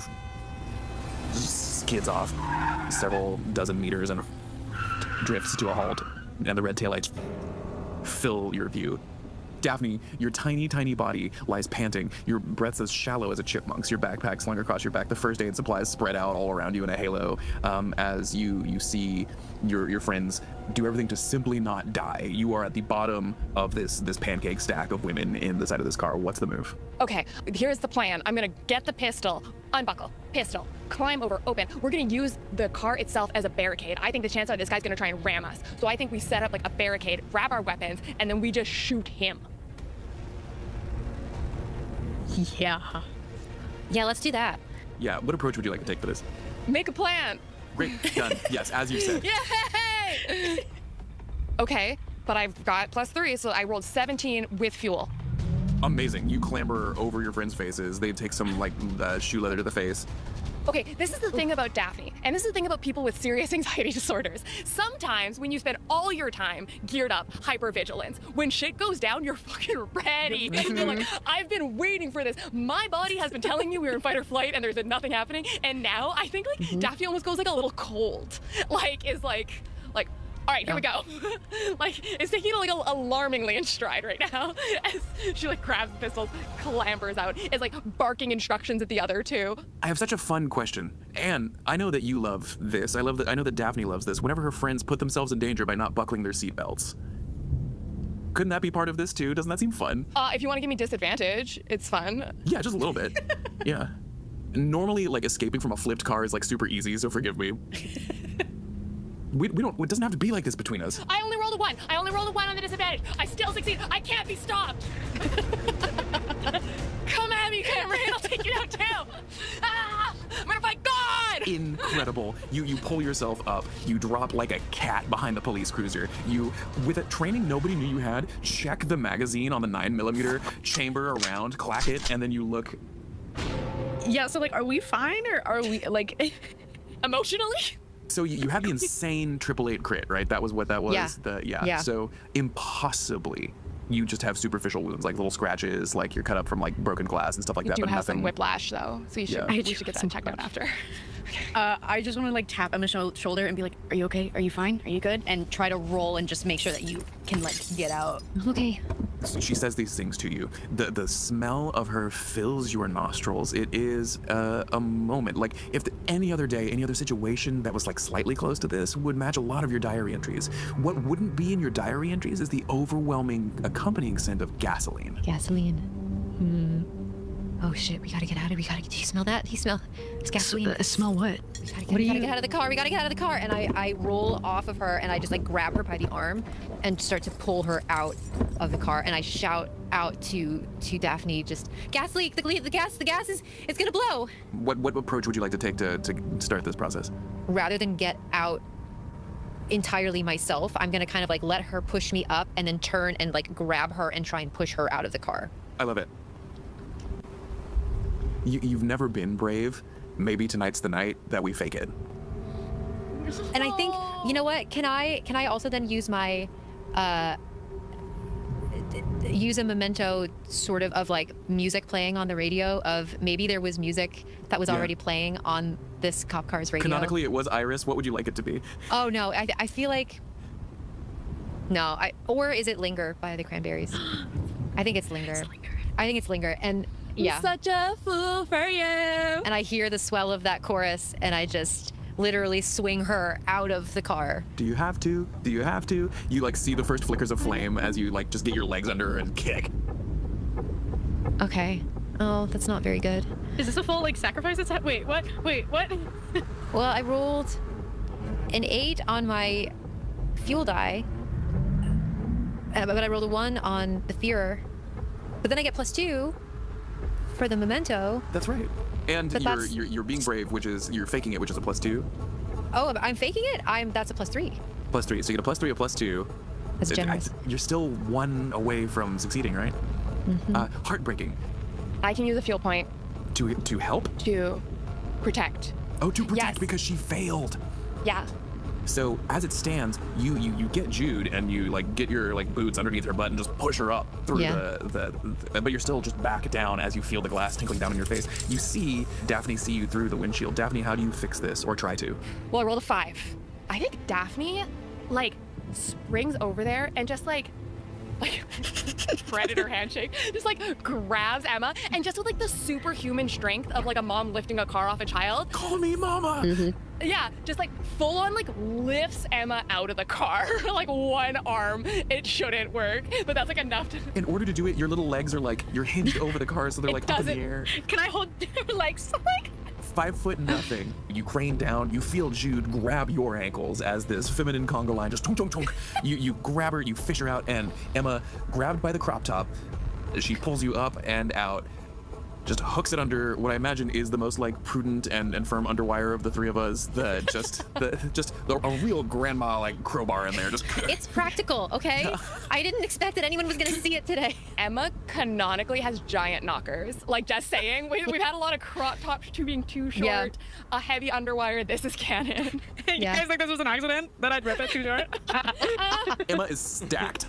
skids off several dozen meters and drifts to a halt, and the red taillights fill your view. Daphne, your tiny, tiny body lies panting. Your breath's as shallow as a chipmunk's. Your backpack slung across your back. The first aid supplies spread out all around you in a halo as you see your friends do everything to simply not die. You are at the bottom of this pancake stack of women in the side of this car. What's the move? Okay, here's the plan. I'm gonna get the pistol, unbuckle, pistol, climb over, open. We're gonna use the car itself as a barricade. I think the chance are this guy's gonna try and ram us. So I think we set up like a barricade, grab our weapons, and then we just shoot him. Yeah. Yeah, let's do that. Yeah, what approach would you like to take for this? Make a plan. Great, done. Yes, as you said. Yay! Okay, but I've got +3, so I rolled 17 with fuel. Amazing. You clamber over your friends' faces. They take some like shoe leather to the face. Okay, this is the thing about Daphne, and this is the thing about people with serious anxiety disorders. Sometimes when you spend all your time geared up, hypervigilance, when shit goes down, you're fucking ready. You're like, I've been waiting for this. My body has been telling me we were in fight or flight and there's been nothing happening, and now I think like Daphne almost goes like a little cold. Like, all right, here we go. Like, it's taking it like alarmingly in stride right now as she like grabs the pistol, clambers out, is like barking instructions at the other two. I have such a fun question. Anne, I know that you love this. I know that Daphne loves this. Whenever her friends put themselves in danger by not buckling their seatbelts. Couldn't that be part of this too? Doesn't that seem fun? If you want to give me disadvantage, it's fun. Yeah, just a little bit. Yeah. Normally, like, escaping from a flipped car is like super easy, so forgive me. We don't, it doesn't have to be like this between us. I only rolled a 1. I only rolled a 1 on the disadvantage. I still succeed. I can't be stopped. Come at me, Cameron. I'll take you down too. Ah, I'm gonna fight God. Incredible. You pull yourself up. You drop like a cat behind the police cruiser. You, with a training nobody knew you had, check the magazine on the 9mm, chamber around, clack it, and then you look. Yeah, so like, are we fine, or are we like emotionally? So you had the insane 888 crit, right? That was what that was. Yeah. Yeah. So impossibly, you just have superficial wounds, like little scratches, like you're cut up from like broken glass and stuff like You that. do but have nothing. some whiplash though, so you should we should get that checked out after. I just want to like tap on the shoulder and be like, are you okay? Are you fine? Are you good? And try to roll and just make sure that you can like get out. Okay. she says these things to you. The smell of her fills your nostrils. It is a moment. Like if any other day, any other situation that was like slightly close to this would match a lot of your diary entries. What wouldn't be in your diary entries is the overwhelming accompanying scent of gasoline. Gasoline. Oh shit, we gotta get out of. Do you smell that? Do you smell? It's gasoline. Smell what? We gotta get out of the car. We gotta get out of the car. And I roll off of her and I just like grab her by the arm and start to pull her out of the car. And I shout out to Daphne, just gas leak. The gas is it's gonna blow. What approach would you like to take to start this process? Rather than get out entirely myself, I'm gonna kind of like let her push me up and then turn and like grab her and try and push her out of the car. I love it. You've never been brave. Maybe tonight's the night that we fake it. And I think, you know what? Can I also then use my use a memento sort of like music playing on the radio of maybe there was music that was already playing on this cop car's radio. Canonically, it was Iris. What would you like it to be? Oh no, I feel like no. Or is it Linger by the Cranberries? I think it's Linger. I think it's Linger. And yeah. I'm such a fool for you. And I hear the swell of that chorus and I just literally swing her out of the car. Do you have to? Do you have to? You like see the first flickers of flame as you like just get your legs under her and kick. Okay. Oh, that's not very good. Is this a full like sacrifice attack? Wait, what? Well, I rolled an 8 on my fuel die, but I rolled a 1 on the fear. But then I get +2 for the memento. That's right. And you're being brave, which is you're faking it, which is a +2. Oh, I'm faking it? That's a +3. +3. So you get a +3, a +2. That's generous. You're still 1 away from succeeding, right? Mm-hmm. Heartbreaking. I can use a fuel point. To help? To protect. Oh, to protect because she failed. Yeah. So as it stands, you get Jude and you like get your like boots underneath her butt and just push her up through but you're still just back down as you feel the glass tinkling down in your face. You see Daphne see you through the windshield. Daphne, how do you fix this or try to? Well, I rolled a 5. I think Daphne like springs over there and just like predator handshake, just like grabs Emma and just with like the superhuman strength of like a mom lifting a car off a child. Call me mama. Yeah, just like full on like lifts Emma out of the car. Like one arm, it shouldn't work, but that's like enough to. In order to do it, your little legs are like you're hinged over the car, so they're like up in the air. Can I hold her legs? Like 5'0". You crane down, you feel Jude grab your ankles as this feminine conga line just tunk tunk tunk. You grab her, you fish her out, and Emma, grabbed by the crop top, she pulls you up and out, just hooks it under what I imagine is the most like prudent and firm underwire of the three of us. A real grandma like crowbar in there. Just it's practical, okay? I didn't expect that anyone was gonna see it today. Emma canonically has giant knockers. Like just saying, we've had a lot of crop tops being too short, a heavy underwire. This is canon. You guys think this was an accident that I'd rip it too short? Emma is stacked.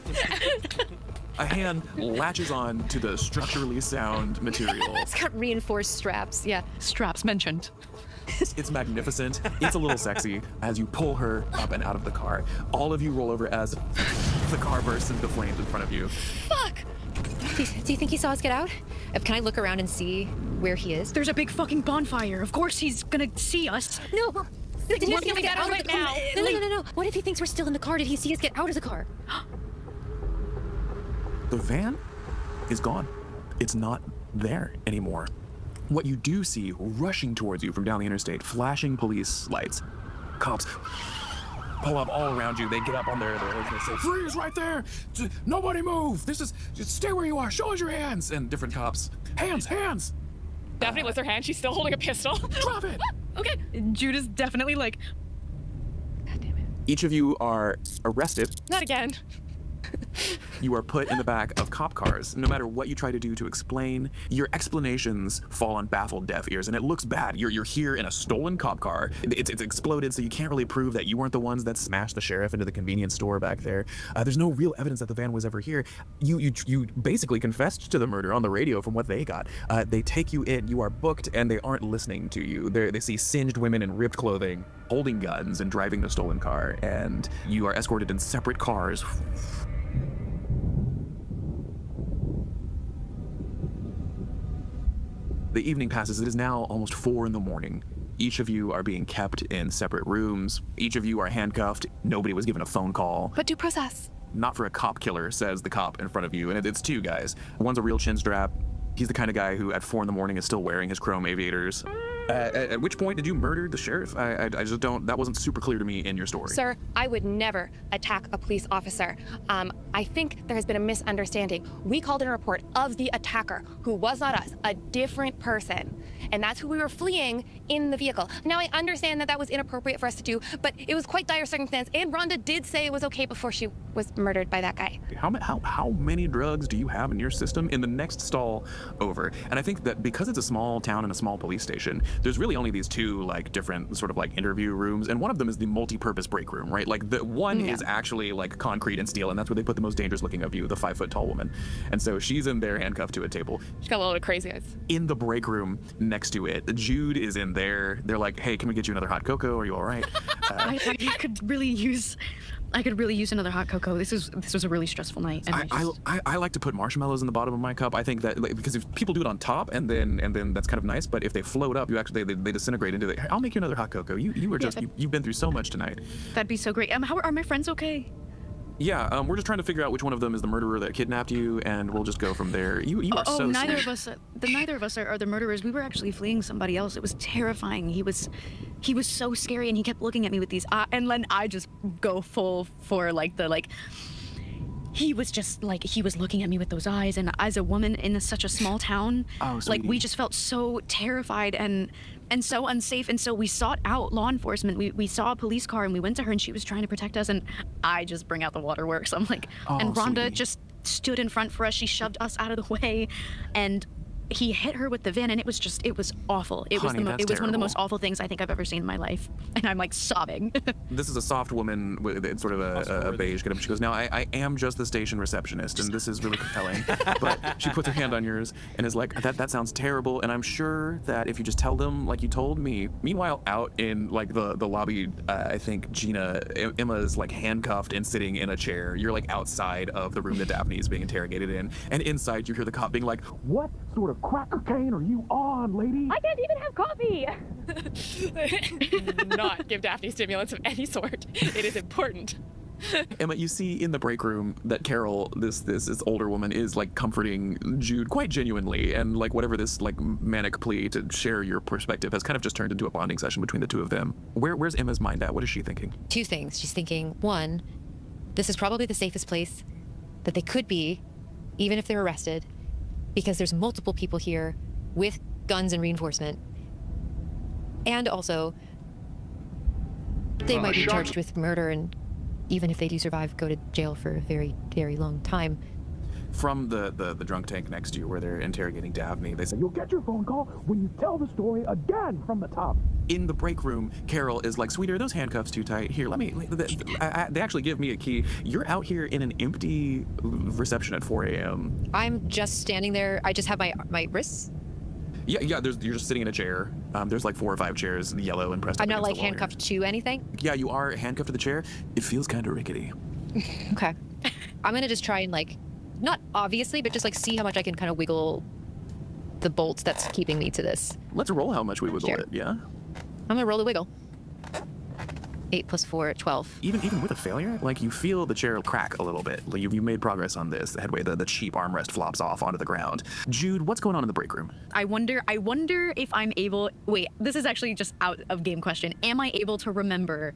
A hand latches on to the structurally sound material. It's got reinforced straps. Yeah. Straps mentioned. It's magnificent. It's a little sexy as you pull her up and out of the car. All of you roll over as the car bursts into flames in front of you. Fuck! Do you think he saw us get out? Can I look around and see where he is? There's a big fucking bonfire. Of course he's gonna see us. No. Did he see us get out right now? No. What if he thinks we're still in the car? Did he see us get out of the car? The van is gone. It's not there anymore. What you do see rushing towards you from down the interstate, flashing police lights. Cops pull up all around you. They get up on their hoods and they say, "Freeze right there! Nobody move! Just stay where you are. Show us your hands!" And different cops, hands! Daphne lifts her hand. She's still holding a pistol. Drop it! Okay. Jude is definitely like, God damn it. Each of you are arrested. Not again. You are put in the back of cop cars. No matter what you try to do to explain, your explanations fall on baffled deaf ears, and it looks bad. You're here in a stolen cop car. It's exploded, so you can't really prove that you weren't the ones that smashed the sheriff into the convenience store back there. There's no real evidence that the van was ever here. You basically confessed to the murder on the radio from what they got. They take you in. You are booked, and they aren't listening to you. They see singed women in ripped clothing, holding guns, and driving the stolen car, and you are escorted in separate cars The evening passes. It is now almost 4 a.m. Each of you are being kept in separate rooms. Each of you are handcuffed. Nobody was given a phone call. But due process. Not for a cop killer, says the cop in front of you. And it's 2 guys. One's a real chin strap. He's the kind of guy who at 4 a.m. is still wearing his chrome aviators. At which point did you murder the sheriff? I just don't, that wasn't super clear to me in your story. Sir, I would never attack a police officer. I think there has been a misunderstanding. We called in a report of the attacker, who was not us, a different person. And that's who we were fleeing in the vehicle. Now, I understand that that was inappropriate for us to do, but it was quite dire circumstance, and Rhonda did say it was okay before she was murdered by that guy. How many drugs do you have in your system? In the next stall over. And I think that because it's a small town and a small police station, there's really only these 2 like different sort of like interview rooms, and one of them is the multi-purpose break room, right? Like the one is actually like concrete and steel, and that's where they put the most dangerous looking of you, the 5-foot tall woman. And so she's in there handcuffed to a table. She's got a little bit crazy eyes. In the break room next to it, Jude is in there. They're like, hey, can we get you another hot cocoa? Are you all right? I could really use another hot cocoa. This was a really stressful night. And I like to put marshmallows in the bottom of my cup. I think that because if people do it on top and then that's kind of nice, but if they float up, you actually they disintegrate into it. I'll make you another hot cocoa. You were just you've been through so much tonight. That'd be so great. How are my friends okay? Yeah, we're just trying to figure out which one of them is the murderer that kidnapped you, and we'll just go from there. You are so neither sweet. neither of us are the murderers. We were actually fleeing somebody else. It was terrifying. He was so scary, and he kept looking at me with these eyes, and then I just go full for he was just like, he was looking at me with those eyes, and as a woman in such a small town, we just felt so terrified and so unsafe, and so we sought out law enforcement. We saw a police car, and we went to her, and she was trying to protect us, and I just bring out the waterworks. I'm like, and Rhonda just stood in front for us. She shoved us out of the way, and he hit her with the van, and it was awful. It was one of the most awful things I think I've ever seen in my life, and I'm like sobbing. This is a soft woman with sort of a beige get up. She goes, now I am just the station receptionist, and this is really compelling. But she puts her hand on yours and is like, that sounds terrible, and I'm sure that if you just tell them like you told me. Meanwhile, out in like the lobby, I think Emma's like handcuffed and sitting in a chair. You're like outside of the room that Daphne is being interrogated in, and inside you hear the cop being like, what sort of crack cocaine are you on, lady? I can't even have coffee. Not give Daphne stimulants of any sort. It is important. Emma, you see in the break room that Carol, this older woman, is like comforting Jude quite genuinely, and like whatever this like manic plea to share your perspective has kind of just turned into a bonding session between the 2 of them. Where's Emma's mind at? What is she thinking? 2 things. She's thinking, 1, this is probably the safest place that they could be, even if they're arrested, because there's multiple people here with guns and reinforcement. And also, they might be charged with murder, and even if they do survive, go to jail for a very, very long time. From the drunk tank next to you where they're interrogating Daphne, they say, you'll get your phone call when you tell the story again from the top. In the break room, Carol is like, sweetie, are those handcuffs too tight? Here, they actually give me a key. You're out here in an empty reception at 4 a.m. I'm just standing there. I just have my wrists. Yeah, you're just sitting in a chair. There's like 4 or 5 chairs, yellow and pressed up. I'm not like the wall handcuffed to anything? Yeah, you are handcuffed to the chair. It feels kind of rickety. Okay. I'm gonna just try and like, not obviously, but just like see how much I can kind of wiggle the bolts that's keeping me to this. Let's roll how much we wiggle it, yeah? I'm gonna roll the wiggle. 8 + 4, 12. Even with a failure, like you feel the chair crack a little bit. Like you made progress on this. The headway, the cheap armrest flops off onto the ground. Jude, what's going on in the break room? I wonder if I'm able. Wait, this is actually just out of game question. Am I able to remember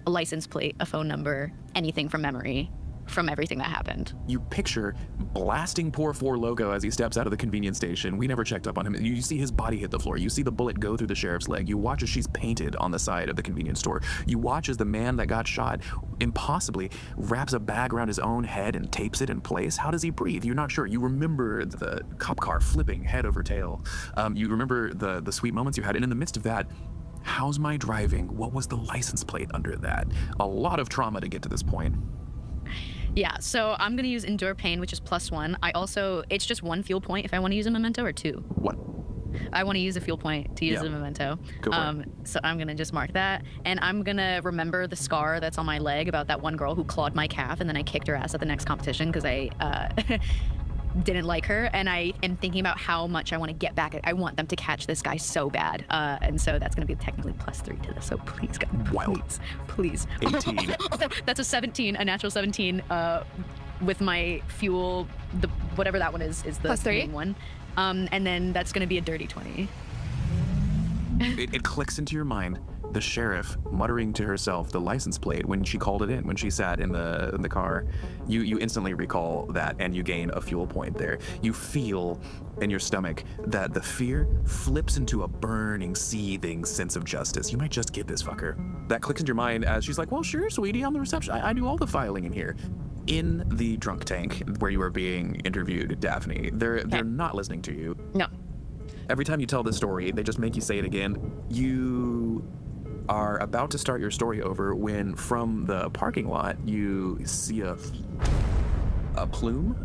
a license plate, a phone number, anything from memory? From everything that happened. You picture blasting poor 4 logo as he steps out of the convenience station. We never checked up on him. You see his body hit the floor. You see the bullet go through the sheriff's leg. You watch as she's painted on the side of the convenience store. You watch as the man that got shot impossibly wraps a bag around his own head and tapes it in place. How does he breathe? You're not sure. You remember the cop car flipping head over tail. You remember the sweet moments you had, and in the midst of that, how's my driving? What was the license plate under that? A lot of trauma to get to this point. Yeah, so I'm gonna use Endure Pain, which is +1. It's just 1 fuel point if I want to use a memento, or 2. 1. I want to use a fuel point to use a memento. Go for it. So I'm gonna just mark that, and I'm gonna remember the scar that's on my leg about that one girl who clawed my calf, and then I kicked her ass at the next competition because didn't like her, and I am thinking about how much I want to get back at. I want them to catch this guy so bad, and so that's going to be technically +3 to this. So please, God, please. 18. That's a 17, a natural 17. With my fuel, the whatever that one is the +3 main one, and then that's going to be a dirty 20. It clicks into your mind. The sheriff muttering to herself the license plate when she called it in, when she sat in the car. You instantly recall that, and you gain a fuel point there. You feel in your stomach that the fear flips into a burning, seething sense of justice. You might just get this fucker. That clicks into your mind as she's like, well, sure, sweetie, I'm the reception. I do all the filing in here. In the drunk tank where you are being interviewed, Daphne, they're not listening to you. No. Every time you tell this story, they just make you say it again. You are about to start your story over when from the parking lot you see a plume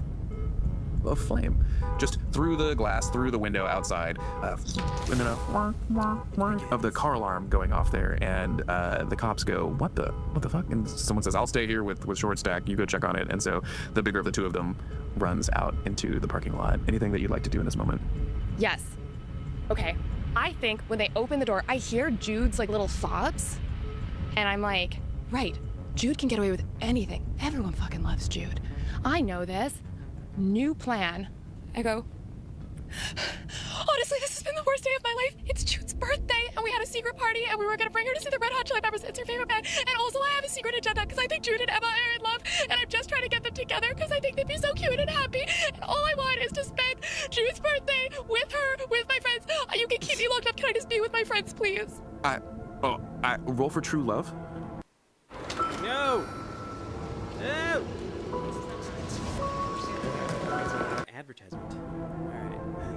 of flame just through the glass, through the window outside, and then of the car alarm going off there, and the cops go, what the fuck? And someone says, I'll stay here with Short Stack, you go check on it. And so the bigger of the two of them runs out into the parking lot. Anything that you'd like to do in this moment? Yes. Okay. I think when they open the door, I hear Jude's like little sobs, and I'm like, right, Jude can get away with anything. Everyone fucking loves Jude. I know this. New plan. I go, honestly, this has been the worst day of my life. It's Jude's birthday, and we had a secret party, and we were gonna bring her to see the Red Hot Chili Peppers. It's her favorite band, and also I have a secret agenda because I think Jude and Emma are in love, and I'm just trying to get them together because I think they'd be so cute and happy. And all I want is to spend Jude's birthday with her, with my friends. You can keep me locked up. Can I just be with my friends, please? I roll for true love. No. Advertisement. All right, I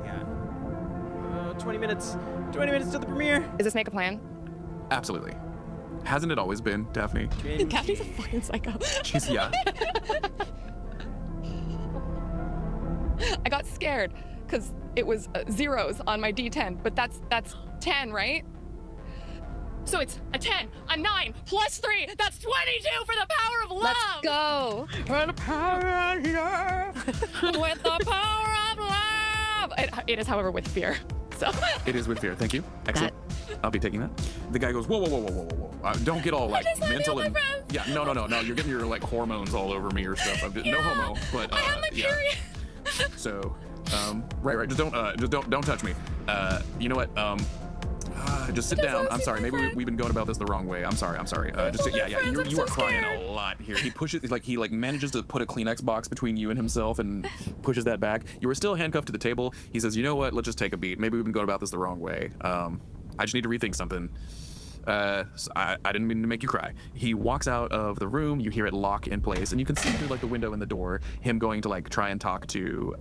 got 20 minutes. 20 minutes to the premiere. Is this make a plan? Absolutely. Hasn't it always been, Daphne? Daphne's a fucking psycho. Yeah. I got scared because it was zeros on my D10, but that's 10, right? So it's a 10, a 9, +3. That's 22 for the power of love. Let's go. For the power of love. With the power of love. It is, however, with fear. So. It is with fear. Thank you. Excellent. I'll be taking that. The guy goes, whoa. Don't get all like mental and yeah. No. You're getting your like hormones all over me or stuff. No homo, but I have my period. So, right. Just don't touch me. You know what? Just sit down. I'm sorry. Maybe we've been going about this the wrong way. I'm sorry. Just sit, yeah. You are crying a lot here. He pushes, he manages to put a Kleenex box between you and himself and pushes that back. You were still handcuffed to the table. He says, you know what? Let's just take a beat. Maybe we've been going about this the wrong way. I just need to rethink something. So I didn't mean to make you cry. He walks out of the room. You hear it lock in place, and you can see through like the window in the door him going to like try and talk to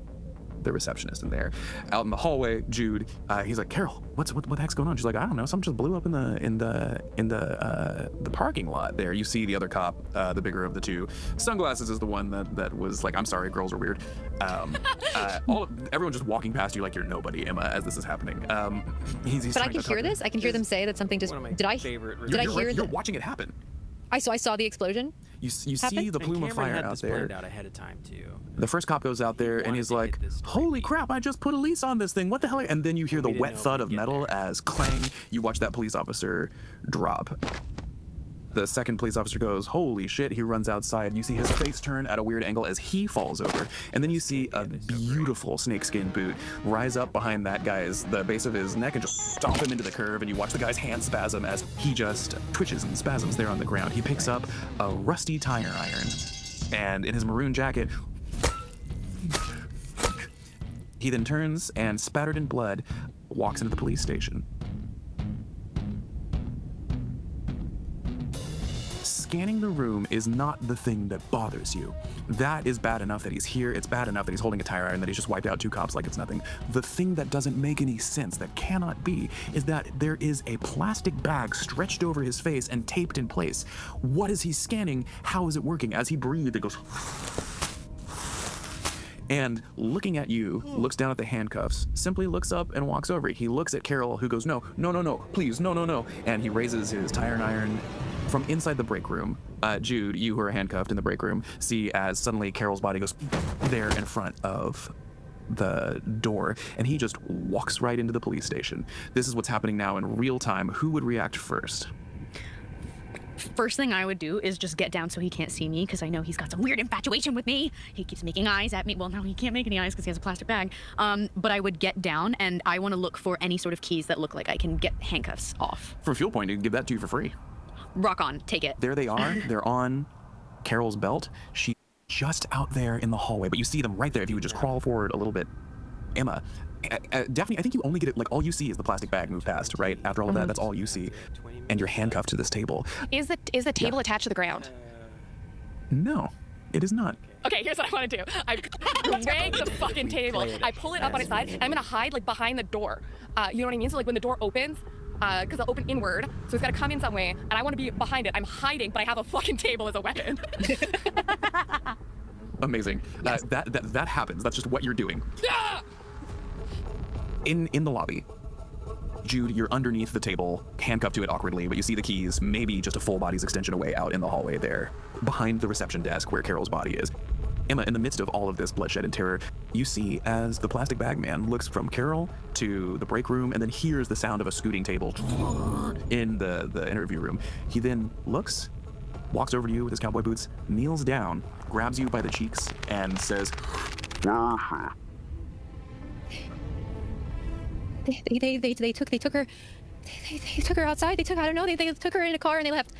the receptionist in there. Out in the hallway, Jude, he's like, Carol, what the heck's going on? She's like, I don't know, something just blew up in the parking lot there. You see the other cop, the bigger of the two. Sunglasses is the one that was like, I'm sorry, girls are weird. Everyone just walking past you like you're nobody, Emma, as this is happening. He's but I can hear this. I can hear them say that something just. Did I hear? You're watching it happen. I saw the explosion. You see the plume of fire out there. Out ahead of time too. The first cop goes out there and he's like, holy crap, I just put a lease on this thing. What the hell? And then you hear the wet thud of metal as clang. You watch that police officer drop. The second police officer goes, holy shit. He runs outside. You see his face turn at a weird angle as he falls over. And then you see a beautiful snakeskin boot rise up behind that guy's, the base of his neck, and just stomp him into the curve. And you watch the guy's hand spasm as he just twitches and spasms there on the ground. He picks up a rusty tire iron. And in his maroon jacket, he then turns and, spattered in blood, walks into the police station. Scanning the room is not the thing that bothers you. That is bad enough that he's here. It's bad enough that he's holding a tire iron, that he's just wiped out two cops like it's nothing. The thing that doesn't make any sense, that cannot be, is that there is a plastic bag stretched over his face and taped in place. What is he scanning? How is it working? As he breathes, it goes... And looking at you, looks down at the handcuffs, simply looks up and walks over. He looks at Carol, who goes, no, please, no. And he raises his tire iron From inside the break room, Jude, you who are handcuffed in the break room, see as suddenly Carol's body goes there in front of the door, and he just walks right into the police station. This is what's happening now in real time. Who would react first? First thing I would do is just get down so he can't see me, because I know he's got some weird infatuation with me. He keeps making eyes at me. Well, now he can't make any eyes because he has a plastic bag. But I would get down, and I want to look for any sort of keys that look like I can get handcuffs off. For fuel point, you can give that to you for free. Rock on, take it. There they are. They're on Carol's belt. She's just out there in the hallway, but you see them right there if you would just crawl forward a little bit. Emma, Daphne, I think you only get it, like all you see is the plastic bag move past, right? After all of that, that's all you see. And you're handcuffed to this table. Is the table attached to the ground? No, it is not. Okay, here's what I want to do. I drag the fucking table. I pull it up on its side, and I'm gonna hide like behind the door. You know what I mean? So like when the door opens, because it'll open inward, so it's gotta come in some way, and I want to be behind it. I'm hiding, but I have a fucking table as a weapon. Amazing. Yes. That happens. That's just what you're doing. In the lobby, Jude, you're underneath the table, handcuffed to it awkwardly, but you see the keys, maybe just a full body's extension away out in the hallway there, behind the reception desk where Carol's body is. Emma, in the midst of all of this bloodshed and terror, you see as the plastic bag man looks from Carol to the break room and then hears the sound of a scooting table in the interview room. He then looks, walks over to you with his cowboy boots, kneels down, grabs you by the cheeks, and says, "Uh-huh." They took her outside. I don't know. They took her in a car and they left.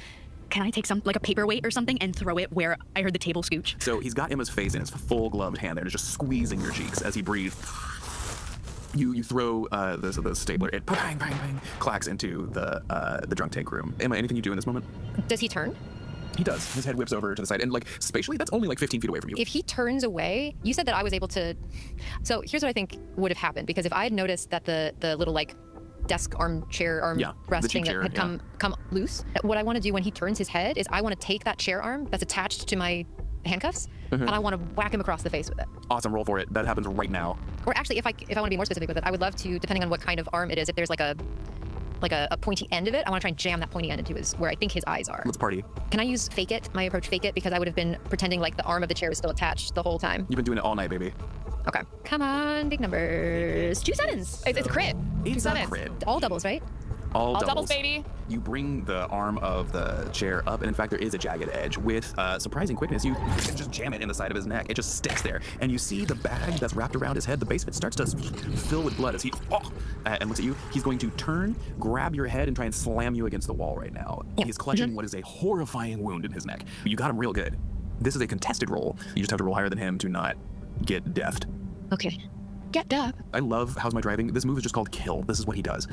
Can I take some, like a paperweight or something, and throw it where I heard the table scooch? So he's got Emma's face in his full gloved hand there, and is just squeezing your cheeks as he breathes. You throw the stapler. It bang, bang, bang, clacks into the drunk tank room. Emma, anything you do in this moment? Does he turn? He does. His head whips over to the side, and like spatially, that's only like 15 feet away from you. If he turns away, you said that I was able to. So here's what I think would have happened, because if I had noticed that the little like desk armchair arm rest thing that had come loose, what I want to do when he turns his head is I want to take that chair arm that's attached to my handcuffs and I want to whack him across the face with it. Awesome, roll for it. That happens right now. Or actually, if I want to be more specific with it, I would love to, depending on what kind of arm it is, if there's like a pointy end of it, I want to try and jam that pointy end into where I think his eyes are. Let's party. Can I use fake it, my approach fake it, because I would have been pretending like the arm of the chair is still attached the whole time. You've been doing it all night, baby. Okay. Come on, big numbers. 2 sevens. It's a crit. It's a crit. All doubles, right? All doubles, baby. You bring the arm of the chair up, and in fact, there is a jagged edge. With surprising quickness, you just jam it in the side of his neck. It just sticks there, and you see the bag that's wrapped around his head. The base of it starts to fill with blood as he and looks at you. He's going to turn, grab your head, and try and slam you against the wall right now. He's clutching what is a horrifying wound in his neck. You got him real good. This is a contested roll. You just have to roll higher than him to not get deafed. Okay. Get up. I love How's My Driving. This move is just called Kill. This is what he does.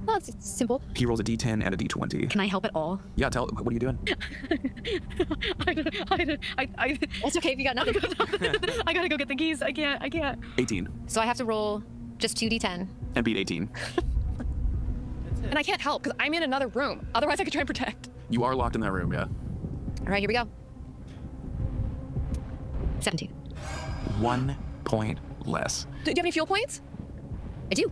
Well, it's simple. He rolls a D10 and a D20. Can I help at all? Yeah, what are you doing? It's okay if you got nothing. I gotta go get the keys. I can't. 18. So I have to roll just 2d10. And beat 18. And I can't help because I'm in another room. Otherwise, I could try and protect. You are locked in that room, yeah. All right, here we go. 17. 1 point less. Do you have any fuel points? I do.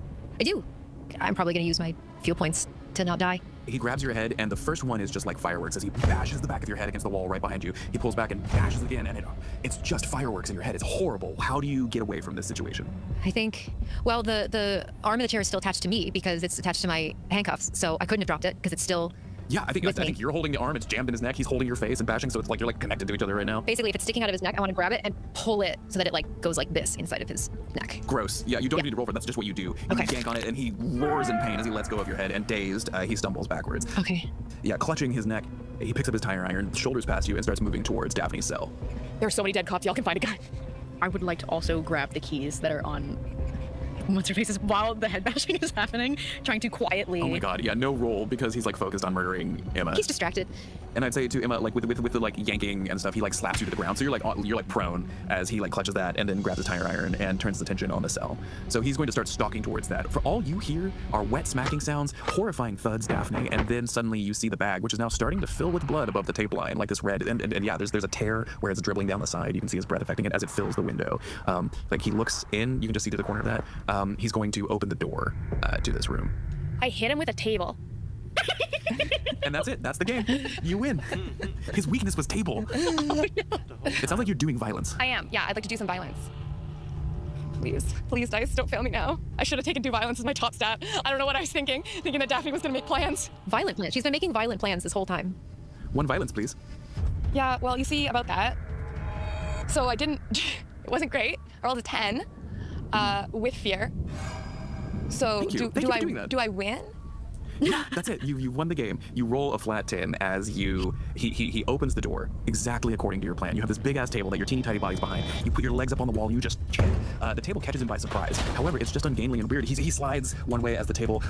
I'm probably going to use my fuel points to not die. He grabs your head, and the first one is just like fireworks as he bashes the back of your head against the wall right behind you. He pulls back and bashes again, and it's just fireworks in your head. It's horrible. How do you get away from this situation? I think, well, the arm of the chair is still attached to me because it's attached to my handcuffs, so I couldn't have dropped it because it's still Yeah, I think you're holding the arm, it's jammed in his neck, he's holding your face and bashing, so it's like you're like connected to each other right now. Basically, if it's sticking out of his neck, I want to grab it and pull it so that it like goes like this inside of his neck. Gross. Yeah, you don't need to roll for it, that's just what you do. You yank on it and he roars in pain as he lets go of your head, and dazed, he stumbles backwards. Okay. Yeah, clutching his neck, he picks up his tire iron, shoulders past you, and starts moving towards Daphne's cell. There are so many dead cops, y'all can find a guy. I would like to also grab the keys that are on what's her faces while the head bashing is happening, trying to quietly. Oh my god, yeah, no roll because he's like focused on murdering Emma. He's distracted. And I'd say to Emma, like with the like yanking and stuff, he like slaps you to the ground, so you're like prone as he like clutches that and then grabs his tire iron and turns his attention on the cell. So he's going to start stalking towards that. For all you hear are wet smacking sounds, horrifying thuds, Daphne, and then suddenly you see the bag, which is now starting to fill with blood above the tape line, like this red, and yeah, there's a tear where it's dribbling down the side. You can see his breath affecting it as it fills the window. Like he looks in, you can just see to the corner of that. He's going to open the door to this room. I hit him with a table. And that's it. That's the game. You win. His weakness was table. It sounds like you're doing violence. I am. Yeah, I'd like to do some violence. Please, dice, don't fail me now. I should have taken 2 violence as my top stat. I don't know what I was thinking that Daphne was gonna make plans. Violent plans. She's been making violent plans this whole time. 1 violence, please. Yeah, well, you see about that. So I didn't, it wasn't great. I rolled a 10 with fear. So Thank you for doing that. do I win? Yeah, that's it. You won the game. You roll a flat 10 as he opens the door exactly according to your plan. You have this big ass table that your teeny tiny body's behind. You put your legs up on the wall and you just check. The table catches him by surprise. However, it's just ungainly and weird. He slides one way as the table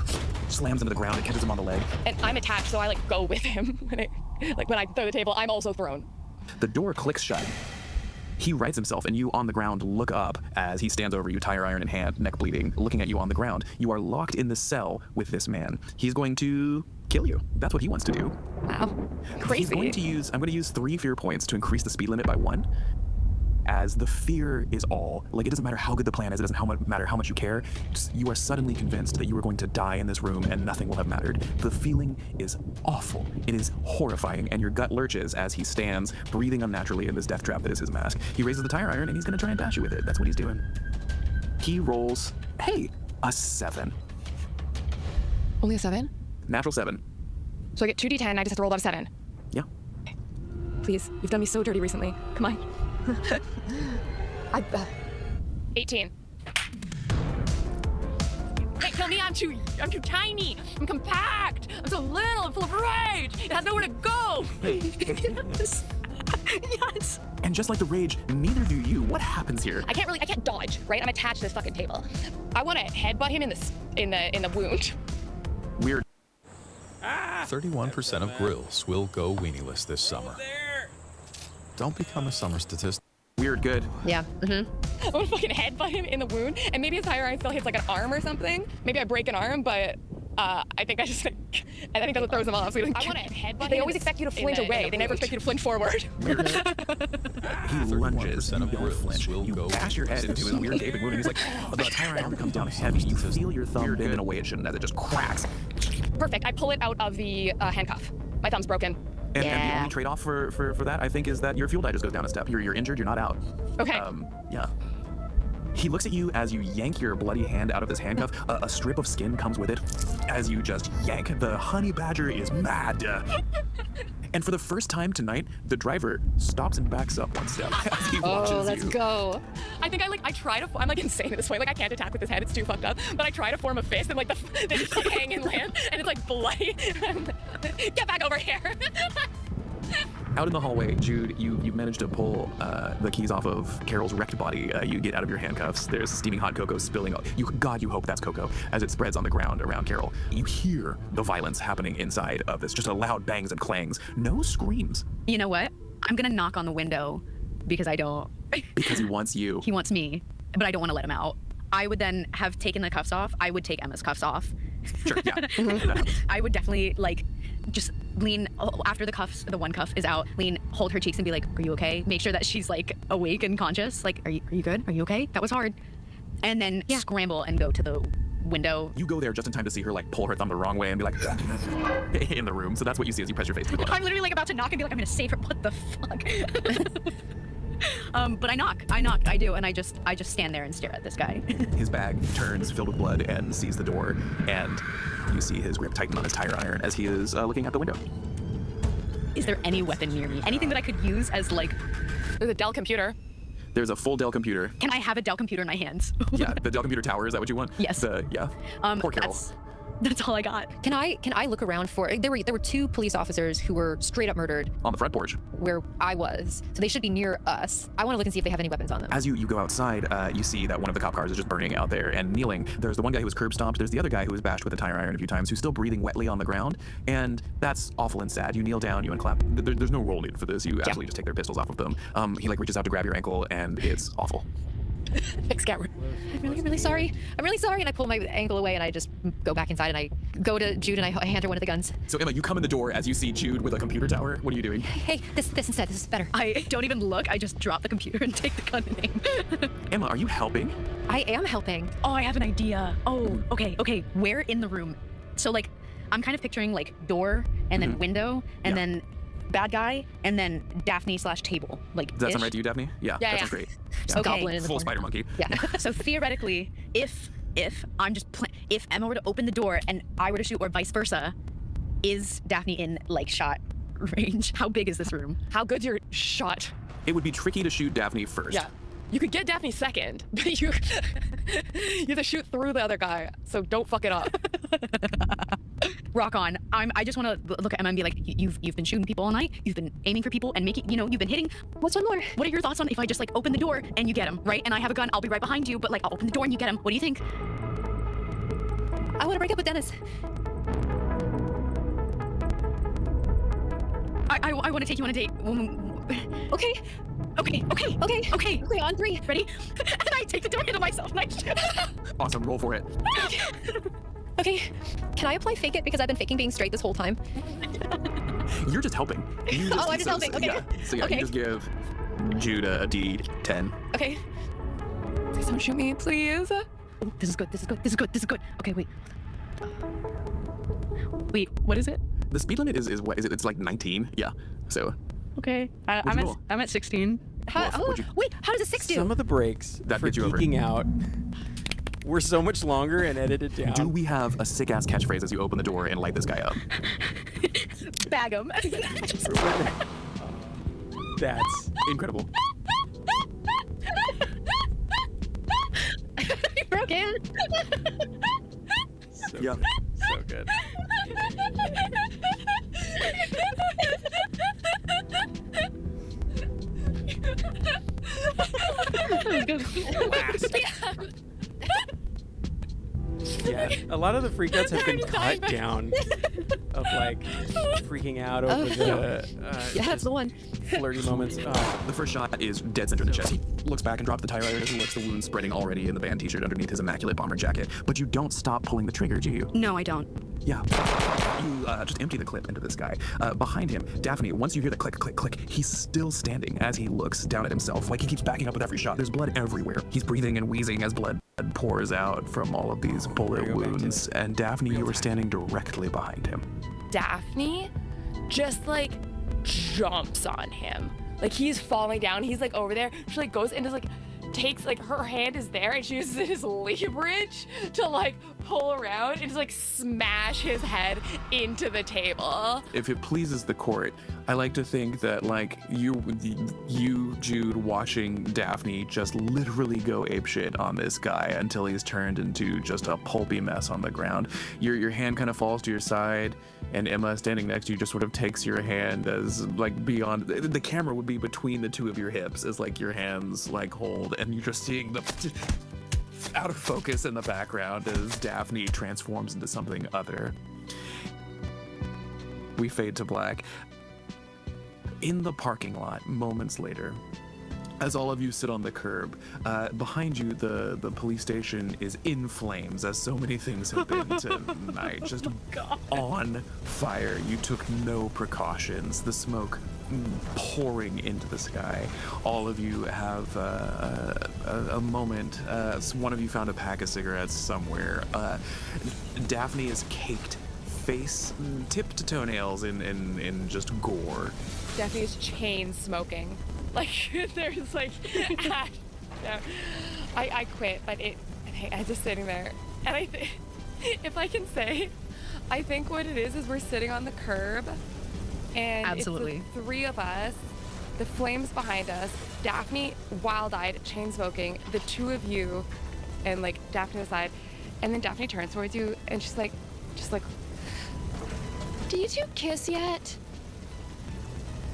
slams into the ground. It catches him on the leg. And I'm attached, so I like go with him when I throw the table. I'm also thrown. The door clicks shut. He rights himself, and you on the ground look up as he stands over you, tire iron in hand, neck bleeding, looking at you on the ground. You are locked in the cell with this man. He's going to kill you. That's what he wants to do. Wow. Crazy. I'm going to use 3 fear points to increase the speed limit by 1. As the fear is all, like it doesn't matter how good the plan is, it doesn't matter how much you care, you are suddenly convinced that you are going to die in this room and nothing will have mattered. The feeling is awful. It is horrifying, and your gut lurches as he stands, breathing unnaturally in this death trap that is his mask. He raises the tire iron and he's gonna try and bash you with it. That's what he's doing. He rolls, hey, a 7. Only a 7? Natural 7. So I get 2d10, I just have to roll above 7. Yeah. Please, you've done me so dirty recently. Come on. 18. Can't kill me, I'm too tiny. I'm compact. I'm so little and full of rage. It has nowhere to go. Yes. Yes. And just like the rage, neither do you. What happens here? I can't dodge, right? I'm attached to this fucking table. I want to headbutt him in the wound. Weird. 31% of grills will go weenieless this summer. Don't become a summer statistic. Weird good. Yeah. I want to fucking headbutt him in the wound, and maybe his tire iron still hits like an arm or something. Maybe I break an arm, but I think that's what throws him off. So I want to headbutt. They always expect you to flinch away. They never expect you to flinch forward. He lunges. You don't flinch. You bash your head into his weird gaping wound, and he's like, the tire iron comes down heavy. You feel your thumb bend in a way it shouldn't, as it just cracks. Perfect. I pull it out of the handcuff. My thumb's broken. And the only trade-off for that, I think, is that your fuel die just goes down a step. You're injured, you're not out. Okay. Yeah. He looks at you as you yank your bloody hand out of this handcuff. A strip of skin comes with it. As you just yank, the honey badger is mad. And for the first time tonight, the driver stops and backs up one step as he watches you. Oh, let's go. I think I'm like insane at this point. Like I can't attack with his head, it's too fucked up. But I try to form a fist and like they just like hang and land and it's like bloody. Get back over here. Out in the hallway, Jude, you've managed to pull the keys off of Carol's wrecked body. You get out of your handcuffs. There's steaming hot cocoa spilling. God, you hope that's cocoa as it spreads on the ground around Carol. You hear the violence happening inside of this, just a loud bangs and clangs. No screams. You know what? I'm gonna knock on the window because I don't. Because he wants you. He wants me, but I don't want to let him out. I would then have taken the cuffs off. I would take Emma's cuffs off. Sure, yeah. I would definitely just lean after the one cuff is out, hold her cheeks and be like, are you okay? Make sure that she's like awake and conscious. Like, are you good? Are you okay? That was hard. And then scramble and go to the window. You go there just in time to see her like pull her thumb the wrong way and be like in the room. So that's what you see as you press your face to the door. I'm literally like about to knock and be like, I'm gonna save her. What the fuck? But I knock, I do, and I just stand there and stare at this guy. His bag turns filled with blood and sees the door, and you see his grip tighten on his tire iron as he is looking out the window. Is there any weapon near me? Anything that I could use as like... There's a Dell computer. There's a full Dell computer. Can I have a Dell computer in my hands? Yeah, the Dell computer tower, is that what you want? Yes. Yeah. Poor Carol. That's all I got. Can I look around for? There were 2 police officers who were straight up murdered on the front porch where I was, so they should be near us. I want to look and see if they have any weapons on them. As you go outside, you see that one of the cop cars is just burning out there and kneeling. There's the one guy who was curb stomped. There's the other guy who was bashed with a tire iron a few times, who's still breathing wetly on the ground, and that's awful and sad. You kneel down, you unclap. There's no roll needed for this. You absolutely just take their pistols off of them. He like reaches out to grab your ankle, and it's awful. Thanks, Gatward. I'm really sorry. And I pull my ankle away and I just go back inside and I go to Jude and I hand her one of the guns. So Emma, you come in the door as you see Jude with a computer tower. What are you doing? Hey, this instead. This is better. I don't even look. I just drop the computer and take the gun and aim. Emma, are you helping? I am helping. Oh, I have an idea. Oh, okay. Where in the room? So like, I'm kind of picturing like door and then window and then bad guy and then Daphne/table. Like, Does that sound right to you, Daphne? Yeah, that sounds great. Okay. Goblin in the Full corner. spider monkey. Yeah. So theoretically, if I'm just if Emma were to open the door and I were to shoot, or vice versa, is Daphne in like shot range? How big is this room? How good's your shot? It would be tricky to shoot Daphne first. Yeah. You could get Daphne second, but you have to shoot through the other guy, so don't fuck it up. Rock on. I just want to look at Emma and be like, you've been shooting people all night. You've been aiming for people and making, you've been hitting. What's one more? What are your thoughts on if I just like open the door and you get him, right? And I have a gun, I'll be right behind you, but like I'll open the door and you get him. What do you think? I want to break up with Dennis. I want to take you on a date. Okay. Okay. Okay, on 3. Ready? And I take the door into myself and I shoot. Awesome, roll for it. Okay. Can I apply fake it because I've been faking being straight this whole time? You're just helping. You just, I'm just helping. Okay. Yeah. So yeah, Okay. you just give Judah a D10. Okay. Please don't shoot me, please. Oh, this is good. Okay, wait. Wait, what is it? The speed limit is what is it? It's like 19. Yeah. So Okay. What'd you roll? I'm at 16. Wait, how does a 6 do? Some of the breaks That for gets you over. geeking out were so much longer and edited down. do we have a sick ass catchphrase as you open the door and light this guy up? Bag him. That's incredible. You broke in. So Yeah. good. So good. Yeah, a lot of the freakouts have been cut down of like freaking out over the Yeah, that's the one. flirty moments. The first shot is dead center in the chest. He looks back and drops the tire iron as he looks the wound spreading already in the band t-shirt underneath his immaculate bomber jacket. But you don't stop pulling the trigger, do you? No, I don't. Yeah. You just empty the clip into this guy. Behind him, Daphne, once you hear the click, click, click, he's still standing as he looks down at himself. Like he keeps backing up with every shot. There's blood everywhere. He's breathing and wheezing as blood pours out from all of these bullet wounds. And Daphne, you are standing directly behind him. Daphne just like jumps on him. Like he's falling down. He's like over there. She like goes and just like takes like her hand is there and she uses his leverage to like pull around and just like smash his head into the table. If it pleases the court, I like to think that like you Jude, watching Daphne just literally go apeshit on this guy until he's turned into just a pulpy mess on the ground. Your hand kind of falls to your side, and Emma standing next to you just sort of takes your hand as like beyond the camera would be between the two of your hips as like your hands like hold, and you're just seeing the out of focus in the background as Daphne transforms into something other. We fade to black. In the parking lot, moments later, as all of you sit on the curb, behind you, the police station is in flames, as so many things have been tonight. Just on fire. You took no precautions. The smoke pouring into the sky. All of you have a moment. One of you found a pack of cigarettes somewhere. Daphne is caked, face tip to toenails in just gore. Daphne's chain smoking. Like there's like ash down. I quit, but I'm just sitting there. And if I can say, I think what it is we're sitting on the curb and Absolutely. it's the three of us, the flames behind us, Daphne wild-eyed, chain smoking, the two of you, and like Daphne aside, and then Daphne turns towards you and she's like, just like, do you two kiss yet?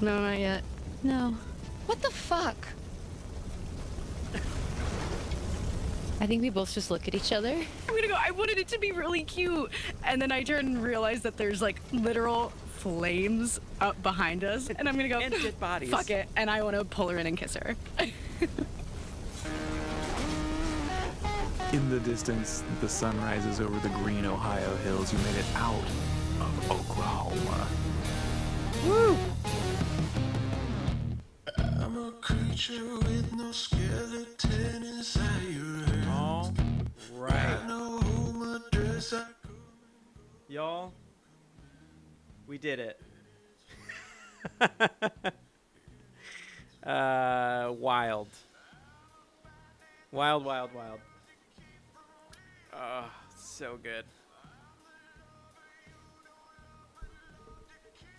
No, not yet. No. What the fuck? I think we both just look at each other. I'm gonna go, I wanted it to be really cute. And then I turn and realize that there's like literal flames up behind us. And I'm gonna go, And dead bodies. fuck it. And I wanna pull her in and kiss her. In the distance, the sun rises over the green Ohio hills. You made it out of Oklahoma. Woo! I'm a creature with no skeleton inside your head. All right. I know home address. Y'all, We did it. Wild. Wild, wild, wild. Oh, so good.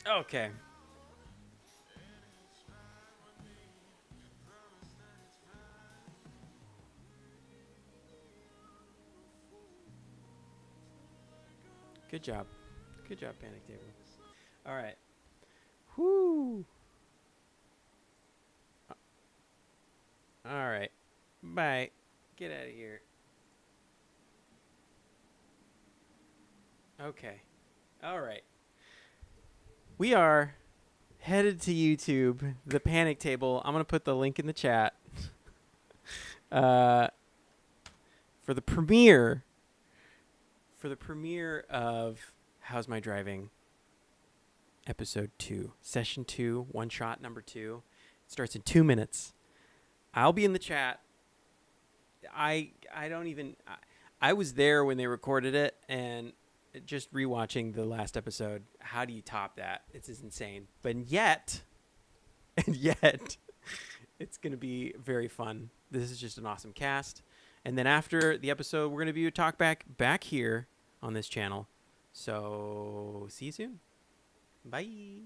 Okay. Good job. Good job, Panic Table. All right. Whoo. All right. Bye. Get out of here. Okay. All right. We are headed to YouTube, the Panic Table. I'm going to put the link in the chat. For the premiere of How's My Driving episode 2, session 2, one shot number 2. It starts in 2 minutes. I'll be in the chat. I was there when they recorded it, and just rewatching the last episode, how do you top that? It's just insane. But yet it's going to be very fun. This is just an awesome cast. And then after the episode, we're going to be a talk back here on this channel. So see you soon. Bye.